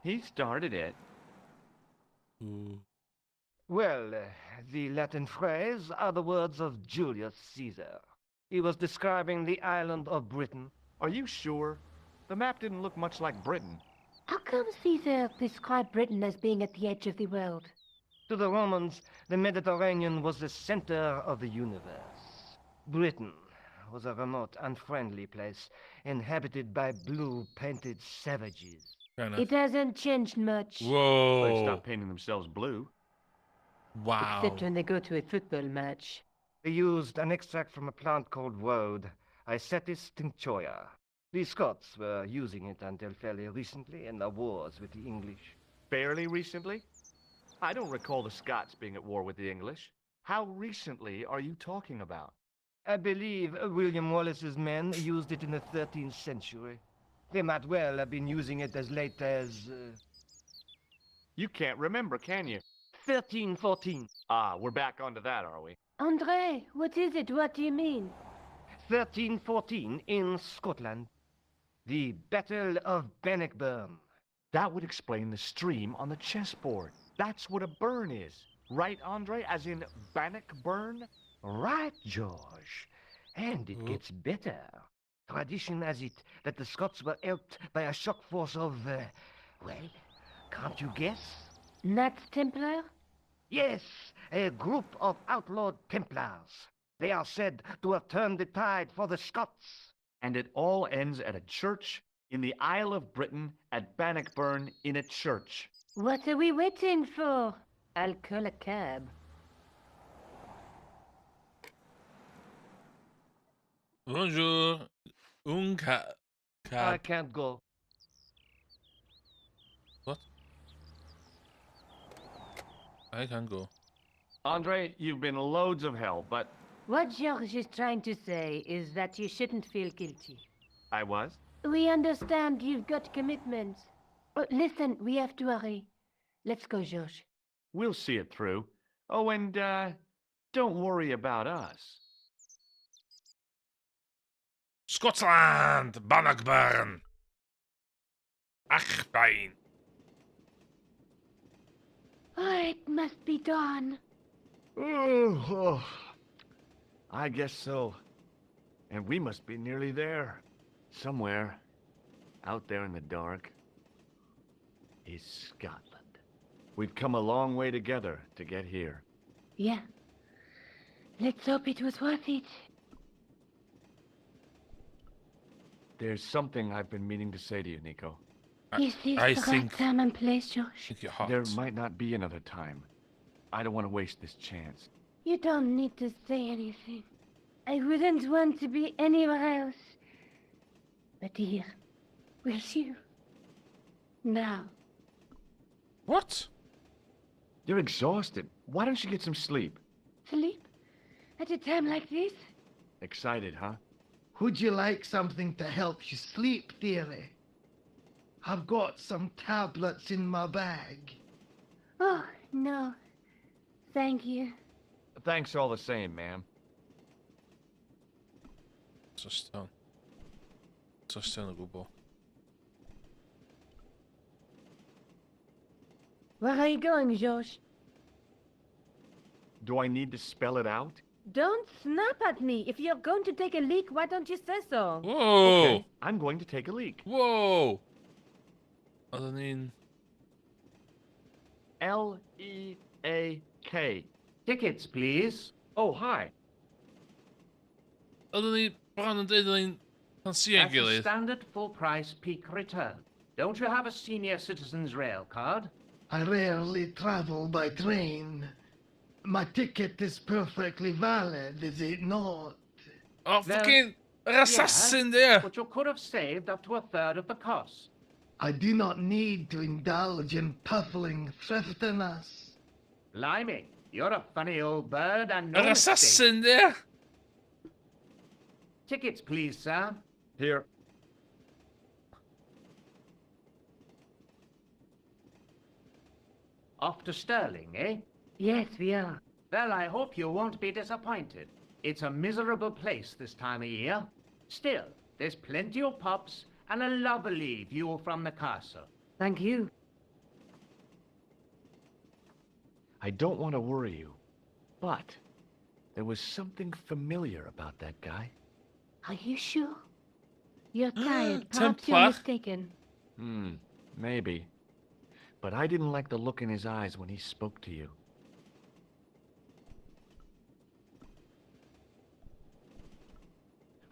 He started it. Well, the Latin phrase are the words of Julius Caesar. He was describing the island of Britain. Are you sure? The map didn't look much like Britain. How come Caesar described Britain as being at the edge of the world? To the Romans, the Mediterranean was the center of the universe. Britain was a remote, unfriendly place, inhabited by blue-painted savages. It hasn't changed much. Whoa. They stopped painting themselves blue. Wow. Except when they go to a football match. They used an extract from a plant called woad, Isetis tinctoria. The Scots were using it until fairly recently in the wars with the English. Fairly recently? I don't recall the Scots being at war with the English. How recently are you talking about? I believe William Wallace's men used it in the 13th century. They might well have been using it as late as... You can't remember, can you? 1314. Ah, we're back onto that, are we? Andre, what is it? What do you mean? 1314 in Scotland. The Battle of Bannockburn. That would explain the stream on the chessboard. That's what a burn is. Right, Andre? As in Bannockburn? Right, George. And it gets better. Tradition has it that the Scots were helped by a shock force of, well, can't you guess? Knights Templar? Yes, a group of outlawed Templars. They are said to have turned the tide for the Scots. And it all ends at a church in the Isle of Britain at Bannockburn in a church. What are we waiting for? I'll call a cab. Bonjour. I can't go. What? I can go. Andre, you've been loads of help, but... What George is trying to say is that you shouldn't feel guilty. I was? We understand you've got commitments. Oh, listen, we have to hurry. Let's go, George. We'll see it through. Oh, and, don't worry about us. Scotland! Bannockburn! Achbein! Oh, it must be dawn. Oh, I guess so. And we must be nearly there. Somewhere, out there in the dark, is Scotland. We've come a long way together to get here. Yeah. Let's hope it was worth it. There's something I've been meaning to say to you, Nico. Is this I the think- right time and place, Josh? Think you're hot. There might not be another time. I don't want to waste this chance. You don't need to say anything. I wouldn't want to be anywhere else. But here, with you. Now. What? You're exhausted. Why don't you get some sleep? Sleep? At a time like this? Excited, huh? Would you like something to help you sleep, dearie? I've got some tablets in my bag. Oh, no. Thank you. Thanks all the same, ma'am. Co z ten Rubo? Where are you going, Josh? Do I need to spell it out? Don't snap at me. If you're going to take a leak, why don't you say so? Whoa! Okay, I'm going to take a leak. Whoa! Adenin. L-E-A-K. Tickets, please. Oh, hi. Adenin, brandend Adenin van That's a Siengele. standard full-price peak return. Don't you have a senior citizen's rail card? I rarely travel by train. My ticket is perfectly valid, is it not? Oh, Well, fucking assassin there! But you could have saved up to a third of the cost. I do not need to indulge in puffling thriftiness. Blimey, you're a funny old bird and no mistake. Assassin there! Tickets, please, sir. Here. Off to Stirling, eh? Yes, we are. Well, I hope you won't be disappointed. It's a miserable place this time of year. Still, there's plenty of pubs and a lovely view from the castle. Thank you. I don't want to worry you, but there was something familiar about that guy. Are you sure? You're tired. Perhaps you're Templar. mistaken. Maybe. But I didn't like the look in his eyes when he spoke to you.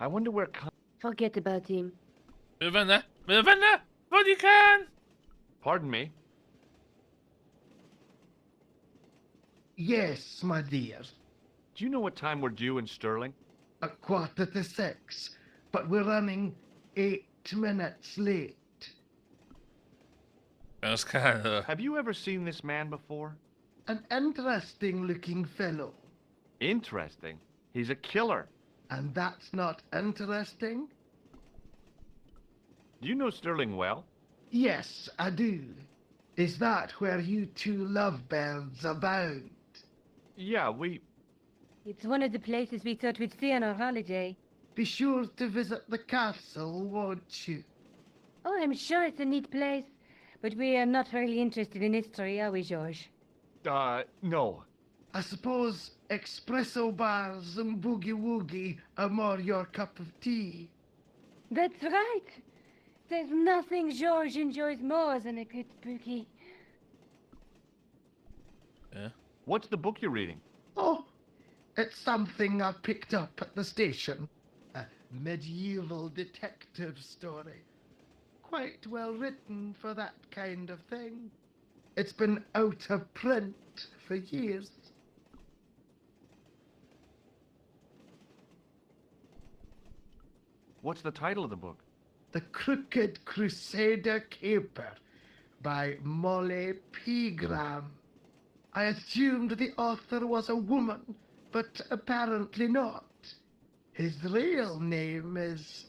I wonder where Forget about him. Wil je wennen? Wil je wennen? Wat je kan! Pardon me? Yes, my dear. Do you know what time we're due in Stirling? 6:15, but we're running 8 minutes late. Dat is kind Have you ever seen this man before? An interesting-looking fellow. Interesting. He's a killer. And that's not interesting? Do you know Stirling well? Yes, I do. Is that where you two lovebirds abound? Yeah, we... It's one of the places we thought we'd see on our holiday. Be sure to visit the castle, won't you? Oh, I'm sure it's a neat place. But we are not really interested in history, are we, George? No. I suppose espresso bars and boogie-woogie are more your cup of tea. That's right. There's nothing George enjoys more than a good boogie. Yeah. What's the book you're reading? Oh, it's something I picked up at the station. A medieval detective story. Quite well written for that kind of thing. It's been out of print for years. What's the title of the book? The Crooked Crusader Caper by Molly Pegram. I assumed the author was a woman, but apparently not. His real name is...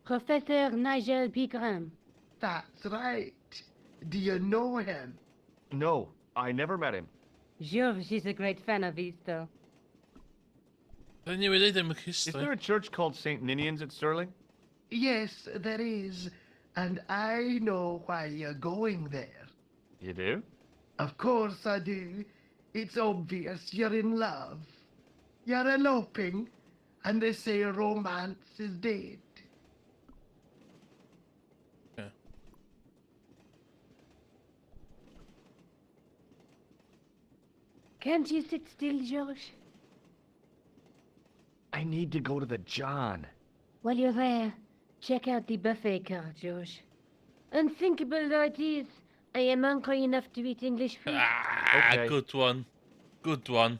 Professor Nigel Pegram. That's right. Do you know him? No, I never met him. George is a great fan of his, though. Is there a church called St. Ninian's at Stirling? Yes, there is. And I know why you're going there. You do? Of course I do. It's obvious you're in love. You're eloping, and they say romance is dead. Yeah. Can't you sit still, George? I need to go to the John. While you're there, check out the buffet car, George. Unthinkable though it is, I am hungry enough to eat English food. Ah, Okay. good one. Good one.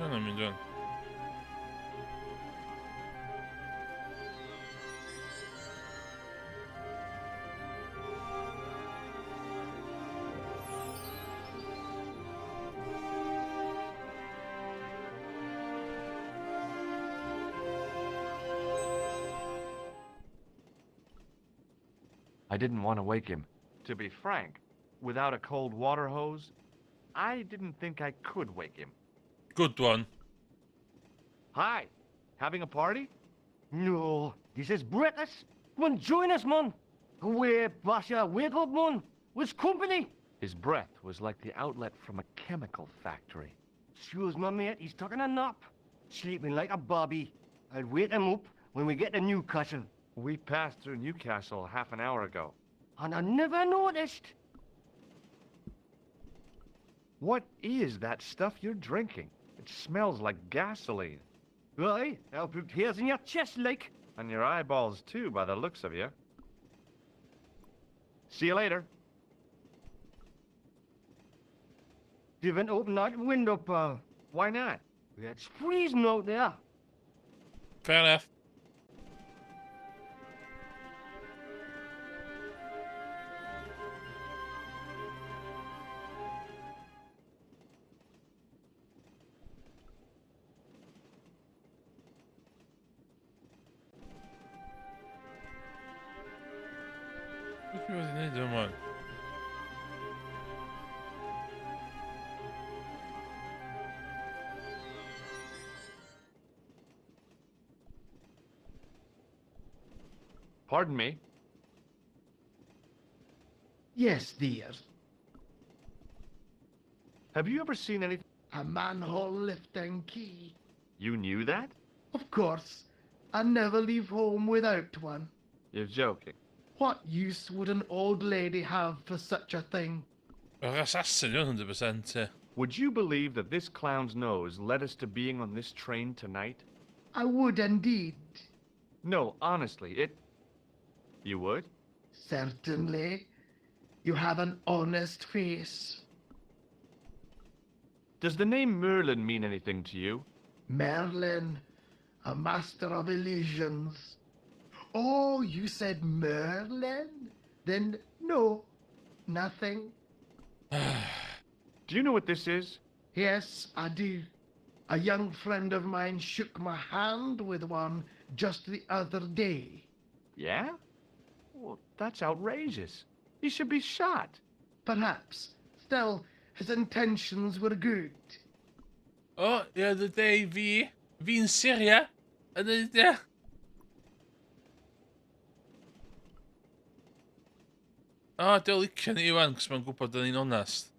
Vad är min dörr? I didn't want to wake him. To be frank, without a cold water hose, I didn't think I could wake him. Good one. Hi, having a party? No, this is breakfast. Come on, join us, man. Away, Basha, wake up, man. What's company? His breath was like the outlet from a chemical factory. Excuse my mate, he's taking a nap. Sleeping like a bobby. I'll wake him up when we get to Newcastle. We passed through Newcastle half an hour ago. And I never noticed. What is that stuff you're drinking? It smells like gasoline. Right, I'll put hairs in your chest, like. And your eyeballs, too, by the looks of you. See you later. You haven't opened that window, pal. Why not? It's freezing out there. Fair enough. Look what they doing, man. Pardon me. Yes, dear. Have you ever seen anything? A manhole lifting key. You knew that? Of course. I never leave home without one. You're joking. What use would an old lady have for such a thing? Assassin, 100%. Would you believe that this clown's nose led us to being on this train tonight? I would indeed. No, honestly, it... You would? Certainly. You have an honest face. Does the name Merlin mean anything to you? Merlin, a master of illusions. Oh, you said Merlin? Then no, nothing. Do you know what this is? Yes, I do. A young friend of mine shook my hand with one just the other day. Yeah? Well, that's outrageous. He should be shot. Perhaps. Still, his intentions were good. Oh, ja, the day vi in Syria. En det ja. Ah, dwi'n licio ni Iwan, cos mae'n gwybod yn ni'n onest.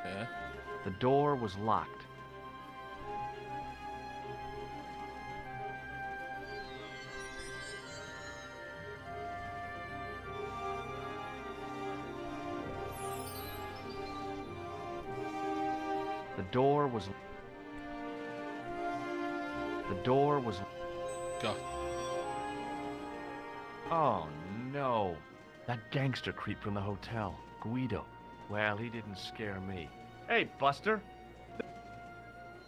Yeah. The door was locked. The door was... God. Oh, no. That gangster creep from the hotel, Guido. Well, he didn't scare me. Hey, Buster.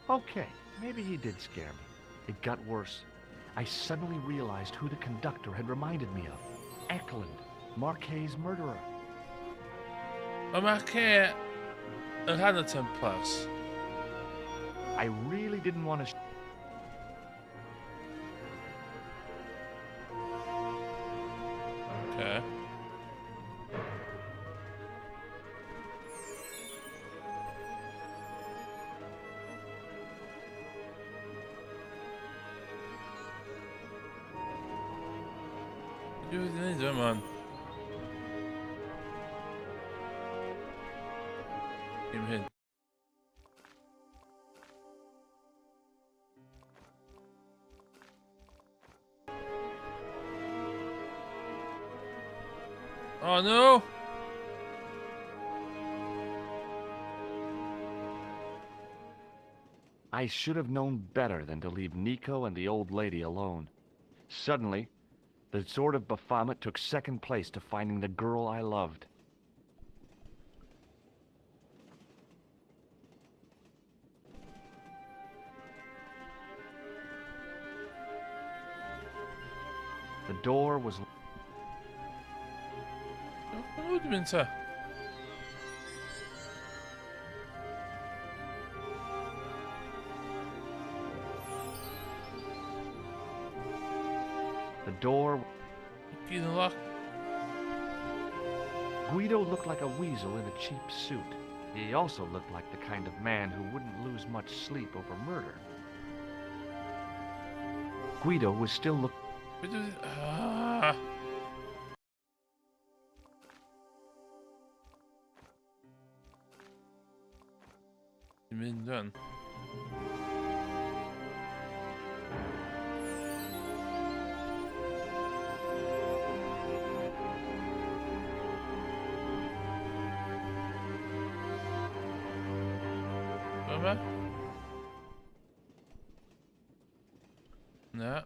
Okay, maybe he did scare me. It got worse. I suddenly realized who the conductor had reminded me of. Eklund. Marquet's murderer. Mae Marquet yn rhan o Templars. I really didn't want to... Okay. Dwi wedi neud o, man. Dim hyn. Oh no! I should have known better than to leave Nico and the old lady alone. Suddenly, the sword of Baphomet took second place to finding the girl I loved. The door was... What would have been to? The door... Gyd yn lock. Guido looked like a weasel in a cheap suit. He also looked like the kind of man who wouldn't lose much sleep over murder. Guido was still looking... Dim mynd dwan. Yma? Na.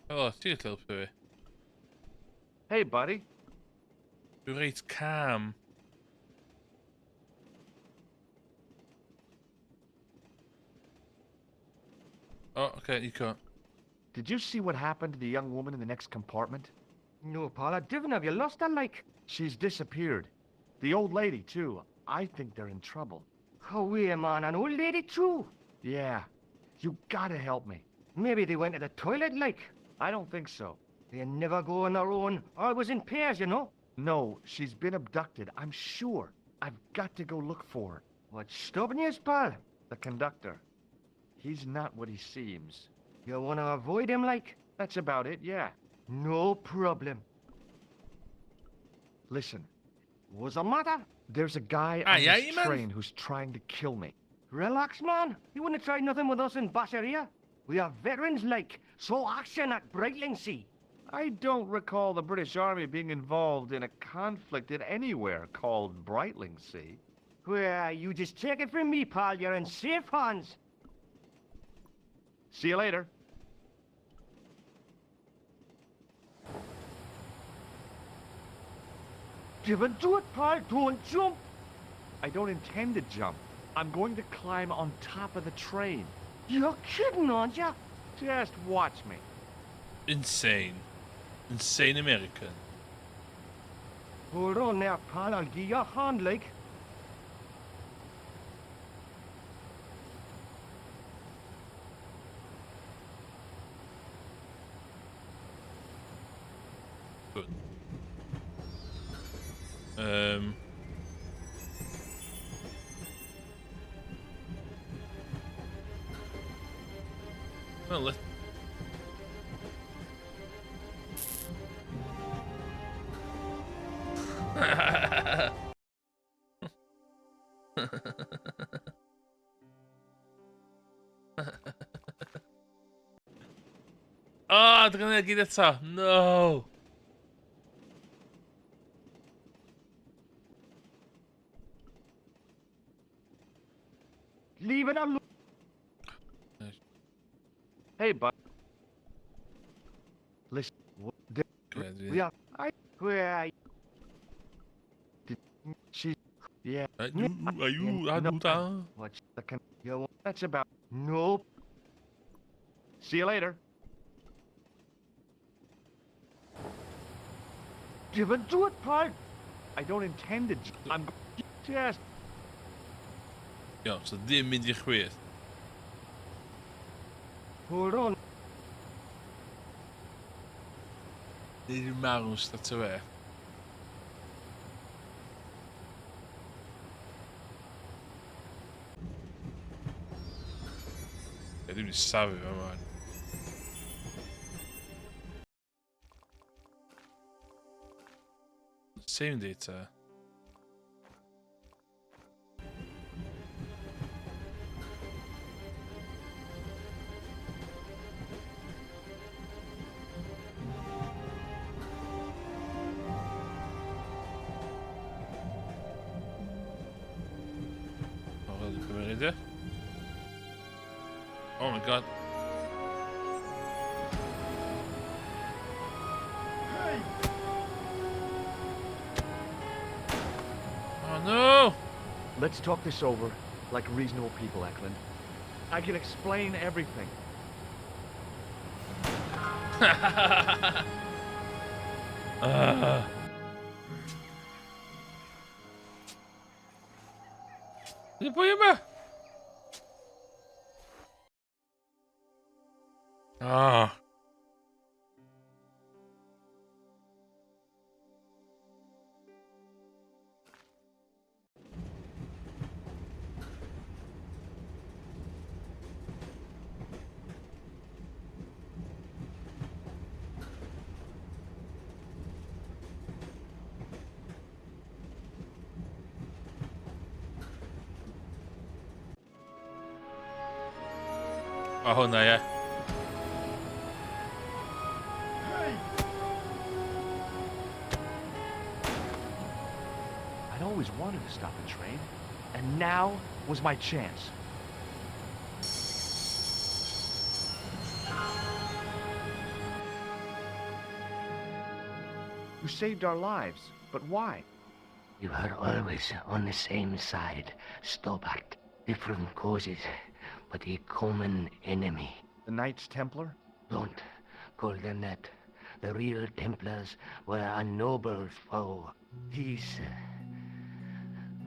Helo, ti'n gallu helpu fi? Hey, buddy. Dwi'n reit calm. Oh, okay, Nico. Did you see what happened to the young woman in the next compartment? No, Paul, I didn't. Have you lost her, like? She's disappeared. The old lady, too. I think they're in trouble. Oh, yeah, man, an old lady, too. Yeah. You gotta help me. Maybe they went to the toilet, like. I don't think so. They never go on their own. Always in pairs, you know. No, she's been abducted, I'm sure. I've got to go look for her. What's stopping you, pal? The conductor. He's not what he seems. You want to avoid him, like? That's about it, yeah. No problem. Listen. What's the matter? There's a guy on this train who's trying to kill me. Relax, man. You wouldn't try nothing with us in Basharia. We are veterans, like, so action at Brightlingsea. I don't recall the British Army being involved in a conflict in anywhere called Brightlingsea. Well, you just take it from me, pal. You're in safe hands. See you later. Give it to it, pal. Don't jump. I don't intend to jump. I'm going to climb on top of the train. You're kidding, aren't you? Just watch me. Insane. Insane American. Hold on there, pal. I'll give you a hand, like. Good. Well, let's... Ah, dwi'n gwneud gyd eto. No! Leave it alone. Hey, bud. Listen, Credu. where are you? She, yeah. Aiuta. What's the that's about? Nope. See you later. Given to it, Park. I don't intend it. I'm just. Ja, så det är min skit. Hold on. Det är ju Marus dat zo är. Ja, det blir savvy, man. Save data. Oh my god. Oh no! Let's talk this over like reasonable people, Eklund. I can explain everything. Nie pojemy! Ah. Oh, no, yeah. I'd always wanted to stop a train, and now was my chance. You saved our lives, but why? You are always on the same side, Stobart. Different causes, but a common enemy. The Knights Templar? Don't call them that. The real Templars were a noble foe. These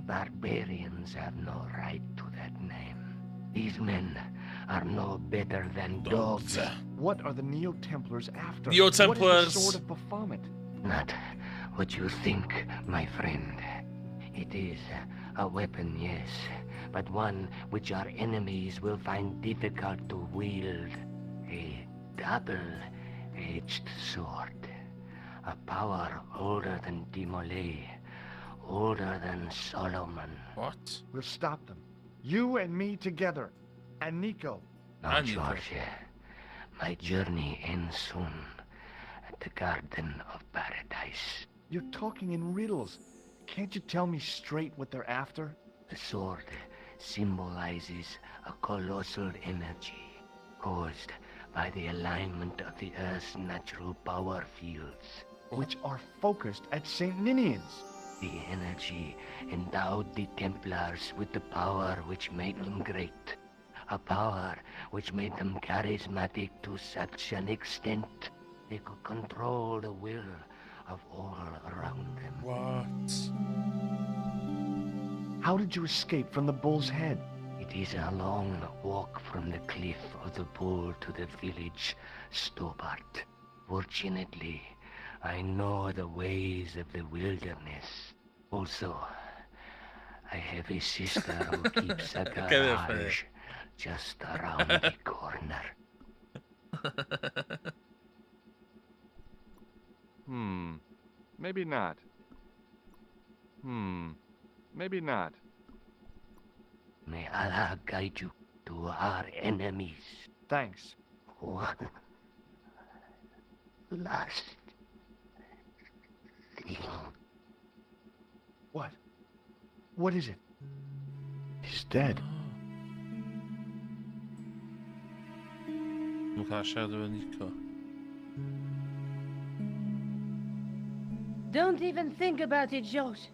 barbarians have no right to that name. These men are no better than dogs. What are the Neo-Templars after? Neo-Templars! What is the Sword of Baphomet? Not what you think, my friend. It is a weapon, yes, but one which our enemies will find difficult to wield. A double-edged sword. A power older than Dimolay, older than Solomon. What? We'll stop them. You and me together. And Nico. Now, George, my journey ends soon at the Garden of Paradise. You're talking in riddles. Can't you tell me straight what they're after? The sword symbolizes a colossal energy caused by the alignment of the Earth's natural power fields, which are focused at St. Ninian's. The energy endowed the Templars with the power which made them great. A power which made them charismatic to such an extent they could control the will of all around them. What? How did you escape from the bull's head? It is a long walk from the cliff of the bull to the village, Stobart. Fortunately, I know the ways of the wilderness. Also, I have a sister who keeps a garage just around the corner. Maybe not. Maybe not. May Allah guide you to our enemies. Thanks. One last thing. What? What is it? He's dead. Moet gaan shadowen Nico. Don't even think about it, Josh.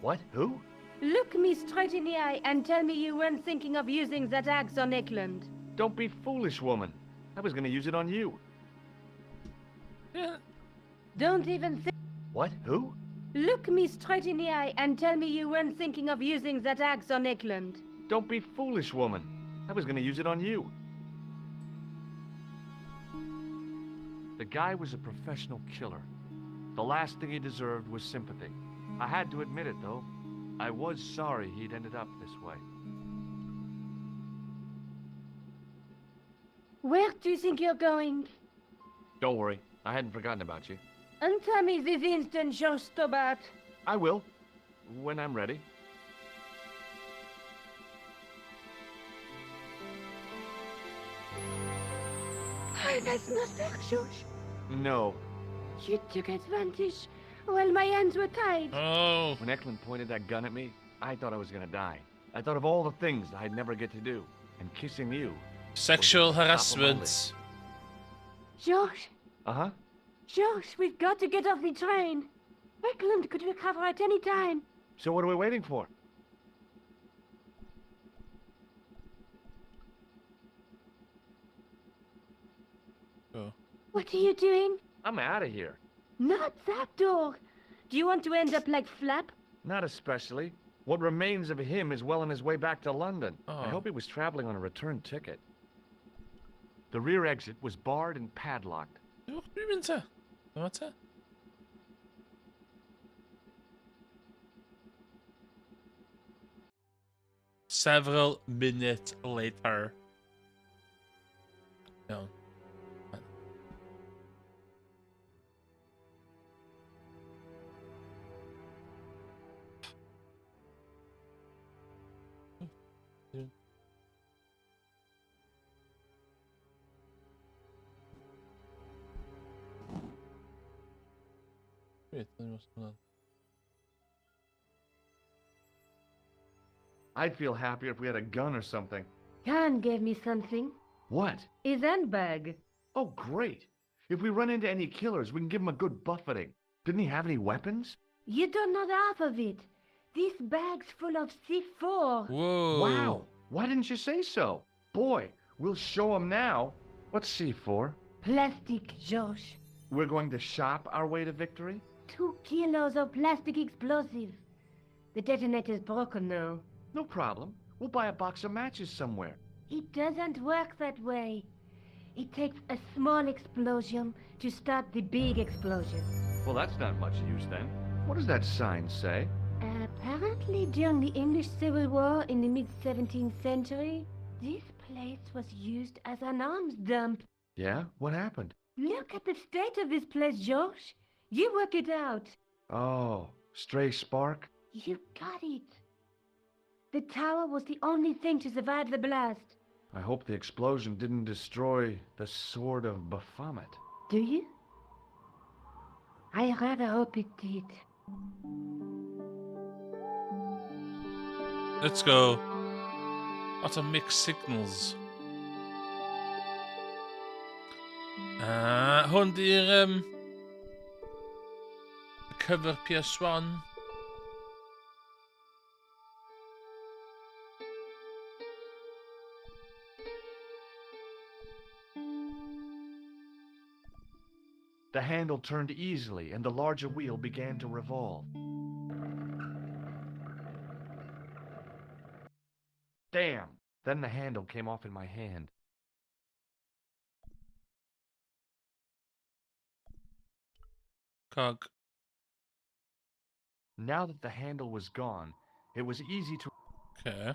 What? Who? Look me straight in the eye and tell me you weren't thinking of using that axe on Eklund. Don't be foolish, woman. I was gonna use it on you. Yeah. Don't even think... What? Who? Look me straight in the eye and tell me you weren't thinking of using that axe on Eklund. Don't be foolish, woman. I was gonna use it on you. The guy was a professional killer. The last thing he deserved was sympathy. I had to admit it, though. I was sorry he'd ended up this way. Where do you think you're going? Don't worry. I hadn't forgotten about you. And tell me this instant, Josh Stobart. I will. When I'm ready. I was not there, Josh. No. You took advantage. Well, my hands were tied. Oh. When Eklund pointed that gun at me, I thought I was gonna die. I thought of all the things I'd never get to do. And kissing you. Sexual was at the top of my harassment. list. Josh, Uh-huh. Josh, we've got to get off the train. Eklund could recover at any time. So what are we waiting for? Oh. What are you doing? I'm out of here. Not that door. Do you want to end up like Flap? Not especially. What remains of him is well on his way back to London. I Oh. hope he was traveling on a return ticket. The rear exit was barred and padlocked. Yok birbirinize. What? Several minutes later. No. Wait, I'd feel happier if we had a gun or something. Khan gave me something. What? His handbag. Oh, great. If we run into any killers, we can give them a good buffeting. Didn't he have any weapons? You don't know half of it. This bag's full of C4. Whoa. Wow. Why didn't you say so? Boy, we'll show him now. What's C4? Plastic, Josh. We're going to shop our way to victory? 2 kilos of plastic explosive. The detonator's broken now. No problem. We'll buy a box of matches somewhere. It doesn't work that way. It takes a small explosion to start the big explosion. Well, that's not much use then. What does that sign say? Apparently, during the English Civil War in the mid-17th century, this place was used as an arms dump. Yeah? What happened? Look at the state of this place, Josh. You work it out. Oh, stray spark? You got it. The tower was the only thing to survive the blast. I hope the explosion didn't destroy the Sword of Baphomet. Do you? I rather hope it did. Let's go. What a mixed signals. Hon dir cover PS1. The handle turned easily and the larger wheel began to revolve. Damn! Then the handle came off in my hand. Cog. Now that the handle was gone, it was easy to... Okay.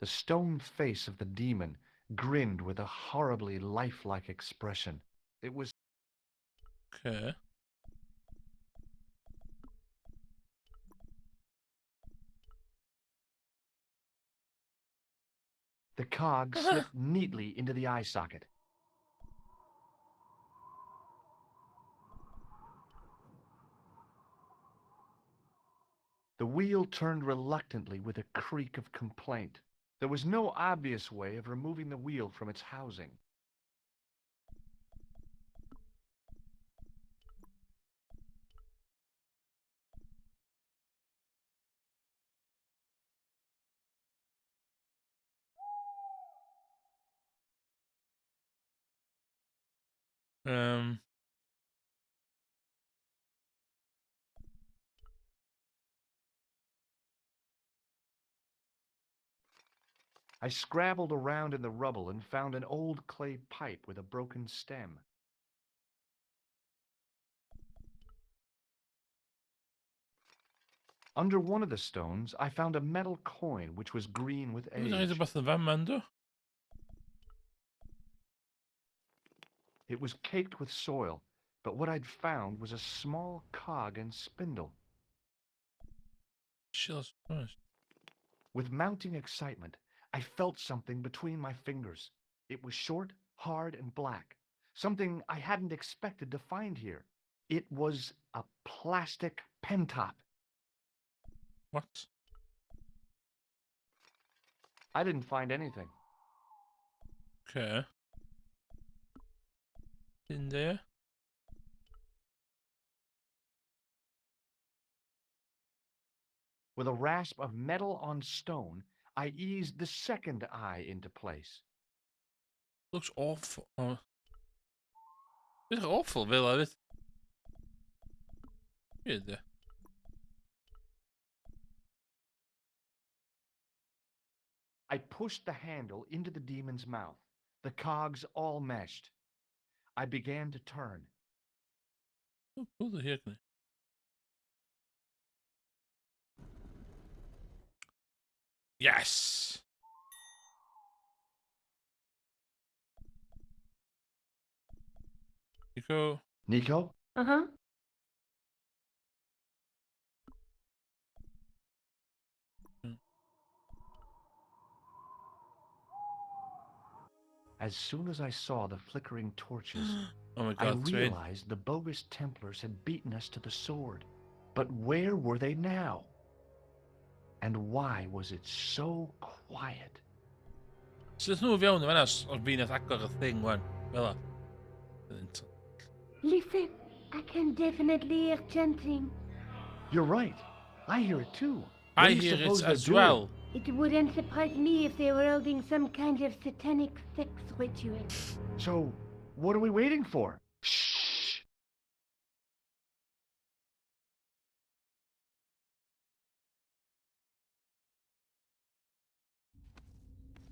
The stone face of the demon grinned with a horribly lifelike expression. It was... Okay. The cog slipped neatly into the eye socket. The wheel turned reluctantly with a creak of complaint. There was no obvious way of removing the wheel from its housing. I scrabbled around in the rubble and found an old clay pipe with a broken stem. Under one of the stones, I found a metal coin which was green with age. It was caked with soil, but what I'd found was a small cog and spindle. With mounting excitement, I felt something between my fingers. It was short, hard, and black. Something I hadn't expected to find here. It was a plastic pen top. What? I didn't find anything. Okay. In there? With a rasp of metal on stone, I eased the second eye into place. Looks awful. Dit is awful, Willa. Dit. Hier. I pushed the handle into the demon's mouth. The cogs all meshed. I began to turn. Hoe de heck? Yes! Nico? Nico? Uh-huh. As soon as I saw the flickering torches, Oh my I God, realized the bogus Templars had beaten us to the sword. But where were they now? And why was it so quiet? Ze is nu veel nu, als being attacker thing one. Willa. Listen, I can definitely hear chanting. You're right. I hear it too. I hear it as well. It wouldn't surprise me if they were holding some kind of satanic sex ritual. So, what are we waiting for? Shh!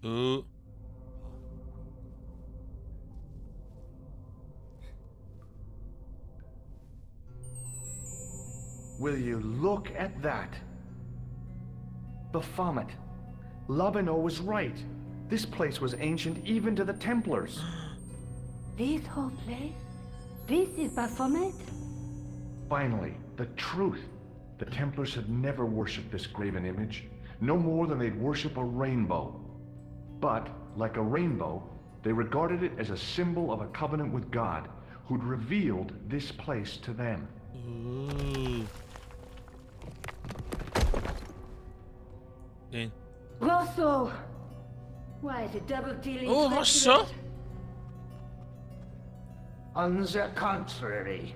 Ooh. Will you look at that? Baphomet. Labino was right. This place was ancient even to the Templars. This whole place? This is Baphomet? Finally, the truth. The Templars had never worshipped this graven image, no more than they'd worship a rainbow. But, like a rainbow, they regarded it as a symbol of a covenant with God, who'd revealed this place to them. Ooh. Okay. Rosso! Why is it double dealing? Oh, Rosso? On the contrary,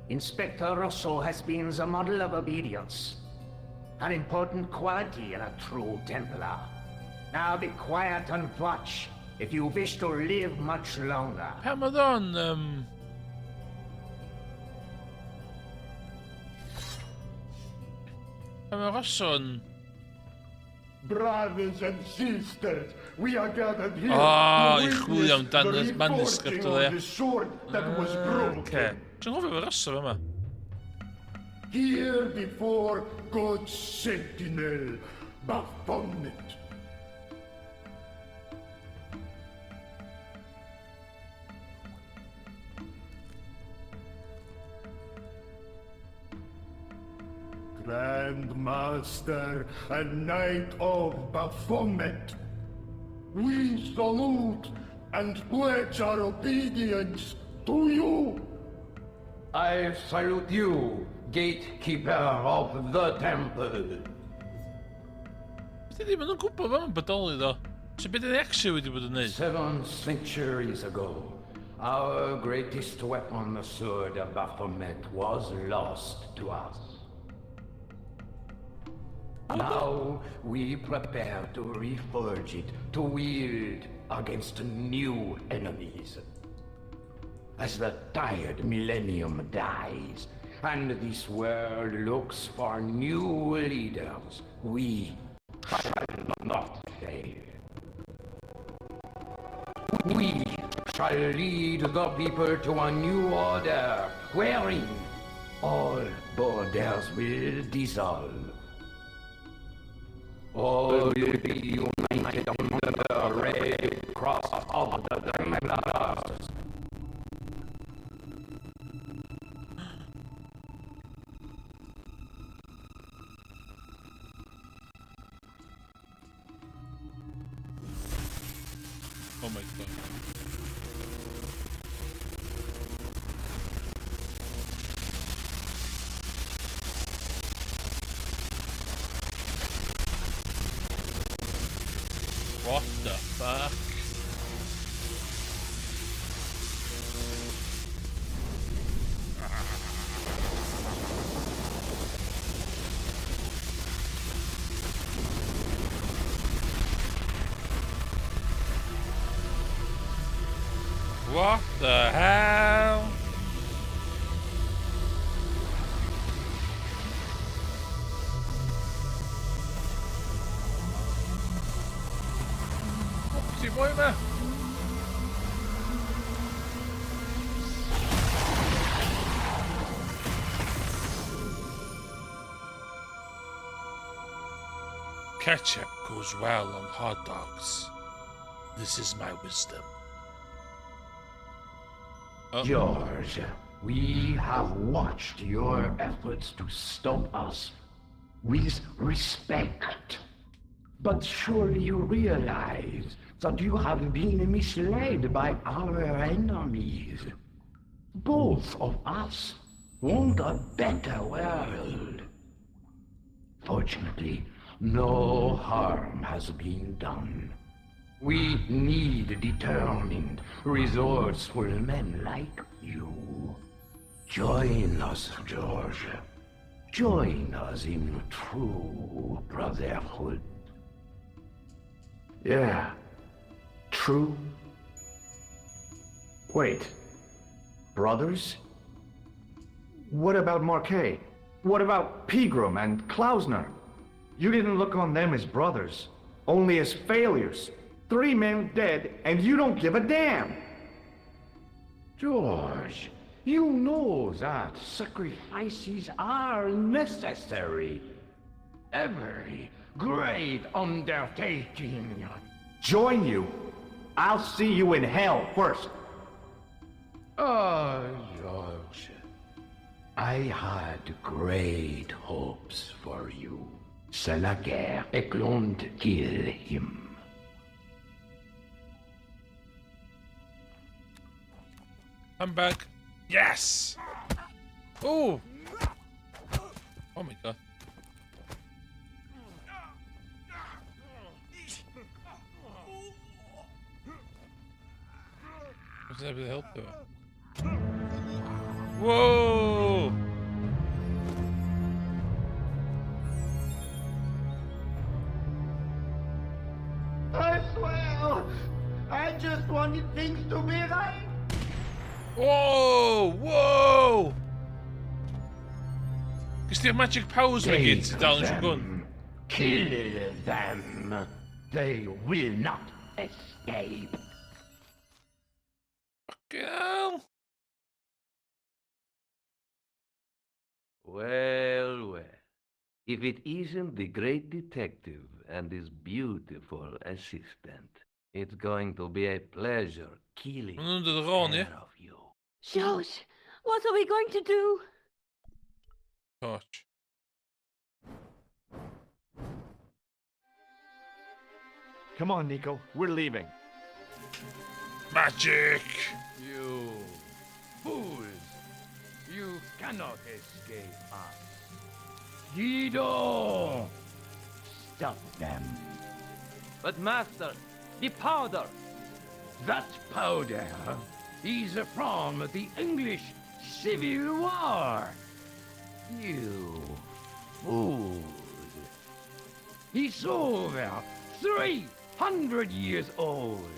Inspector Rosso has been the model of obedience. An important quality in a true Templar. Now be quiet and watch, if you wish to live much longer. Hamadon, Rosso. Brothers and sisters, we are gathered here Ik to goeie witness dan the het manuscript reforging of the sword that was broken. Okay. Ik geloof we Rosso, maar. Here before God's sentinel, Baphomet. Grand Master and Knight of Baphomet, we salute and pledge our obedience to you. I salute you, gatekeeper of the temple. Dydy, maen nhw'n gwybod fan bodoli ddo. So beth ydy actually wedi bod yn neud? 7 centuries ago, our greatest weapon, the sword of Baphomet, was lost to us. Now we prepare to reforge it, to wield against new enemies. As the tired millennium dies, and this world looks for new leaders, we shall not fail. We shall lead the people to a new order, wherein all borders will dissolve. All will be united under the red cross of the Templars. Oh my god. What the fuck? What the hell? Oopsie boy man. Ketchup goes well on hot dogs. This is my wisdom. George, we have watched your efforts to stop us with respect. But surely you realize that you have been misled by our enemies. Both of us want a better world. Fortunately, no harm has been done. We need determined, resourceful men like you. Join us, George. Join us in true brotherhood. Yeah. True. Wait. Brothers? What about Marquet? What about Pegram and Klausner? You didn't look on them as brothers, only as failures. 3 men dead, and you don't give a damn! George, you know that sacrifices are necessary. Every great undertaking. Join you? I'll see you in hell first. Oh, George. I had great hopes for you. C'est la guerre et l'on kill him. I'm back. Yes! Oh! Oh my god. What's that with the help though? Whoa! I swear, I just wanted things to be right. Whoa! Whoa! Gys ti'r magic powers fe gyd sy'n dal yn siw gwn? Kill them. They will not escape. Fucking hell! Well, well. If it isn't the great detective and his beautiful assistant, it's going to be a pleasure killing the pair of you. George, what are we going to do? Torch. Come on, Nico. We're leaving. Magic! You fools! You cannot escape us. Guido! Stop them. But master, the powder! That powder is from the English Civil War. You fool. It's over 300 years old.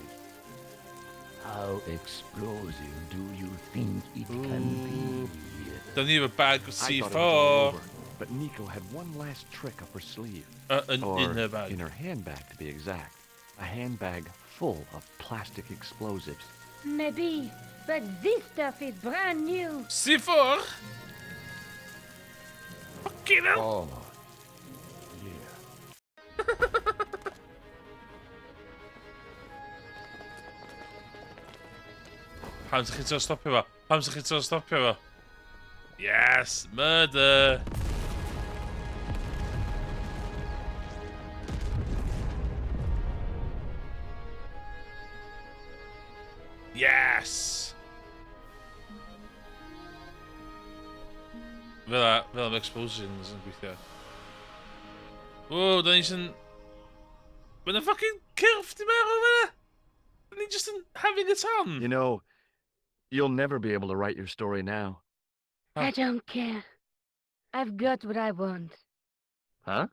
How explosive do you think it can be? Don't need a bag of I thought it was all C4. over, but Nico had one last trick up her sleeve. Or in her bag. In her handbag, to be exact. A handbag full of plastic explosives. Maybe, but this stuff is brand new. C4? Fucking hell! Oh, yeah. Pam sa chi to stopio fo? Pam sa chi to stopio fo? Yes! Murder! Yes! Fel am explosions yn gweithio. Whoa, da ni sy'n... Mae'n a fucking cyrff di mewn o'na! Da ni just yn having it on! You know, you'll never be able to write your story now. I don't care. I've got what I want. Huh?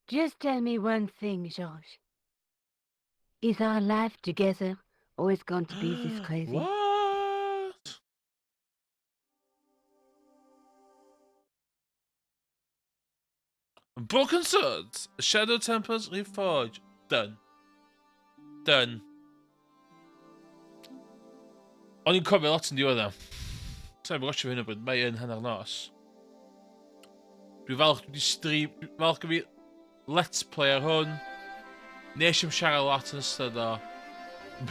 Just tell me one thing, George. Is our life together always going to be this crazy? What? Broken Swords, Shadow Templars Reforged. Done. Done. O'n i'n cofio lot yn diwedd o. Sa'n gwachio hyn o bryd, mae yn hanner nos. Dwi'n falch dwi wedi stream, dwi'n falch gyfi let's play ar hwn. Nes i'm siarad lot yn ystod o.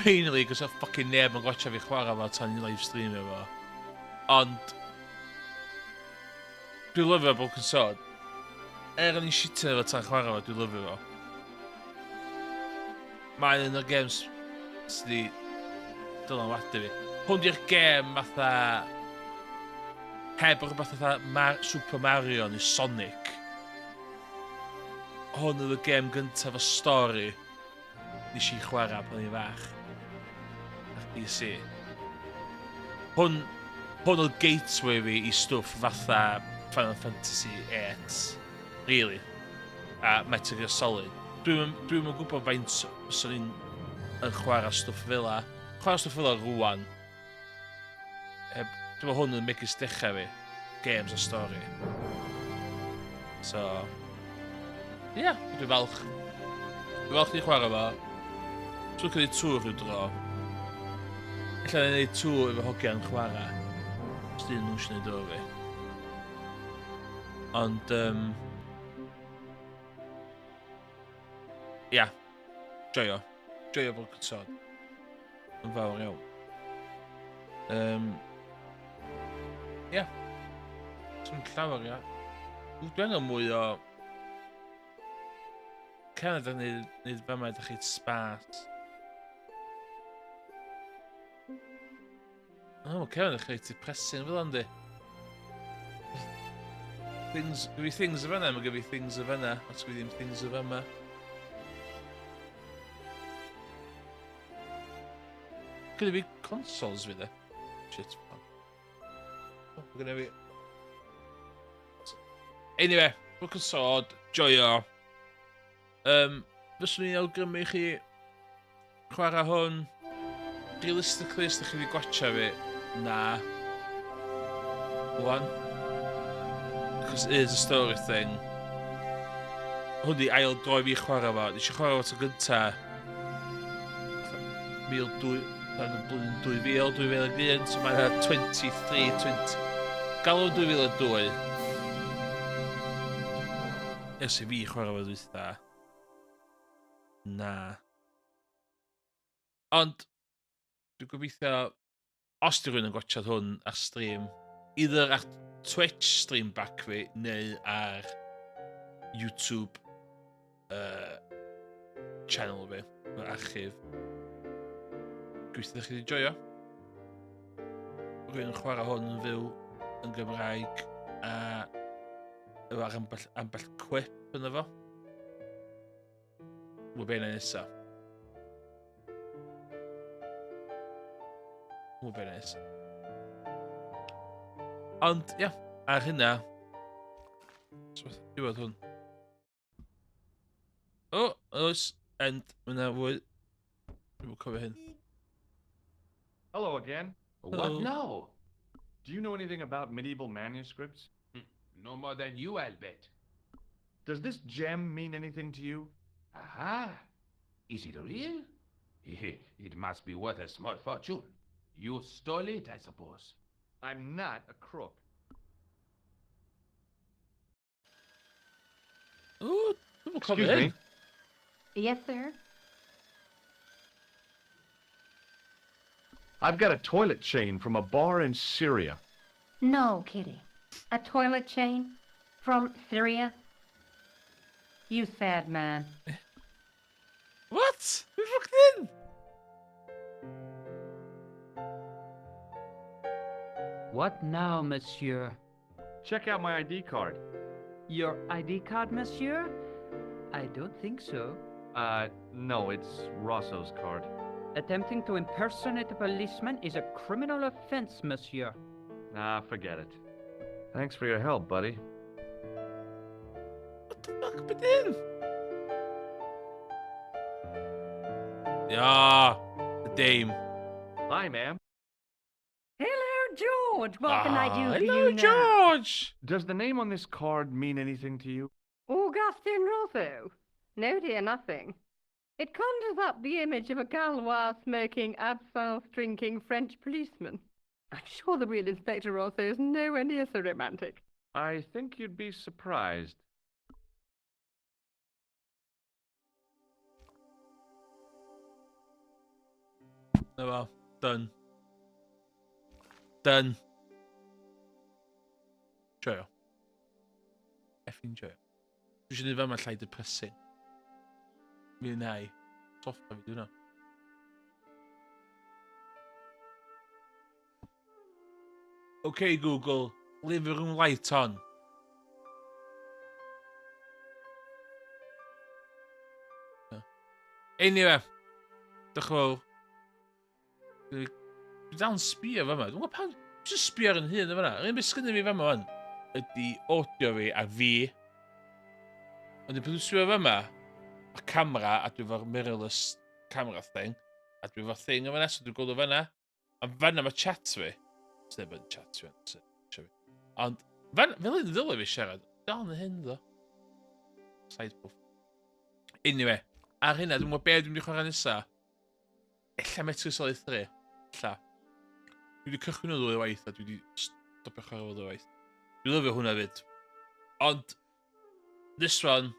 Mainly, gos o ffocin neb yn gwachio fi chwarae fo tan i'n live streamio fo. Ond... Dwi'n lyfio Broken Sword. O'n i'n shitio fo tan chwarae fo, dwi'n lyfio fo. Mae'n un o'r games sydd wedi... Dylan wadu fi. Hwn di'r gem fatha... Heb rhywbeth fatha Super Mario neu Sonic. Hwn oedd y gem gyntaf o stori nes i chwarae pan i'n fach. Ar PC. Hwn oedd gateway fi i stwff fatha Final Fantasy 8. Really. A Metal Gear Solid. Dwi'n gwybod faint sy'n ni'n chwarae stwff fel la. Chwarae stwff fel la rwan. Dwi'n meddwl hwn yn megis dechrau fi. Games a stori. So... Ie, dwi'n falch. Dwi'n falch ni chwarae fo. Dwi'n cael ei tŵr rhyw dro. Ella ni'n ei tŵr efo hogiau'n chwarae. Os dyn nhw'n sy'n ei do fi. Ond, Ia. Joio. Joio Broken Sword. Yn fawr iawn. Ia. Dwi'n llawer ia. Dwi angen mwy o... Canada neu fama ydych chi'n spas. O, Canada ydych chi'n depressing fel yndi. Gyfi things o fyna, mae gyfi things o fyna, os gyfi ddim things o fyma. Gyda fi consoles fi dde. Shit. Gyda fi... Anyway, Broken Sword, joio. Fyswn i'n awgrymu chi chwarae hwn. Realistically, os ydych chi wedi gwatcha fi, na. One. Because it is a story thing. Hwn di ail droi fi chwarae fo. Nes i chwarae fo to gynta. 2000, so mae'n 20. Galw 2002. Ers i fi chwarae fo dwytha. Na. Ond, dwi'n gobeithio, os di rhywun yn gwachod hwn ar stream, either ar Twitch stream back fi, neu ar YouTube channel fi, yr archif. Gobeithio ydych chi wedi joio. Rwy'n chwarae hwn yn fyw yn Gymraeg a efo ambell quip yn efo. Wy'n be'n nesa. Wy'n be'n nesa. Ond, ia, ar hynna, diwedd hwn. O, oes, end, yna fwy. Dwi'n cofio hyn. Hello again. What now? Do you know anything about medieval manuscripts? No more than you, I'll bet. Does this gem mean anything to you? Aha! Is it real? It must be worth a small fortune. You stole it, I suppose. I'm not a crook. O, dwi'n cofio Excuse hyn. me. Yes, sir? I've got a toilet chain from a bar in Syria. No, Kitty. A toilet chain? From Syria? You sad man. What? Dwi'n ffwc hyn? What now, monsieur? Check out my ID card. Your ID card, monsieur? I don't think so. No, it's Rosso's card. Attempting to impersonate a policeman is a criminal offense, monsieur. Nah, forget it. Thanks for your help, buddy. What the fuck beth hyn? Yeah, the dame. Hi, ma'am. Hello, George. What can I do for Hello, you now? George. Does the name on this card mean anything to you? Augustine Rosso? No, dear, nothing. It conjures up the image of a Gaulois-smoking, absinthe-drinking French policeman. I'm sure the real Inspector Rosso is nowhere near so romantic. I think you'd be surprised. Oh well, done. Done. Joio. Effing joio. Dwi eisiau gwneud fe yma llai depressing. Mi nai. Soffa fi, dwi'n Okay, Google. Living room light on. Anyway. Diolch yn fawr. Dwi dal yn sbio fe yma. Dwi'n gwybod pan... Dwi'n just sbio ar yn hun o fyna. Yr un beth sgynnu fi fe yma fan ydy audio fi a fi. Ond dwi'n sbio fe yma, y camera, a dwi fo'r mirrorless camera thing, a dwi fo'r thing o fyna, so dwi'n gweld o fyna. A fyna mae chat fi. Sef yn chat fi. Ond, fel un ddylai fi siarad, dal yn hyn ddo. Side buff. Anyway, ar hynna, dwi'n gwybod be dwi'n mynd i chwarae nesa. Ella Metro Solid 3. Ella. Dwi wedi cychwyn o ddwy waith a dwi wedi stopio chwarae o ddwy waith. Dwi'n lyfio hwnna fyd. Ond, this one,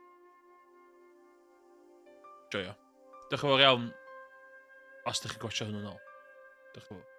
joio. Diolch yn fawr iawn os ydych chi'n gwachio hwnnw nôl. Diolch yn fawr.